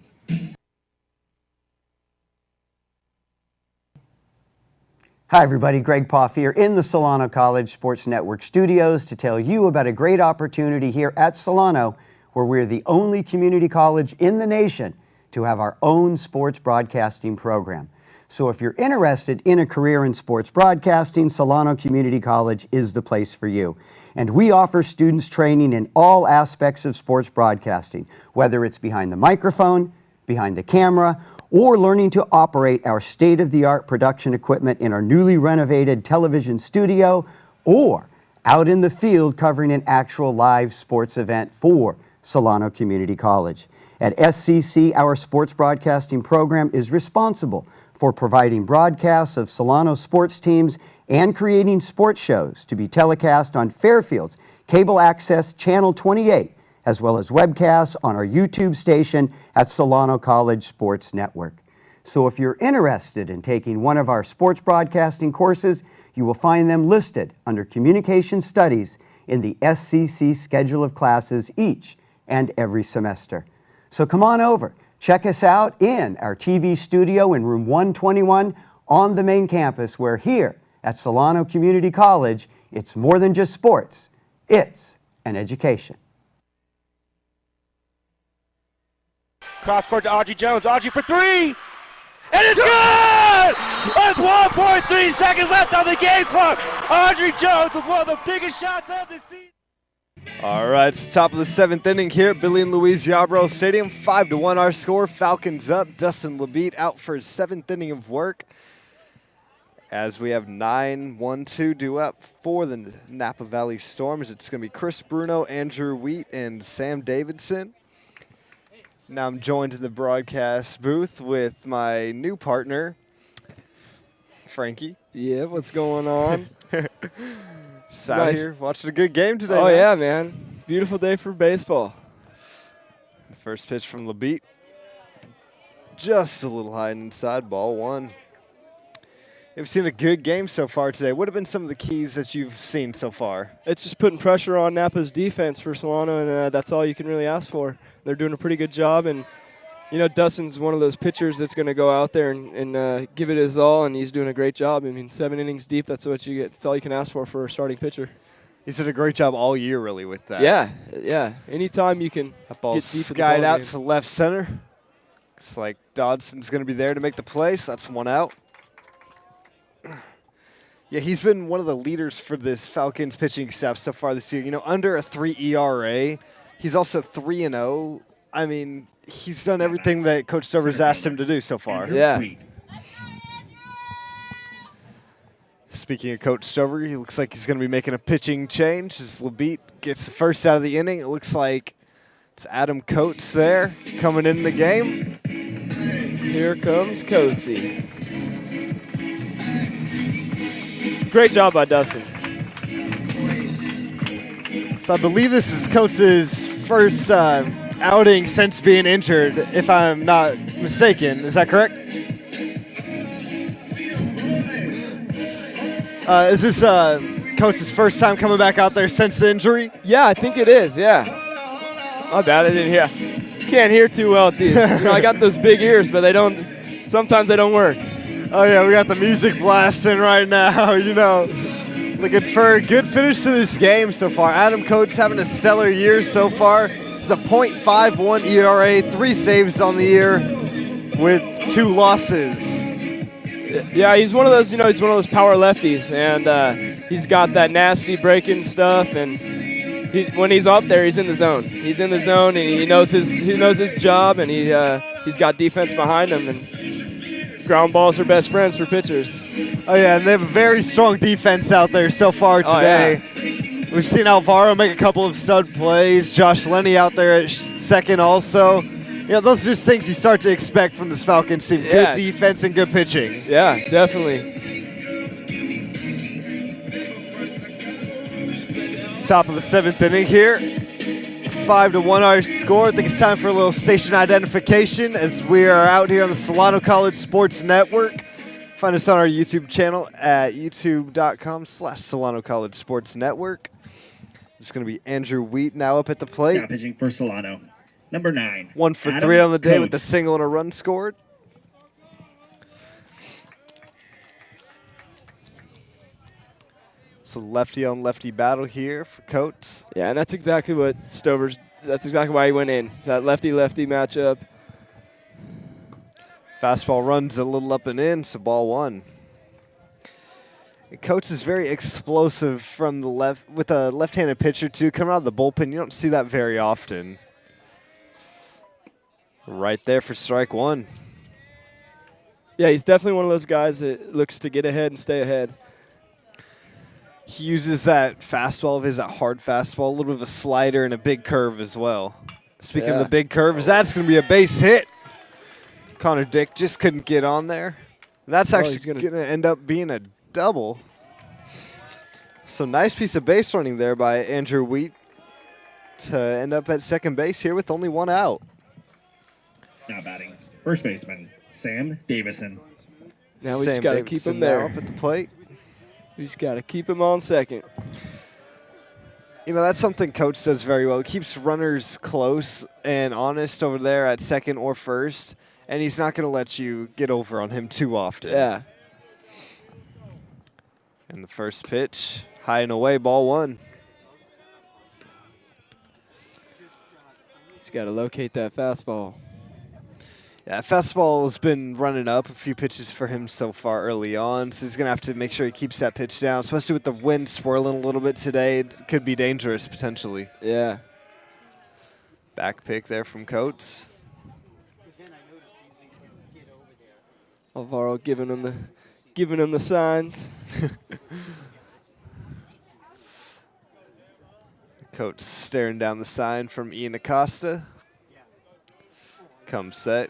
Hi, everybody. Greg Poff here in the Solano College Sports Network studios to tell you about a great opportunity here at Solano, where we're the only community college in the nation to have our own sports broadcasting program. So if you're interested in a career in sports broadcasting, Solano Community College is the place for you. And we offer students training in all aspects of sports broadcasting, whether it's behind the microphone, behind the camera, or learning to operate our state-of-the-art production equipment in our newly renovated television studio, or out in the field covering an actual live sports event for Solano Community College. At SCC, our sports broadcasting program is responsible for providing broadcasts of Solano sports teams and creating sports shows to be telecast on Fairfield's cable access Channel 28, as well as webcasts on our YouTube station at Solano College Sports Network. So if you're interested in taking one of our sports broadcasting courses, you will find them listed under Communication Studies in the SCC schedule of classes each and every semester. So come on over, check us out in our TV studio in room 121 on the main campus, where here at Solano Community College, it's more than just sports, it's an education. Cross court to Audrey Jones. Audrey for 3. And it's good! With 1.3 seconds left on the game clock. Audrey Jones with one of the biggest shots of the season. All right, it's top of the 7th inning here at Billy and Louise Yarbrough Stadium. 5-1 our score. Falcons up. Dustin LeBeat out for his 7th inning of work, as we have 9-1-2 due up for the Napa Valley Storms. It's going to be Chris Bruno, Andrew Wheat, and Sam Davidson. Now I'm joined in the broadcast booth with my new partner, Frankie. Yeah, what's going on? Just out here watching a good game today. Oh, man. yeah, man. Beautiful day for baseball. The first pitch from LeBeat. Just a little high inside, ball 1. You've seen a good game so far today. What have been some of the keys that you've seen so far? It's just putting pressure on Napa's defense for Solano, and that's all you can really ask for. They're doing a pretty good job, and you know, Dustin's one of those pitchers that's going to go out there and give it his all, and he's doing a great job. I mean, 7 innings deep, that's what you get. That's all you can ask for a starting pitcher. He's done a great job all year, really, with that. Yeah, yeah. Anytime you can that ball get deep skied out game. to left center. Looks like Dodson's going to be there to make the play, so that's 1 out. Yeah, he's been one of the leaders for this Falcons pitching staff so far this year. You know, under a 3 ERA. He's also 3-0. I mean, he's done everything that Coach Stover's asked him to do so far. Yeah. Speaking of Coach Stover, he looks like he's going to be making a pitching change as LeBeat gets the first out of the inning. It looks like it's Adam Coates there coming in the game. Here comes Coatesy. Great job by Dustin. So I believe this is Coates' first outing since being injured, if I'm not mistaken. Is that correct? Is this Coates' first time coming back out there since the injury? Yeah, I think it is, yeah. My bad, I didn't hear. can't hear too well at these. I got those big ears, but sometimes they don't work. Oh yeah, we got the music blasting right now, Looking for a good finish to this game so far. Adam Coates having a stellar year so far. It's a .51 ERA, 3 saves on the year with 2 losses. Yeah, he's one of those, he's one of those power lefties, and he's got that nasty breaking stuff, and when he's up there, he's in the zone. He's in the zone, and he knows his job, and he's got defense behind him, and ground balls are best friends for pitchers. Oh yeah, and they have a very strong defense out there so far today. Oh, yeah. We've seen Alvaro make a couple of stud plays. Josh Lenny out there at second also. Those are just things you start to expect from this Falcons team. Good defense and good pitching. Yeah, definitely. Top of the 7th inning here. 5-1 our score. I think it's time for a little station identification as we are out here on the Solano College Sports Network. Find us on our YouTube channel at youtube.com/Solano College Sports Network. It's going to be Andrew Wheat now up at the plate. Now pitching for Solano. Number 9. 1 for Adam 3 on the day Coates. with a single and a run scored. So lefty on lefty battle here for Coates. Yeah, and that's exactly what that's exactly why he went in. That lefty-lefty matchup. Fastball runs a little up and in, so ball 1. And Coates is very explosive from the left, with a left-handed pitcher too. Coming out of the bullpen, you don't see that very often. Right there for strike 1. Yeah, he's definitely one of those guys that looks to get ahead and stay ahead. He uses that fastball of his, that hard fastball, a little bit of a slider and a big curve as well. Speaking of the big curves, that's going to be a base hit. Connor Dick just couldn't get on there. That's actually going to end up being a double. So nice piece of base running there by Andrew Wheat to end up at second base here with only 1 out. Now batting, first baseman, Sam Davison. Now we just got to keep him there. Up at the plate. We just got to keep him on second. That's something Coach does very well. He keeps runners close and honest over there at second or first, and he's not going to let you get over on him too often. Yeah. And the first pitch, high and away, ball 1. He's got to locate that fastball. Yeah, fastball has been running up a few pitches for him so far early on, so he's going to have to make sure he keeps that pitch down, especially with the wind swirling a little bit today. It could be dangerous potentially. Yeah. Back pick there from Coates. Alvaro giving him the signs. Coates staring down the sign from Ian Acosta. Comes set.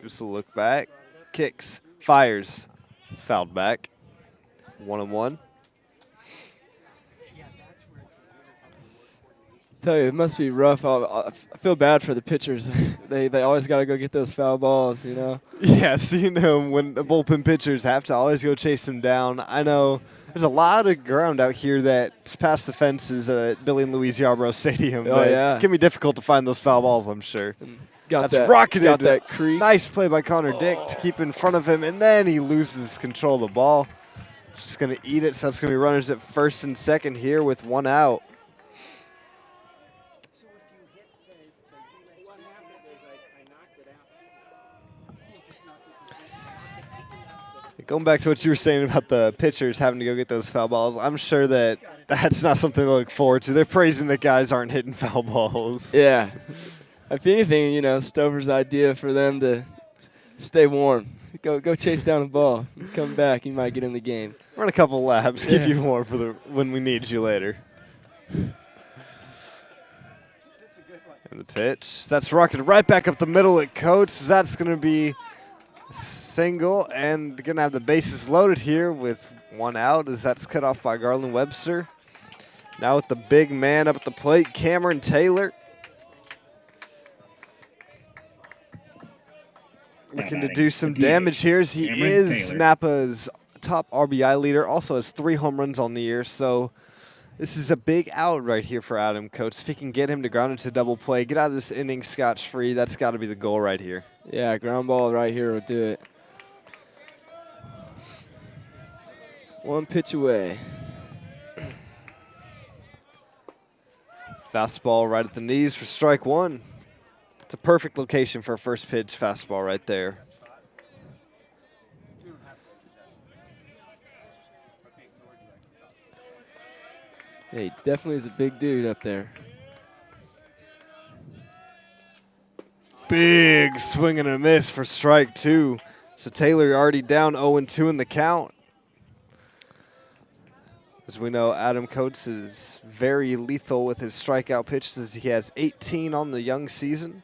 Just a look back. Kicks. Fires. Fouled back. 1-1. Tell you, it must be rough. I feel bad for the pitchers. They always got to go get those foul balls, Yes, when the bullpen pitchers have to always go chase them down. I know there's a lot of ground out here that's past the fences at Billy and Louise Yarborough Stadium. Oh, yeah. It can be difficult to find those foul balls, I'm sure. That's rocketed. Got that creep. Nice play by Connor Dick to keep in front of him, and then he loses control of the ball. Just going to eat it, so that's going to be runners at first and second here with 1 out. Going back to what you were saying about the pitchers having to go get those foul balls, I'm sure that's not something to look forward to. They're praising that guys aren't hitting foul balls. Yeah. If anything, Stover's idea for them to stay warm. Go chase down the ball. Come back, you might get in the game. Run a couple laps, keep you warm for when we need you later. And the pitch. That's rocketed right back up the middle at Coates. That's going to be single, and going to have the bases loaded here with 1 out as that's cut off by Garland Webster. Now with the big man up at the plate, Cameron Taylor. Looking to do some damage here as he is Napa's top RBI leader. Also has 3 home runs on the year, so This is a big out right here for Adam Coates. If he can get him to ground into double play, get out of this inning scotch-free, that's got to be the goal right here. Yeah, ground ball right here will do it. 1 pitch away. Fastball right at the knees for strike one. It's a perfect location for a first pitch fastball right there. Yeah, he definitely is a big dude up there. Big swing and a miss for strike two. So Taylor already down 0-2 in the count. As we know, Adam Coates is very lethal with his strikeout pitches as he has 18 on the young season.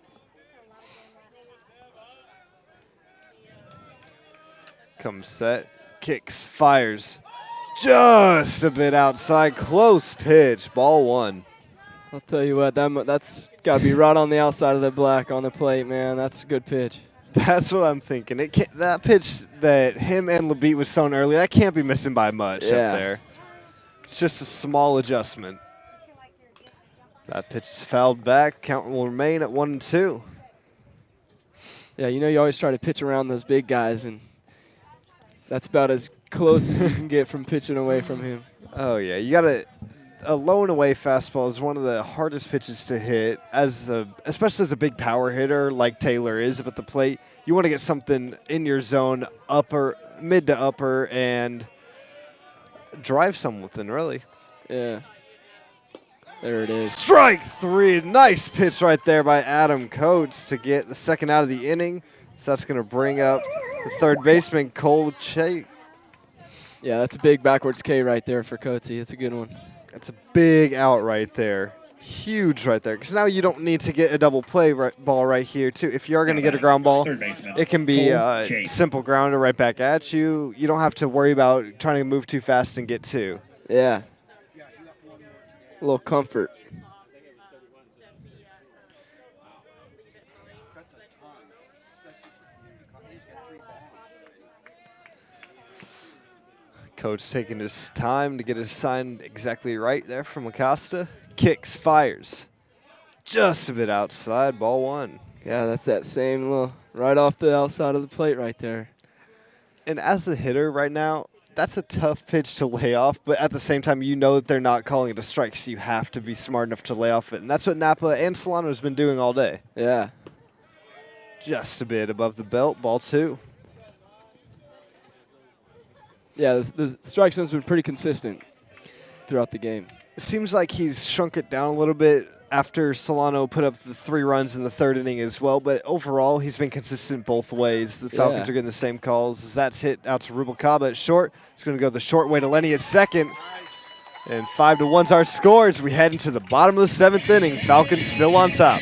Comes set, kicks, fires. Just a bit outside, close pitch, ball one. I'll tell you what, that's got to be right on the outside of the black on the plate, man. That's a good pitch. That's what I'm thinking. That pitch that him and LeBeat was thrown earlier, that can't be missing by much up there. It's just a small adjustment. That pitch is fouled back. Count will remain at 1-2. Yeah, you know you always try to pitch around those big guys, and that's about as close as you can get from pitching away from him. Oh, yeah. You got a low and away fastball is one of the hardest pitches to hit, especially as a big power hitter like Taylor is up at the plate. You want to get something in your zone, mid to upper, and drive something, really. Yeah. There it is. Strike three. Nice pitch right there by Adam Coates to get the second out of the inning. So that's going to bring up the third baseman, Cole Che. Yeah, that's a big backwards K right there for Coatesy. That's a good one. That's a big out right there. Huge right there. Because now you don't need to get a double play ball right here, too. If you are going to get a ground ball, it can be a simple grounder right back at you. You don't have to worry about trying to move too fast and get two. Yeah. A little comfort. Coach taking his time to get his sign exactly right there from Acosta. Kicks, fires. Just a bit outside, ball one. Yeah, that's that same little right off the outside of the plate right there. And as a hitter right now, that's a tough pitch to lay off, but at the same time, you know that they're not calling it a strike, so you have to be smart enough to lay off it. And that's what Napa and Solano has been doing all day. Yeah. Just a bit above the belt, ball two. Yeah, the strike zone's been pretty consistent throughout the game. It seems like he's shrunk it down a little bit after Solano put up the 3 runs in the third inning as well, but overall he's been consistent both ways. The Falcons are getting the same calls. As that's hit out to Rubalcaba at short. It's going to go the short way to Lenny at second. And 5-1's our score as we head into the bottom of the 7th inning. Falcons still on top.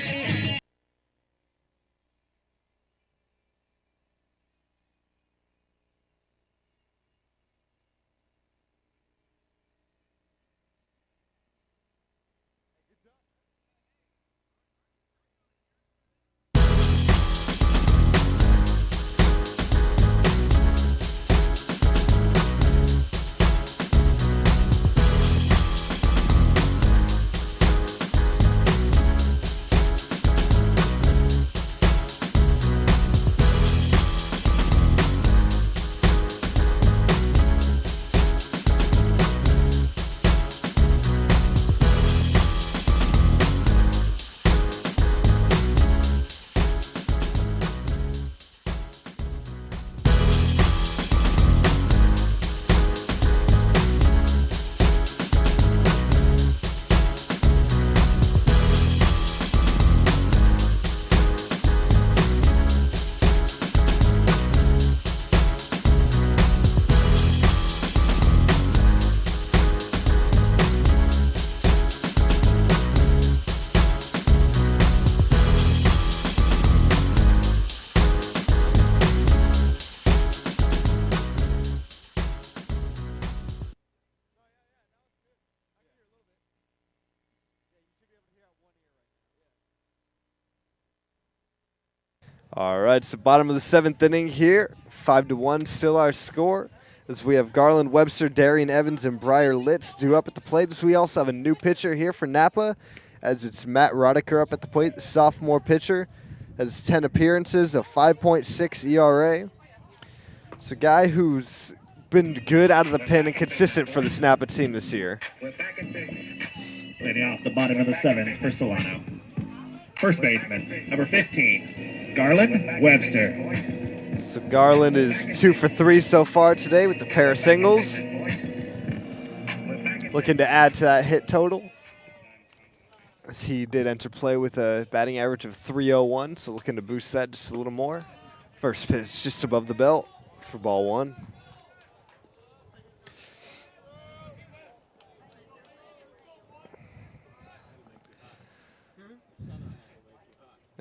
All right, so bottom of the 7th inning here. 5-1 still our score. As we have Garland Webster, Darian Evans, and Briar Litz due up at the plate. As we also have a new pitcher here for Napa, as it's Matt Rodiker up at the plate, the sophomore pitcher. Has 10 appearances, a 5.6 ERA. It's a guy who's been good out of the pen and consistent for the Napa team this year. Leading off the bottom of the 7th for Solano. First baseman, number 15, Garland Webster. So Garland is 2 for 3 so far today with the pair of singles. Looking to add to that hit total, as he did enter play with a batting average of .301, so looking to boost that just a little more. First pitch just above the belt for ball 1.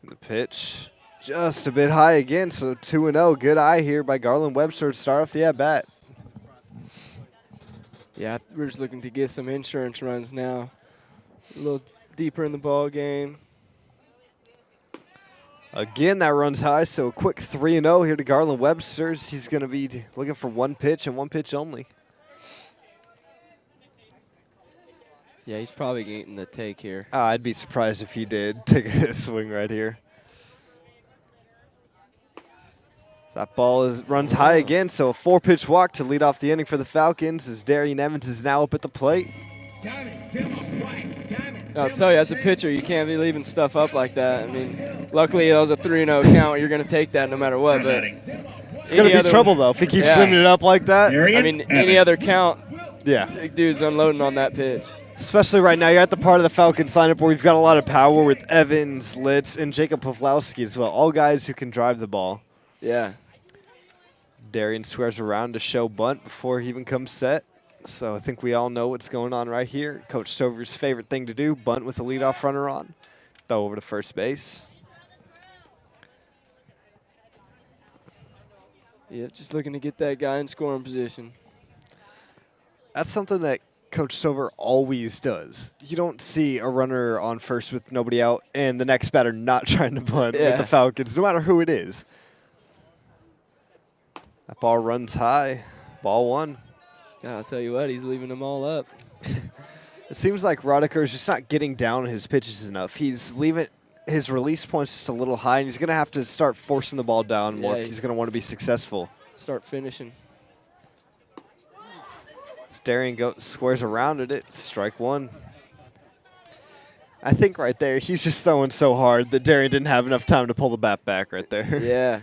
And the pitch just a bit high again, so 2-0. Good eye here by Garland Webster to start off the at-bat. Yeah, we're just looking to get some insurance runs now. A little deeper in the ball game. Again, that runs high, so a quick 3-0 here to Garland Webster. He's going to be looking for one pitch and one pitch only. Yeah, he's probably getting the take here. I'd be surprised if he did take a swing right here. That ball runs high again, so a 4-pitch walk to lead off the inning for the Falcons as Darian Evans is now up at the plate. I'll tell you, as a pitcher, you can't be leaving stuff up like that. I mean, luckily that was a 3-0 count. You're going to take that no matter what. But it's going to be trouble, though, if he keeps slimming it up like that. I mean, any other count, yeah, big dude's unloading on that pitch. Especially right now, you're at the part of the Falcons lineup where we've got a lot of power with Evans, Litz, and Jacob Pawlowski as well. All guys who can drive the ball. Yeah. Darian squares around to show bunt before he even comes set. So I think we all know what's going on right here. Coach Stover's favorite thing to do, bunt with the leadoff runner on. Throw over to first base. Yeah, just looking to get that guy in scoring position. That's something that Coach Stover always does. You don't see a runner on first with nobody out and the next batter not trying to bunt with the Falcons, no matter who it is. That ball runs high. Ball 1. God, I'll tell you what, he's leaving them all up. It seems like Rodiker is just not getting down on his pitches enough. He's leaving his release points just a little high, and he's going to have to start forcing the ball down more if he's going to want to be successful. Start finishing. As Darian squares around at it, strike 1. I think right there, he's just throwing so hard that Darian didn't have enough time to pull the bat back right there. Yeah.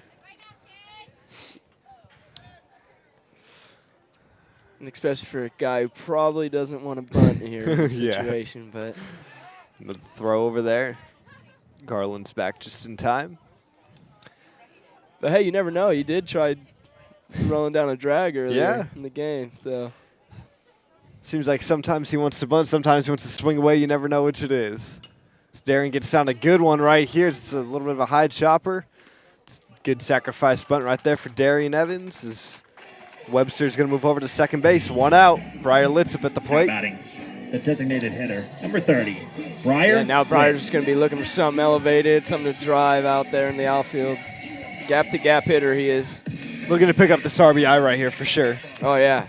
And especially for a guy who probably doesn't want to bunt here in this situation. But the throw over there. Garland's back just in time. But hey, you never know. He did try rolling down a drag earlier in the game. So seems like sometimes he wants to bunt, sometimes he wants to swing away. You never know which it is. As Darian gets down a good one right here. It's a little bit of a high chopper. It's a good sacrifice bunt right there for Darian Evans. As Webster's going to move over to second base. 1 out. Briar Litz up at the plate. It's a designated hitter, number 30, Briar. Yeah, now Briar's just going to be looking for something elevated, something to drive out there in the outfield. Gap-to-gap hitter he is. Looking to pick up this RBI right here for sure. Oh, yeah.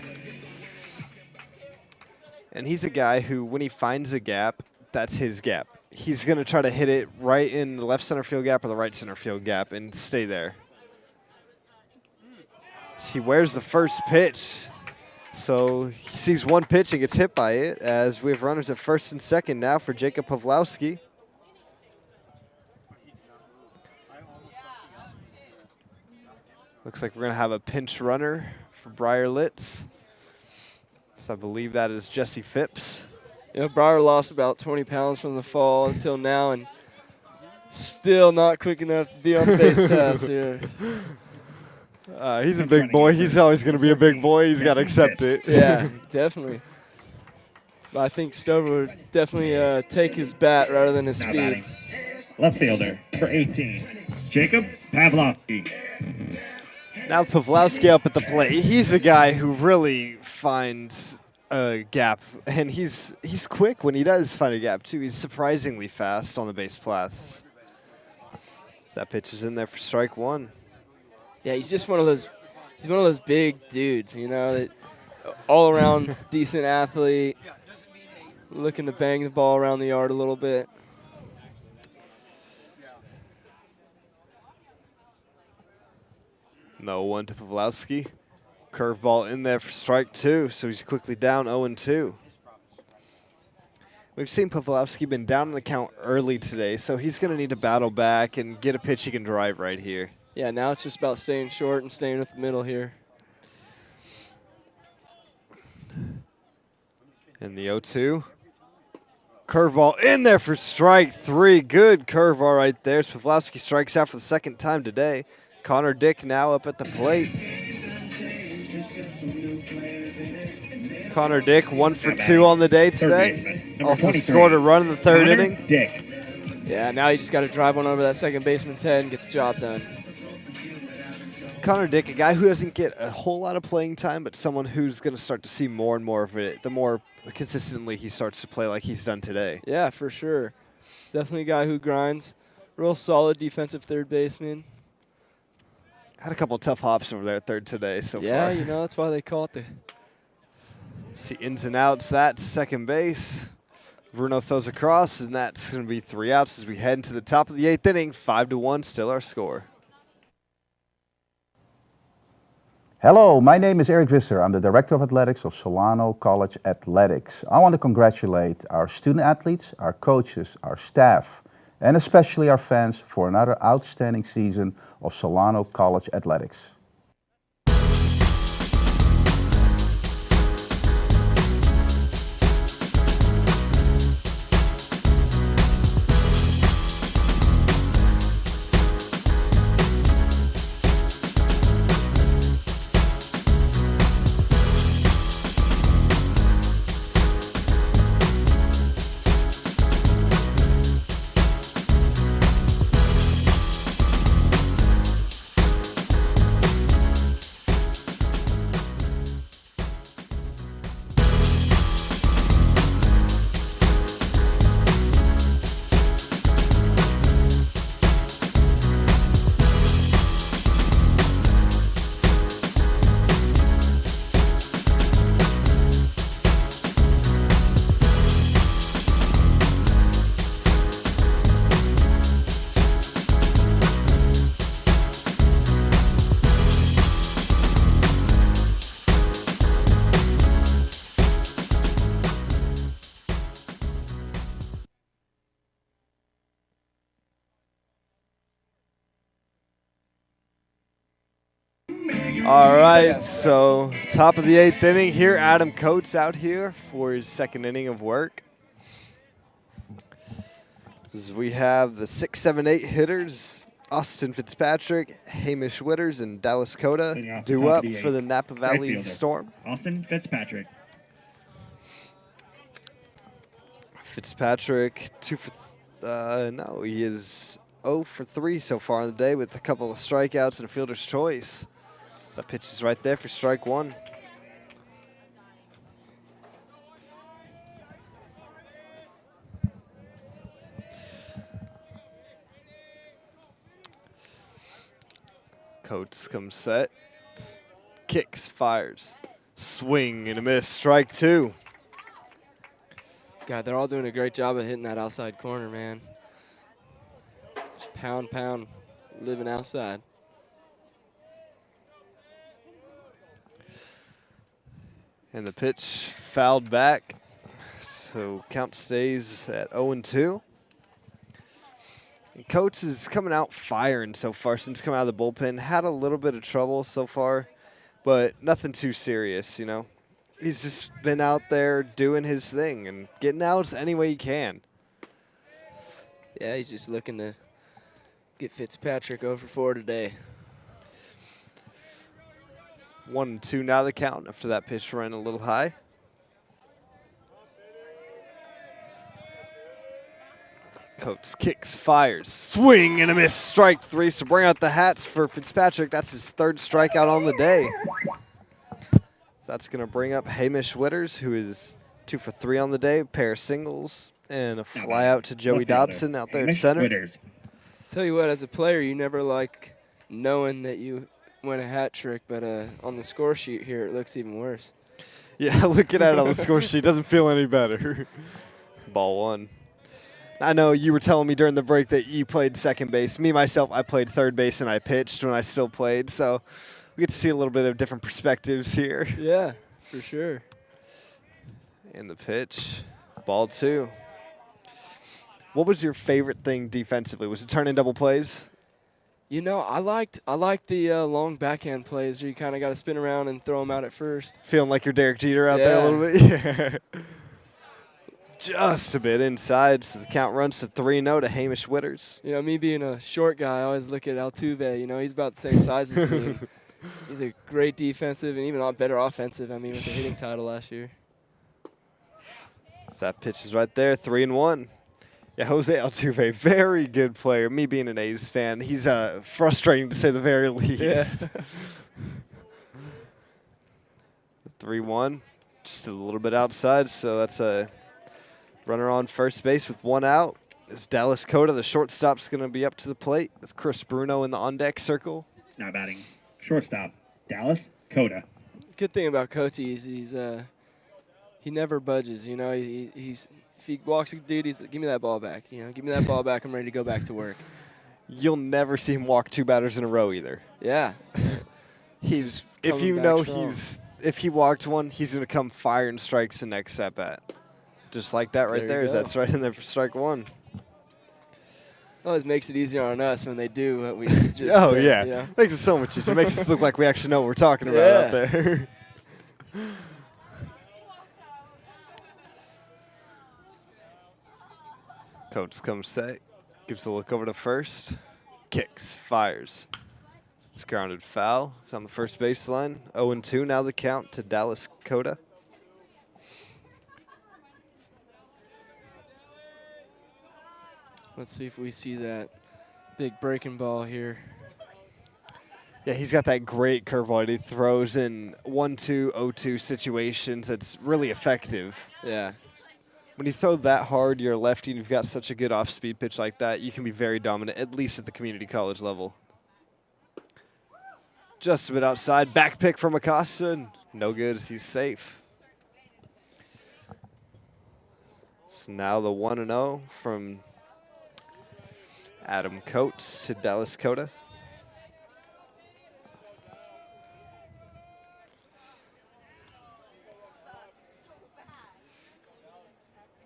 And he's a guy who, when he finds a gap, that's his gap. He's going to try to hit it right in the left center field gap or the right center field gap and stay there. He wears the first pitch. So he sees one pitch and gets hit by it, as we have runners at first and second now for Jacob Pawlowski. Looks like we're going to have a pinch runner for Briar Litz. So I believe that is Jesse Phipps. You know, Briar lost about 20 pounds from the fall until now, and still not quick enough to be on the base paths here. He's a big boy. He's always going to be a big boy. He's got to accept it. Yeah, definitely. But I think Stover would definitely take his bat rather than his speed. Left fielder for 18, Jacob Pawlowski. Now Pawlowski up at the plate. He's a guy who really finds a gap, and he's quick when he does find a gap too. He's surprisingly fast on the base paths. So that pitch is in there for strike 1. Yeah, he's just one of those he's one of those big dudes, you know, that all around decent athlete, looking to bang the ball around the yard a little bit. No one to Pawlowski. Curveball in there for strike 2, so he's quickly down 0-2. We've seen Pawlowski been down in the count early today, so he's going to need to battle back and get a pitch he can drive right here. Yeah, now it's just about staying short and staying with the middle here. And the 0-2. Curveball in there for strike 3. Good curveball right there. So Pawlowski strikes out for the second time today. Connor Dick now up at the plate. Connor Dick 1 for 2 on the day today. Also scored a run in the third inning. Dick. Yeah, now you just got to drive one over that second baseman's head and get the job done. Connor Dick, a guy who doesn't get a whole lot of playing time, but someone who's going to start to see more and more of it the more consistently he starts to play like he's done today. Yeah, for sure. Definitely a guy who grinds. Real solid defensive third baseman. Had a couple tough hops over there at third today so far. Yeah, you know, that's why they call it the... See ins and outs, that's second base. Bruno throws across, and that's going to be 3 outs as we head into the top of the 8th inning. 5-1 still our score. Hello, my name is Eric Visser. I'm the Director of Athletics of Solano College Athletics. I want to congratulate our student athletes, our coaches, our staff, and especially our fans for another outstanding season of Solano College Athletics. All right, so top of the 8th inning here. Adam Coates out here for his second inning of work. As we have the 6, 7, 8 hitters, Austin Fitzpatrick, Hamish Witters, and Dallas Coda due up for the Napa Valley Storm. Austin Fitzpatrick. Fitzpatrick, he is 0 for 3 so far on the day with a couple of strikeouts and a fielder's choice. That pitch is right there for strike 1. Coates comes set, kicks, fires, swing and a miss, strike 2. God, they're all doing a great job of hitting that outside corner, man. Just pound, living outside. And the pitch fouled back, so count stays at 0-2. And Coates is coming out firing so far since coming out of the bullpen. Had a little bit of trouble so far, but nothing too serious, you know. He's just been out there doing his thing and getting outs any way he can. Yeah, he's just looking to get Fitzpatrick over 4 today. 1-2 now the count after that pitch ran a little high. Coates kicks, fires, swing and a miss, strike 3. So bring out the hats for Fitzpatrick. That's his 3rd strikeout on the day. So that's going to bring up Hamish Witters, who is 2 for 3 on the day, pair of singles, and a fly out to Joey Dobson out there at center. Tell you what, as a player, you never like knowing that you win a hat trick, but on the score sheet here, it looks even worse. Yeah, looking at it on the score sheet doesn't feel any better. Ball one. I know you were telling me during the break that you played second base. Me, myself, I played third base and I pitched when I still played. So we get to see a little bit of different perspectives here. Yeah, for sure. And the pitch. Ball two. What was your favorite thing defensively? Was it turning double plays? You know, I liked the long backhand plays where you kind of got to spin around and throw them out at first. Feeling like you're Derek Jeter out there a little bit? Yeah. Just a bit inside, so the count runs to 3-0 to Hamish Witters. You know, me being a short guy, I always look at Altuve. You know, he's about the same size as me. He's a great defensive and even a better offensive, I mean, with the hitting title last year. So that pitch is right there, 3-1. Yeah, Jose Altuve, very good player. Me being an A's fan, he's frustrating to say the very least. Yeah. 3-1, just a little bit outside, so that's a runner on first base with one out. As Dallas Cota, the shortstop's going to be up to the plate with Chris Bruno in the on-deck circle. Now batting shortstop, Dallas Cota. Good thing about Cota is he never budges. You know, he's if he walks a dude, he's like, give me that ball back. You know, give me that ball back. I'm ready to go back to work. You'll never see him walk 2 batters in a row either. Yeah. If he walked one, he's going to come firing strikes the next at bat. Just like that right there. That's right in there for strike one. Always makes it easier on us when they do what we just oh, said, yeah. You know? Makes it so much easier. Makes us look like we actually know what we're talking about out there. Coach comes set, gives a look over to first, kicks, fires. It's grounded foul. It's on the first baseline. 0-2 now the count to Dallas Cota. Let's see if we see that big breaking ball here. Yeah, he's got that great curveball. He throws in 1-2, 0-2 situations. That's really effective. Yeah. When you throw that hard, you're a lefty, and you've got such a good off-speed pitch like that, you can be very dominant, at least at the community college level. Just a bit outside. Back pick from Acosta. No good as he's safe. So now the 1-0 from Adam Coates to Dallas Cota.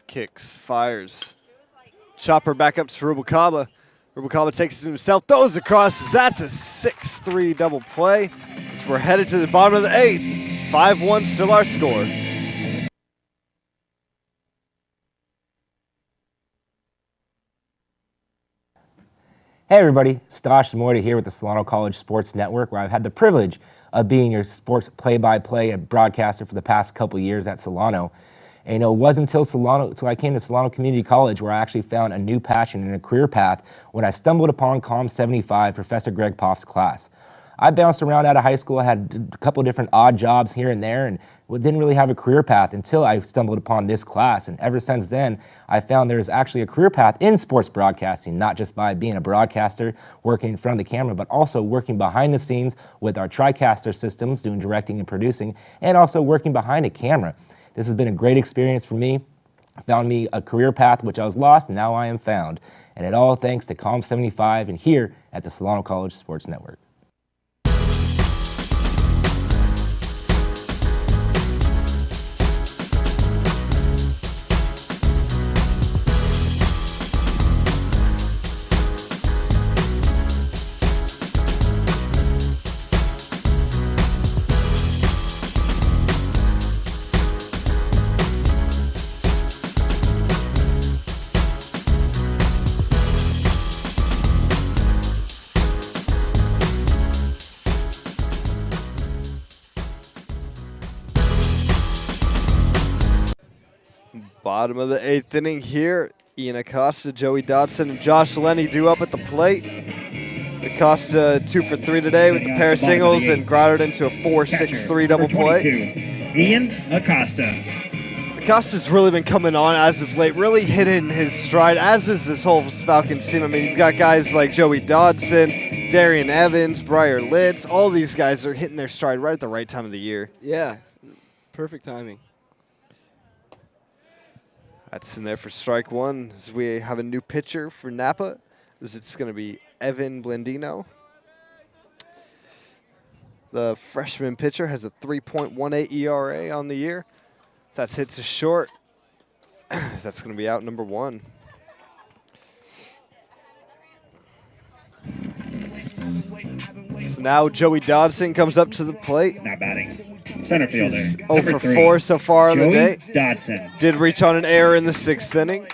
Kicks, fires. Chopper back up to Rubalcaba. Rubalcaba takes it himself, throws across. That's a 6-3 double play. As we're headed to the bottom of the 8th. 5-1 still our score. Hey everybody, Stosh Morty here with the Solano College Sports Network, where I've had the privilege of being your sports play-by-play and broadcaster for the past couple years at Solano. And it wasn't until I came to Solano Community College where I actually found a new passion and a career path when I stumbled upon COM 75, Professor Greg Poff's class. I bounced around out of high school. I had a couple different odd jobs here and there and didn't really have a career path until I stumbled upon this class. And ever since then, I found there's actually a career path in sports broadcasting, not just by being a broadcaster, working in front of the camera, but also working behind the scenes with our TriCaster systems, doing directing and producing, and also working behind a camera. This has been a great experience for me. Found me a career path which I was lost, and now I am found. And it all thanks to COM 75 and here at the Solano College Sports Network. Bottom of the 8th inning here. Ian Acosta, Joey Dodson, and Josh Lenny due up at the plate. Acosta 2 for 3 today with the pair of singles and grounded into a 4-6-3 double play. Ian Acosta. Acosta's really been coming on as of late, really hitting his stride, as is this whole Falcons team. I mean, you've got guys like Joey Dodson, Darian Evans, Briar Litz. All these guys are hitting their stride right at the right time of the year. Yeah, perfect timing. That's in there for strike one. As we have a new pitcher for Napa. It's going to be Evan Blandino. The freshman pitcher has a 3.18 ERA on the year. That's hit to short. That's going to be out number one. So now Joey Dodson comes up to the plate. Now batting. Center fielder. 0 for 4 so far on the day. Dodson. Did reach on an error in the 6th inning.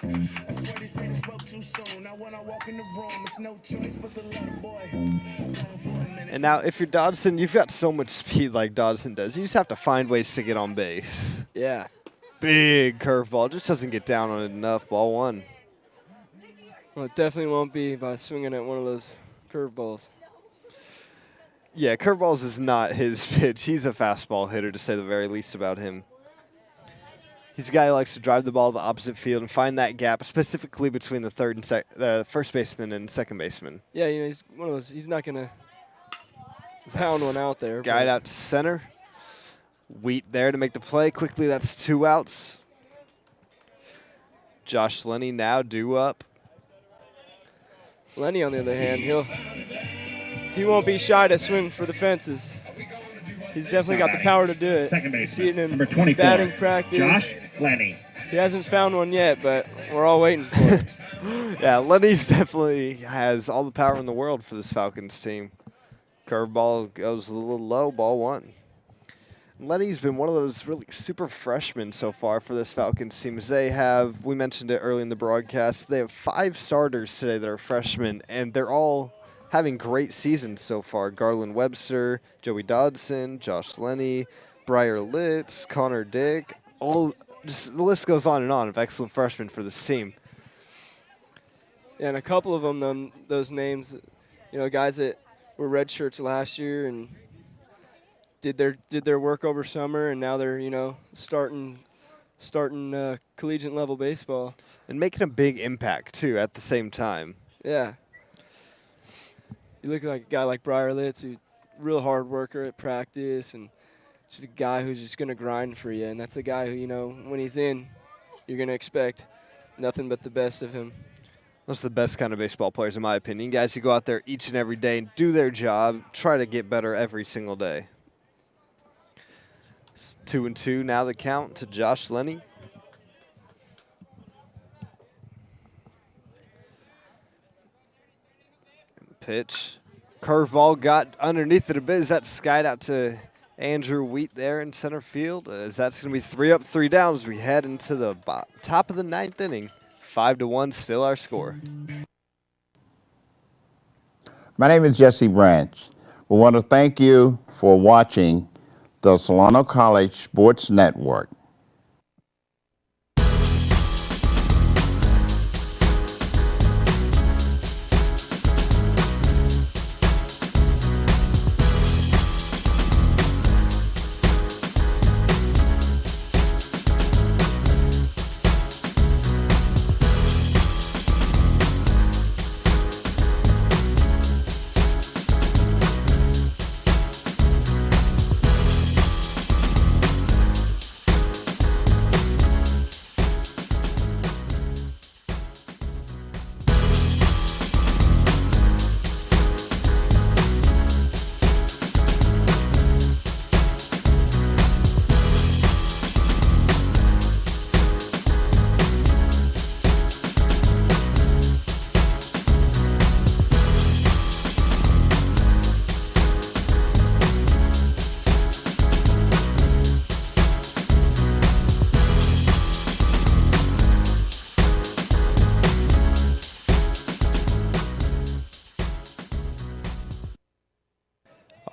And now if you're Dodson, you've got so much speed like Dodson does. You just have to find ways to get on base. Yeah. Big curveball. Just doesn't get down on it enough. Ball one. Well, it definitely won't be by swinging at one of those curveballs. Yeah, curveballs is not his pitch. He's a fastball hitter, to say the very least about him. He's a guy who likes to drive the ball to the opposite field and find that gap, specifically between the first baseman and second baseman. Yeah, you know, he's one of those. He's not gonna pound one out there. Guide out to center. Wheat there to make the play. Quickly, that's 2 outs. Josh Lenny now due up. Lenny, on the other hand, he won't be shy to swing for the fences. He's definitely got the power to do it. Second base. See it in Number 24. batting practice. Josh Lenny. He hasn't found one yet, but we're all waiting for it. Yeah, Lenny's definitely has all the power in the world for this Falcons team. Curveball goes a little low, ball one. Lenny's been one of those really super freshmen so far for this Falcons team. As they have, we mentioned it early in the broadcast, they have 5 starters today that are freshmen, and they're all having great seasons so far. Garland Webster, Joey Dodson, Josh Lenny, Briar Litz, Connor Dick, just the list goes on of excellent freshmen for this team. Yeah, and a couple of them, those names, you know, guys that were red shirts last year and did their work over summer, and now they're, you know, starting collegiate level baseball and making a big impact too at the same time. Yeah. You look like a guy like Briar Litz, who's a real hard worker at practice, and just a guy who's just going to grind for you. And that's a guy who, you know, when he's in, you're going to expect nothing but the best of him. Those are the best kind of baseball players, in my opinion. Guys who go out there each and every day and do their job, try to get better every single day. It's 2-2 now the count to Josh Lenny. Pitch. Curveball got underneath it a bit. Is that skied out to Andrew Wheat there in center field? As that's going to be 3 up, 3 down as we head into the top of the 9th inning. 5-1, still our score. My name is Jesse Branch. We want to thank you for watching the Solano College Sports Network.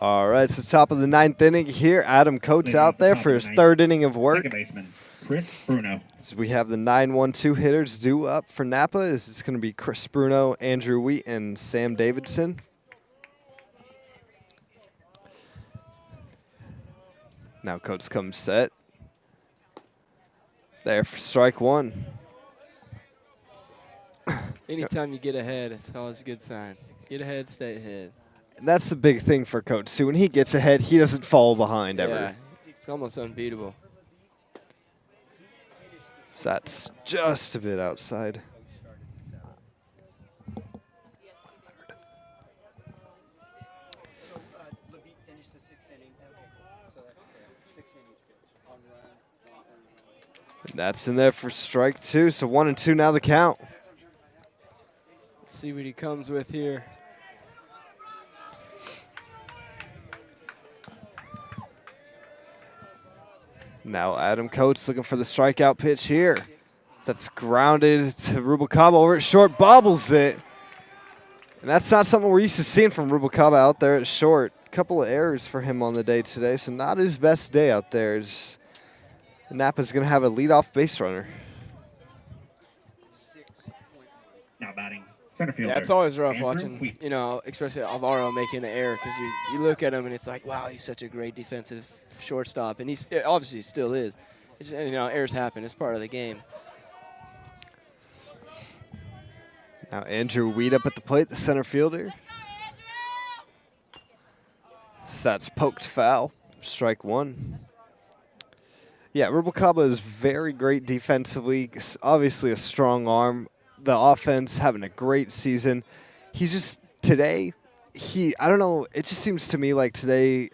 All right, it's the top of the 9th inning here. Adam Coates out there for his 3rd inning of work. Second baseman, Chris Bruno. So we have the 9-1-2 hitters due up for Napa. It's going to be Chris Bruno, Andrew Wheat, and Sam Davidson. Now Coates comes set. There for strike one. Anytime you get ahead, it's always a good sign. Get ahead, stay ahead. And that's the big thing for Coach too. When he gets ahead, he doesn't fall behind ever. Yeah, it's almost unbeatable. So that's just a bit outside. And that's in there for strike two. So 1-2 now the count. Let's see what he comes with here. Now Adam Coates looking for the strikeout pitch here. That's grounded to Rubalcaba over at short, bobbles it. And that's not something we're used to seeing from Rubalcaba out there at short. A couple of errors for him on the day today, so not his best day out there. Napa's going to have a leadoff base runner. Now batting center fielder. Yeah, it's always rough Andrew watching, Wheat. you know, especially Alvaro making the error because you look at him and it's like, wow, he's such a great defensive shortstop, and he's obviously still is. It's just, you know, errors happen. It's part of the game. Now Andrew Weed up at the plate, the center fielder. So that's poked foul, strike one. Yeah, Rubalcaba is very great defensively, obviously a strong arm. The offense having a great season. He's just, today, I don't know, it just seems to me like today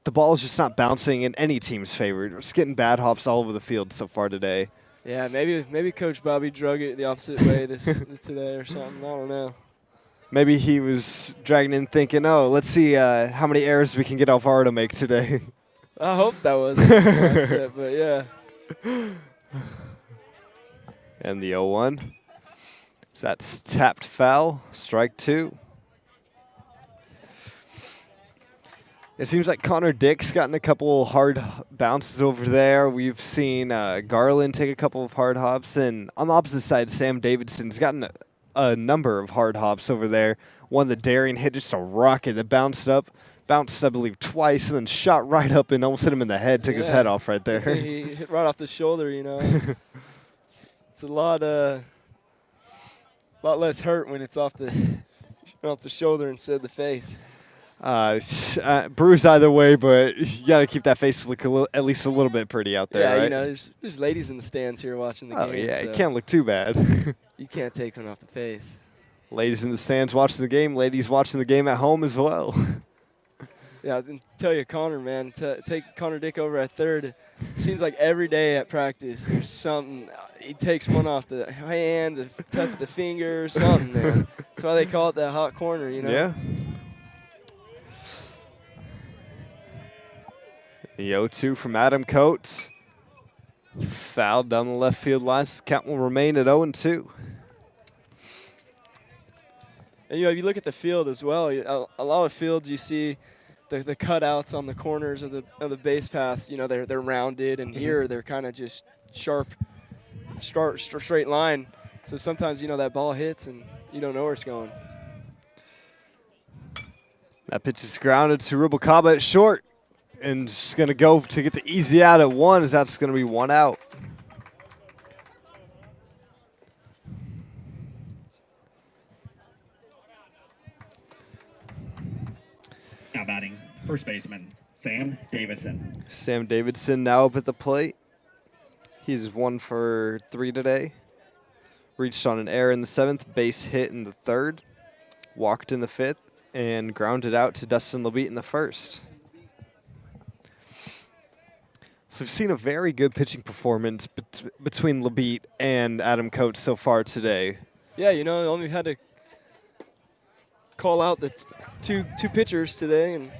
the ball is just not bouncing in any team's favor. We're just getting bad hops all over the field so far today. Yeah, maybe Coach Bobby drug it the opposite way this today or something. I don't know. Maybe he was dragging in thinking, oh, let's see how many errors we can get Alvaro to make today. I hope that was it, but yeah. And the 0-1. So that's tapped foul, strike two. It seems like Connor Dick's gotten a couple hard bounces over there. We've seen Garland take a couple of hard hops. And on the opposite side, Sam Davidson's gotten a number of hard hops over there. One, the daring hit, just a rocket that bounced, I believe, twice, and then shot right up and almost hit him in the head, took his head off right there. He hit right off the shoulder, you know. It's a lot less hurt when it's off the shoulder instead of the face. Bruise either way, but you got to keep that face look at least a little bit pretty out there, yeah, right? You know, there's ladies in the stands here watching the game. Oh, yeah, so it can't look too bad. You can't take one off the face. Ladies in the stands watching the game, ladies watching the game at home as well. Yeah, and tell you, Connor, man, take Connor Dick over at third. It seems like every day at practice there's something. He takes one off the hand, the touch of the finger, something, man. That's why they call it that hot corner, you know? Yeah. The 0-2 from Adam Coates. Foul down the left field line. Count will remain at 0-2. And, you know, if you look at the field as well, a lot of fields you see the cutouts on the corners of the base paths, you know, they're rounded, and here they're kind of just sharp, straight line. So sometimes, you know, that ball hits and you don't know where it's going. That pitch is grounded to Rubalcaba at short. And just going to go to get the easy out at one, as that's going to be one out. Now batting first baseman Sam Davidson. Sam Davidson now up at the plate. He's 1 for 3 today. Reached on an error in the 7th, base hit in the 3rd, walked in the 5th, and grounded out to Dustin LeBeat in the 1st. So we've seen a very good pitching performance between LeBeat and Adam Coates so far today. Yeah, you know, only had to call out the two pitchers today, and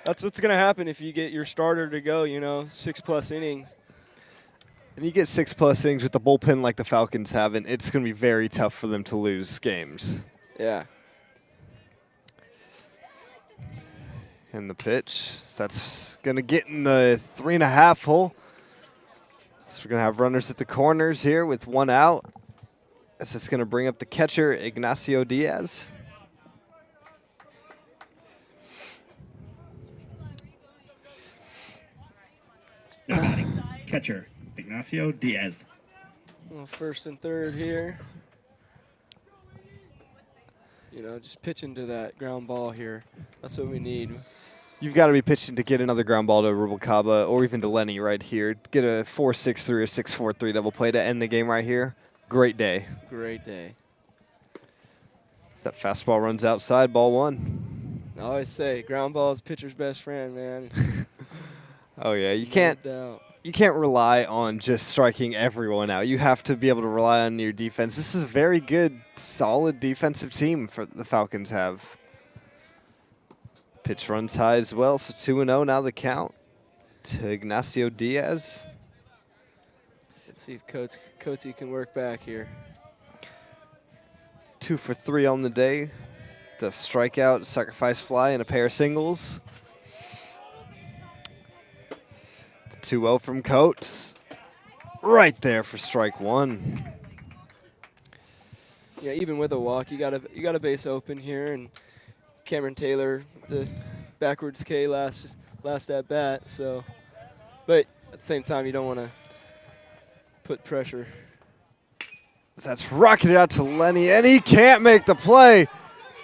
that's what's going to happen if you get your starter to go, you know, 6+ innings. And you get 6+ innings with the bullpen like the Falcons haven't, it's going to be very tough for them to lose games. Yeah. And the pitch, that's going to get in the 3.5 hole. So we're going to have runners at the corners here with 1 out. As it's going to bring up the catcher, Ignacio Diaz. Now batting catcher Ignacio Diaz. Well, first and third here. You know, just pitching to that ground ball here. That's what we need. You've got to be pitching to get another ground ball to Rubalcaba or even to Lenny right here. Get a 4-6-3 or 6-4-3 double play to end the game right here. Great day. Great day. As that fastball runs outside, ball 1. I always say, ground ball is pitcher's best friend, man. Oh yeah, you can't rely on just striking everyone out. You have to be able to rely on your defense. This is a very good, solid defensive team for the Falcons have. Pitch runs high as well, so 2-0 now the count to Ignacio Diaz. Let's see if Coates can work back here. 2 for 3 on the day. The strikeout, sacrifice fly, and a pair of singles. 2-0 from Coates. Right there for strike 1. Yeah, even with a walk, you got a base open here, and Cameron Taylor, the backwards K last at bat. So, but at the same time, you don't want to put pressure. That's rocketed out to Lenny, and he can't make the play.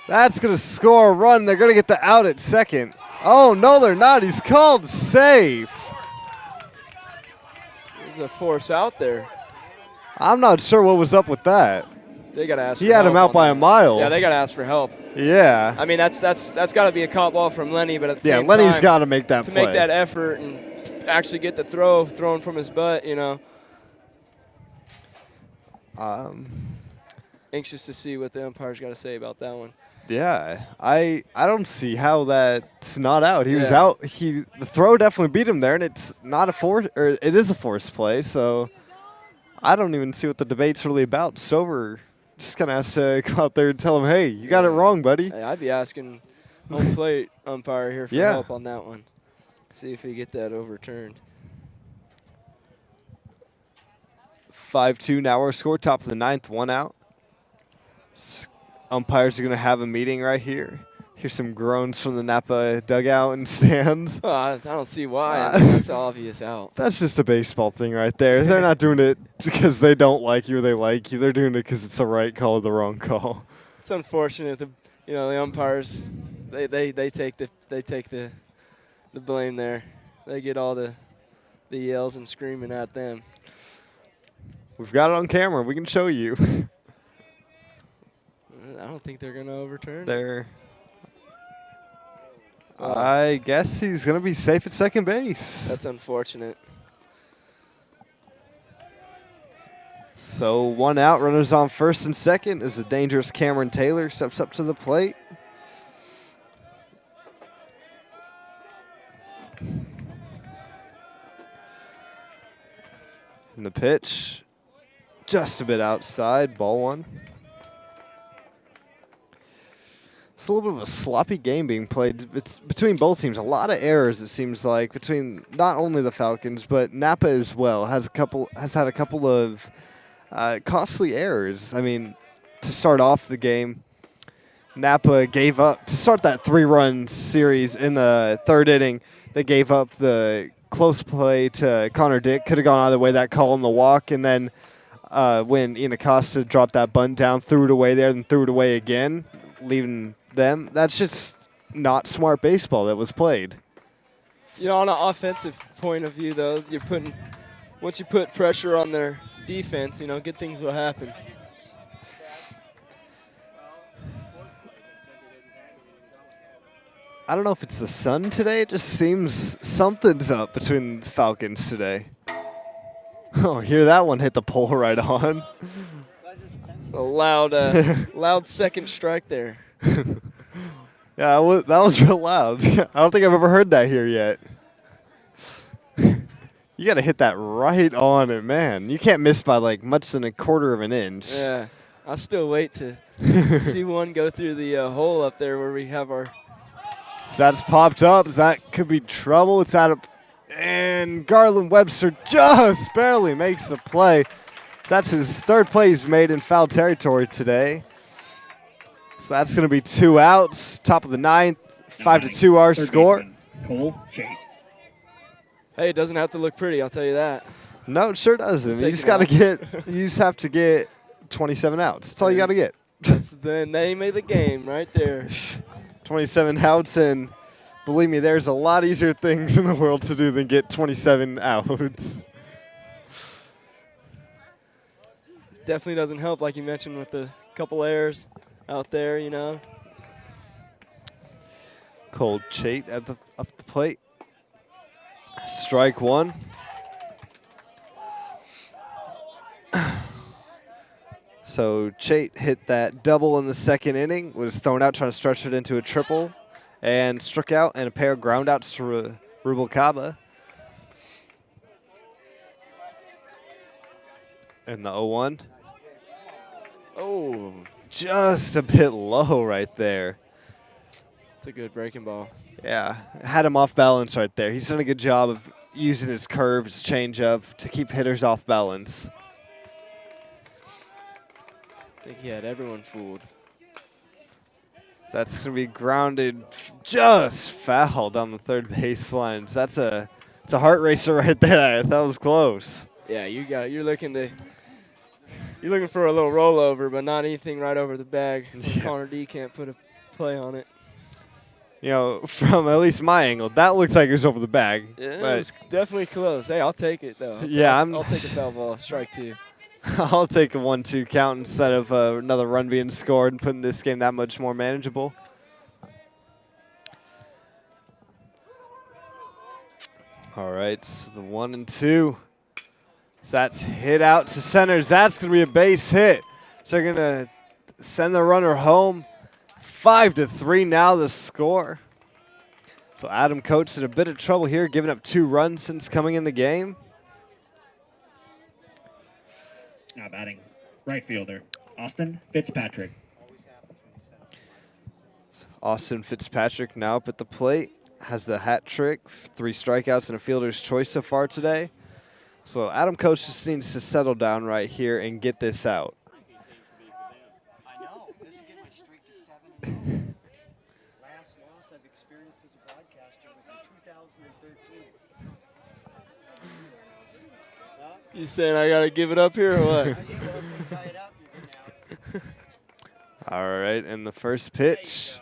That's going to score a run. They're going to get the out at second. Oh, no, they're not. He's called safe. There's a force out there. I'm not sure what was up with that. They got to ask. He had him out by a mile. Yeah, they got to ask for help. Yeah. I mean, that's got to be a caught ball from Lenny, but at the same time, Lenny's got to make that play. To make that effort and actually get the throw thrown from his butt, you know. Anxious to see what the umpire's got to say about that one. Yeah, I don't see how that's not out. He was out. The throw definitely beat him there, and it's not a force, or it is a forced play. So I don't even see what the debate's really about. Stover just kind of has to go out there and tell him, "Hey, you got it wrong, buddy." Hey, I'd be asking home plate umpire here for help on that one. See if we get that overturned. 5-2 now our score, top of the 9th, 1 out. Umpires are going to have a meeting right here. Here's some groans from the Napa dugout and stands. Well, I don't see why. I mean, that's obvious out. That's just a baseball thing right there. They're not doing it because they don't like you or they like you. They're doing it because it's the right call or the wrong call. It's unfortunate. The umpires, they take the blame there. They get all the yells and screaming at them. We've got it on camera. We can show you. I don't think they're going to overturn it. I guess he's going to be safe at second base. That's unfortunate. So 1 out, runners on first and second as the dangerous Cameron Taylor steps up to the plate. And the pitch, just a bit outside, ball 1. It's a little bit of a sloppy game being played between both teams. A lot of errors, it seems like, between not only the Falcons but Napa as well. Has had a couple of costly errors. I mean, to start off the game, Napa gave up to start that 3-run series in the 3rd inning. They gave up the close play to Connor Dick. Could have gone either way. That call on the walk, and then when Ian Acosta dropped that bunt down, threw it away there, then threw it away again, leaving them. That's just not smart baseball that was played. You know, on an offensive point of view, though, once you put pressure on their defense, you know, good things will happen. I don't know if it's the sun today. It just seems something's up between the Falcons today. Oh, hear that one hit the pole right on. A loud, loud second strike there. Yeah, that was real loud. I don't think I've ever heard that here yet. You got to hit that right on it, man. You can't miss by like much than a quarter of an inch. Yeah, I'll still wait to see one go through the hole up there where we have our. So that's popped up. That could be trouble. It's out of, and Garland Webster just barely makes the play. That's his 3rd play he's made in foul territory today. So that's going to be 2 outs. Top of the 9th, 5-2 our score. Cole Shade. Hey, it doesn't have to look pretty, I'll tell you that. No, it sure doesn't. You Take just it got to out. get. You just have to get 27 outs. That's all you got to get. That's the name of the game right there. 27 outs, and believe me, there's a lot easier things in the world to do than get 27 outs. Definitely doesn't help, like you mentioned, with the couple errors out there, you know. Cold Chait at the plate. Strike one. So Chait hit that double in the second inning, was thrown out trying to stretch it into a triple, and struck out, and a pair of ground outs to Rubalcaba. And the 0-1. Oh, just a bit low right there. it's a good breaking ball. Yeah, had him off balance right there. He's done a good job of using his curve, his changeup to keep hitters off balance. I think he had everyone fooled. That's going to be grounded just foul down the third baseline. So it's a heart racer right there. That was close. Yeah, you're looking for a little rollover, but not anything right over the bag. Yeah. Connor D can't put a play on it. You know, from at least my angle, that looks like it was over the bag. Yeah, it but was definitely close. Hey, I'll take it though. Yeah, I'll take a foul ball, strike two. I'll take a 1-2 count instead of another run being scored and putting this game that much more manageable. All right, so the 1-2. So that's hit out to center. That's going to be a base hit. So they're going to send the runner home. 5-3 now the score. So Adam Coates in a bit of trouble here, giving up 2 runs since coming in the game. Now batting, right fielder, Austin Fitzpatrick. Austin Fitzpatrick now up at the plate. Has the hat trick, 3 strikeouts and a fielder's choice so far today. So Adam Coates just needs to settle down right here and get this out. I know. Just to get my streak to 7. Last loss I've experienced as a broadcaster was in 2013. You saying I gotta give it up here or what? All right, and the first pitch,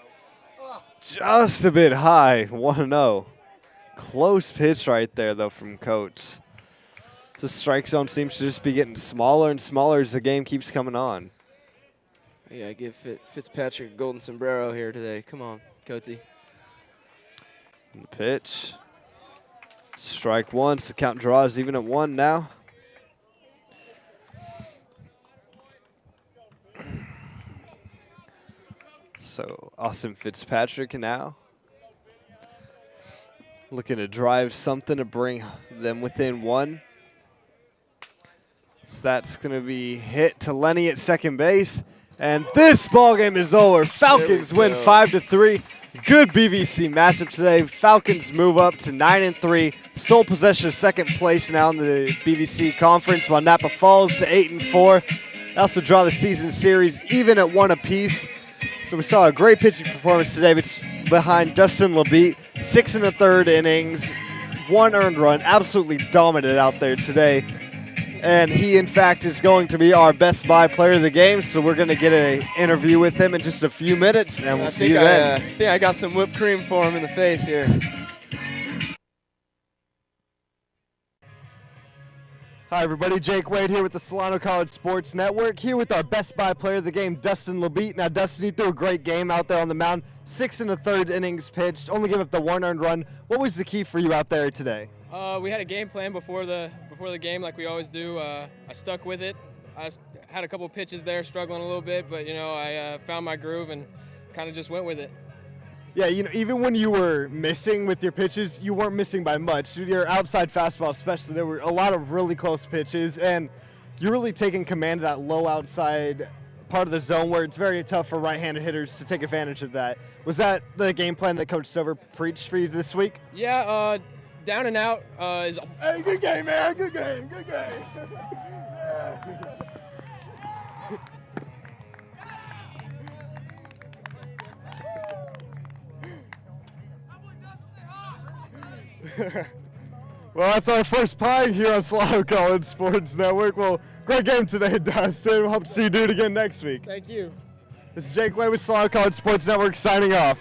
just a bit high, 1-0. Close pitch right there, though, from Coates. The strike zone seems to just be getting smaller and smaller as the game keeps coming on. Yeah, give Fitzpatrick a golden sombrero here today. Come on, Coatsy. And the pitch. Strike one, so the count draws even at 1 now. So Austin Fitzpatrick now looking to drive something to bring them within 1. So that's going to be hit to Lenny at second base. And this ballgame is over. Falcons win 5-3. Good BVC matchup today. Falcons move up to 9-3. Sole possession of second place now in the BVC conference, while Napa falls to 8-4. They also draw the season series even at 1 apiece. So we saw a great pitching performance today behind Dustin LeBeat. 6 1/3 innings, 1 earned run. Absolutely dominant out there today. And he, in fact, is going to be our Best Buy player of the game. So we're going to get an interview with him in just a few minutes, and we'll see you then. I think I got some whipped cream for him in the face here. Hi, everybody. Jake Wade here with the Solano College Sports Network, here with our Best Buy player of the game, Dustin LeBeat. Now, Dustin, you threw a great game out there on the mound. 6 1/3 innings pitched, only gave up the 1 earned run. What was the key for you out there today? We had a game plan before the game, like we always do. I stuck with it. I had a couple pitches there, struggling a little bit, but I found my groove and kind of just went with it. Yeah, even when you were missing with your pitches, you weren't missing by much. Your outside fastball especially, there were a lot of really close pitches, and you're really taking command of that low outside part of the zone where it's very tough for right-handed hitters to take advantage of that. Was that the game plan that Coach Stover preached for you this week? Yeah, down and out is. Hey, good game, man. Good game. Good game. Well, that's our first pie here on Solano College Sports Network. Well, great game today, Dustin. We'll hope to see you do it again next week. Thank you. This is Jake Way with Solano College Sports Network signing off.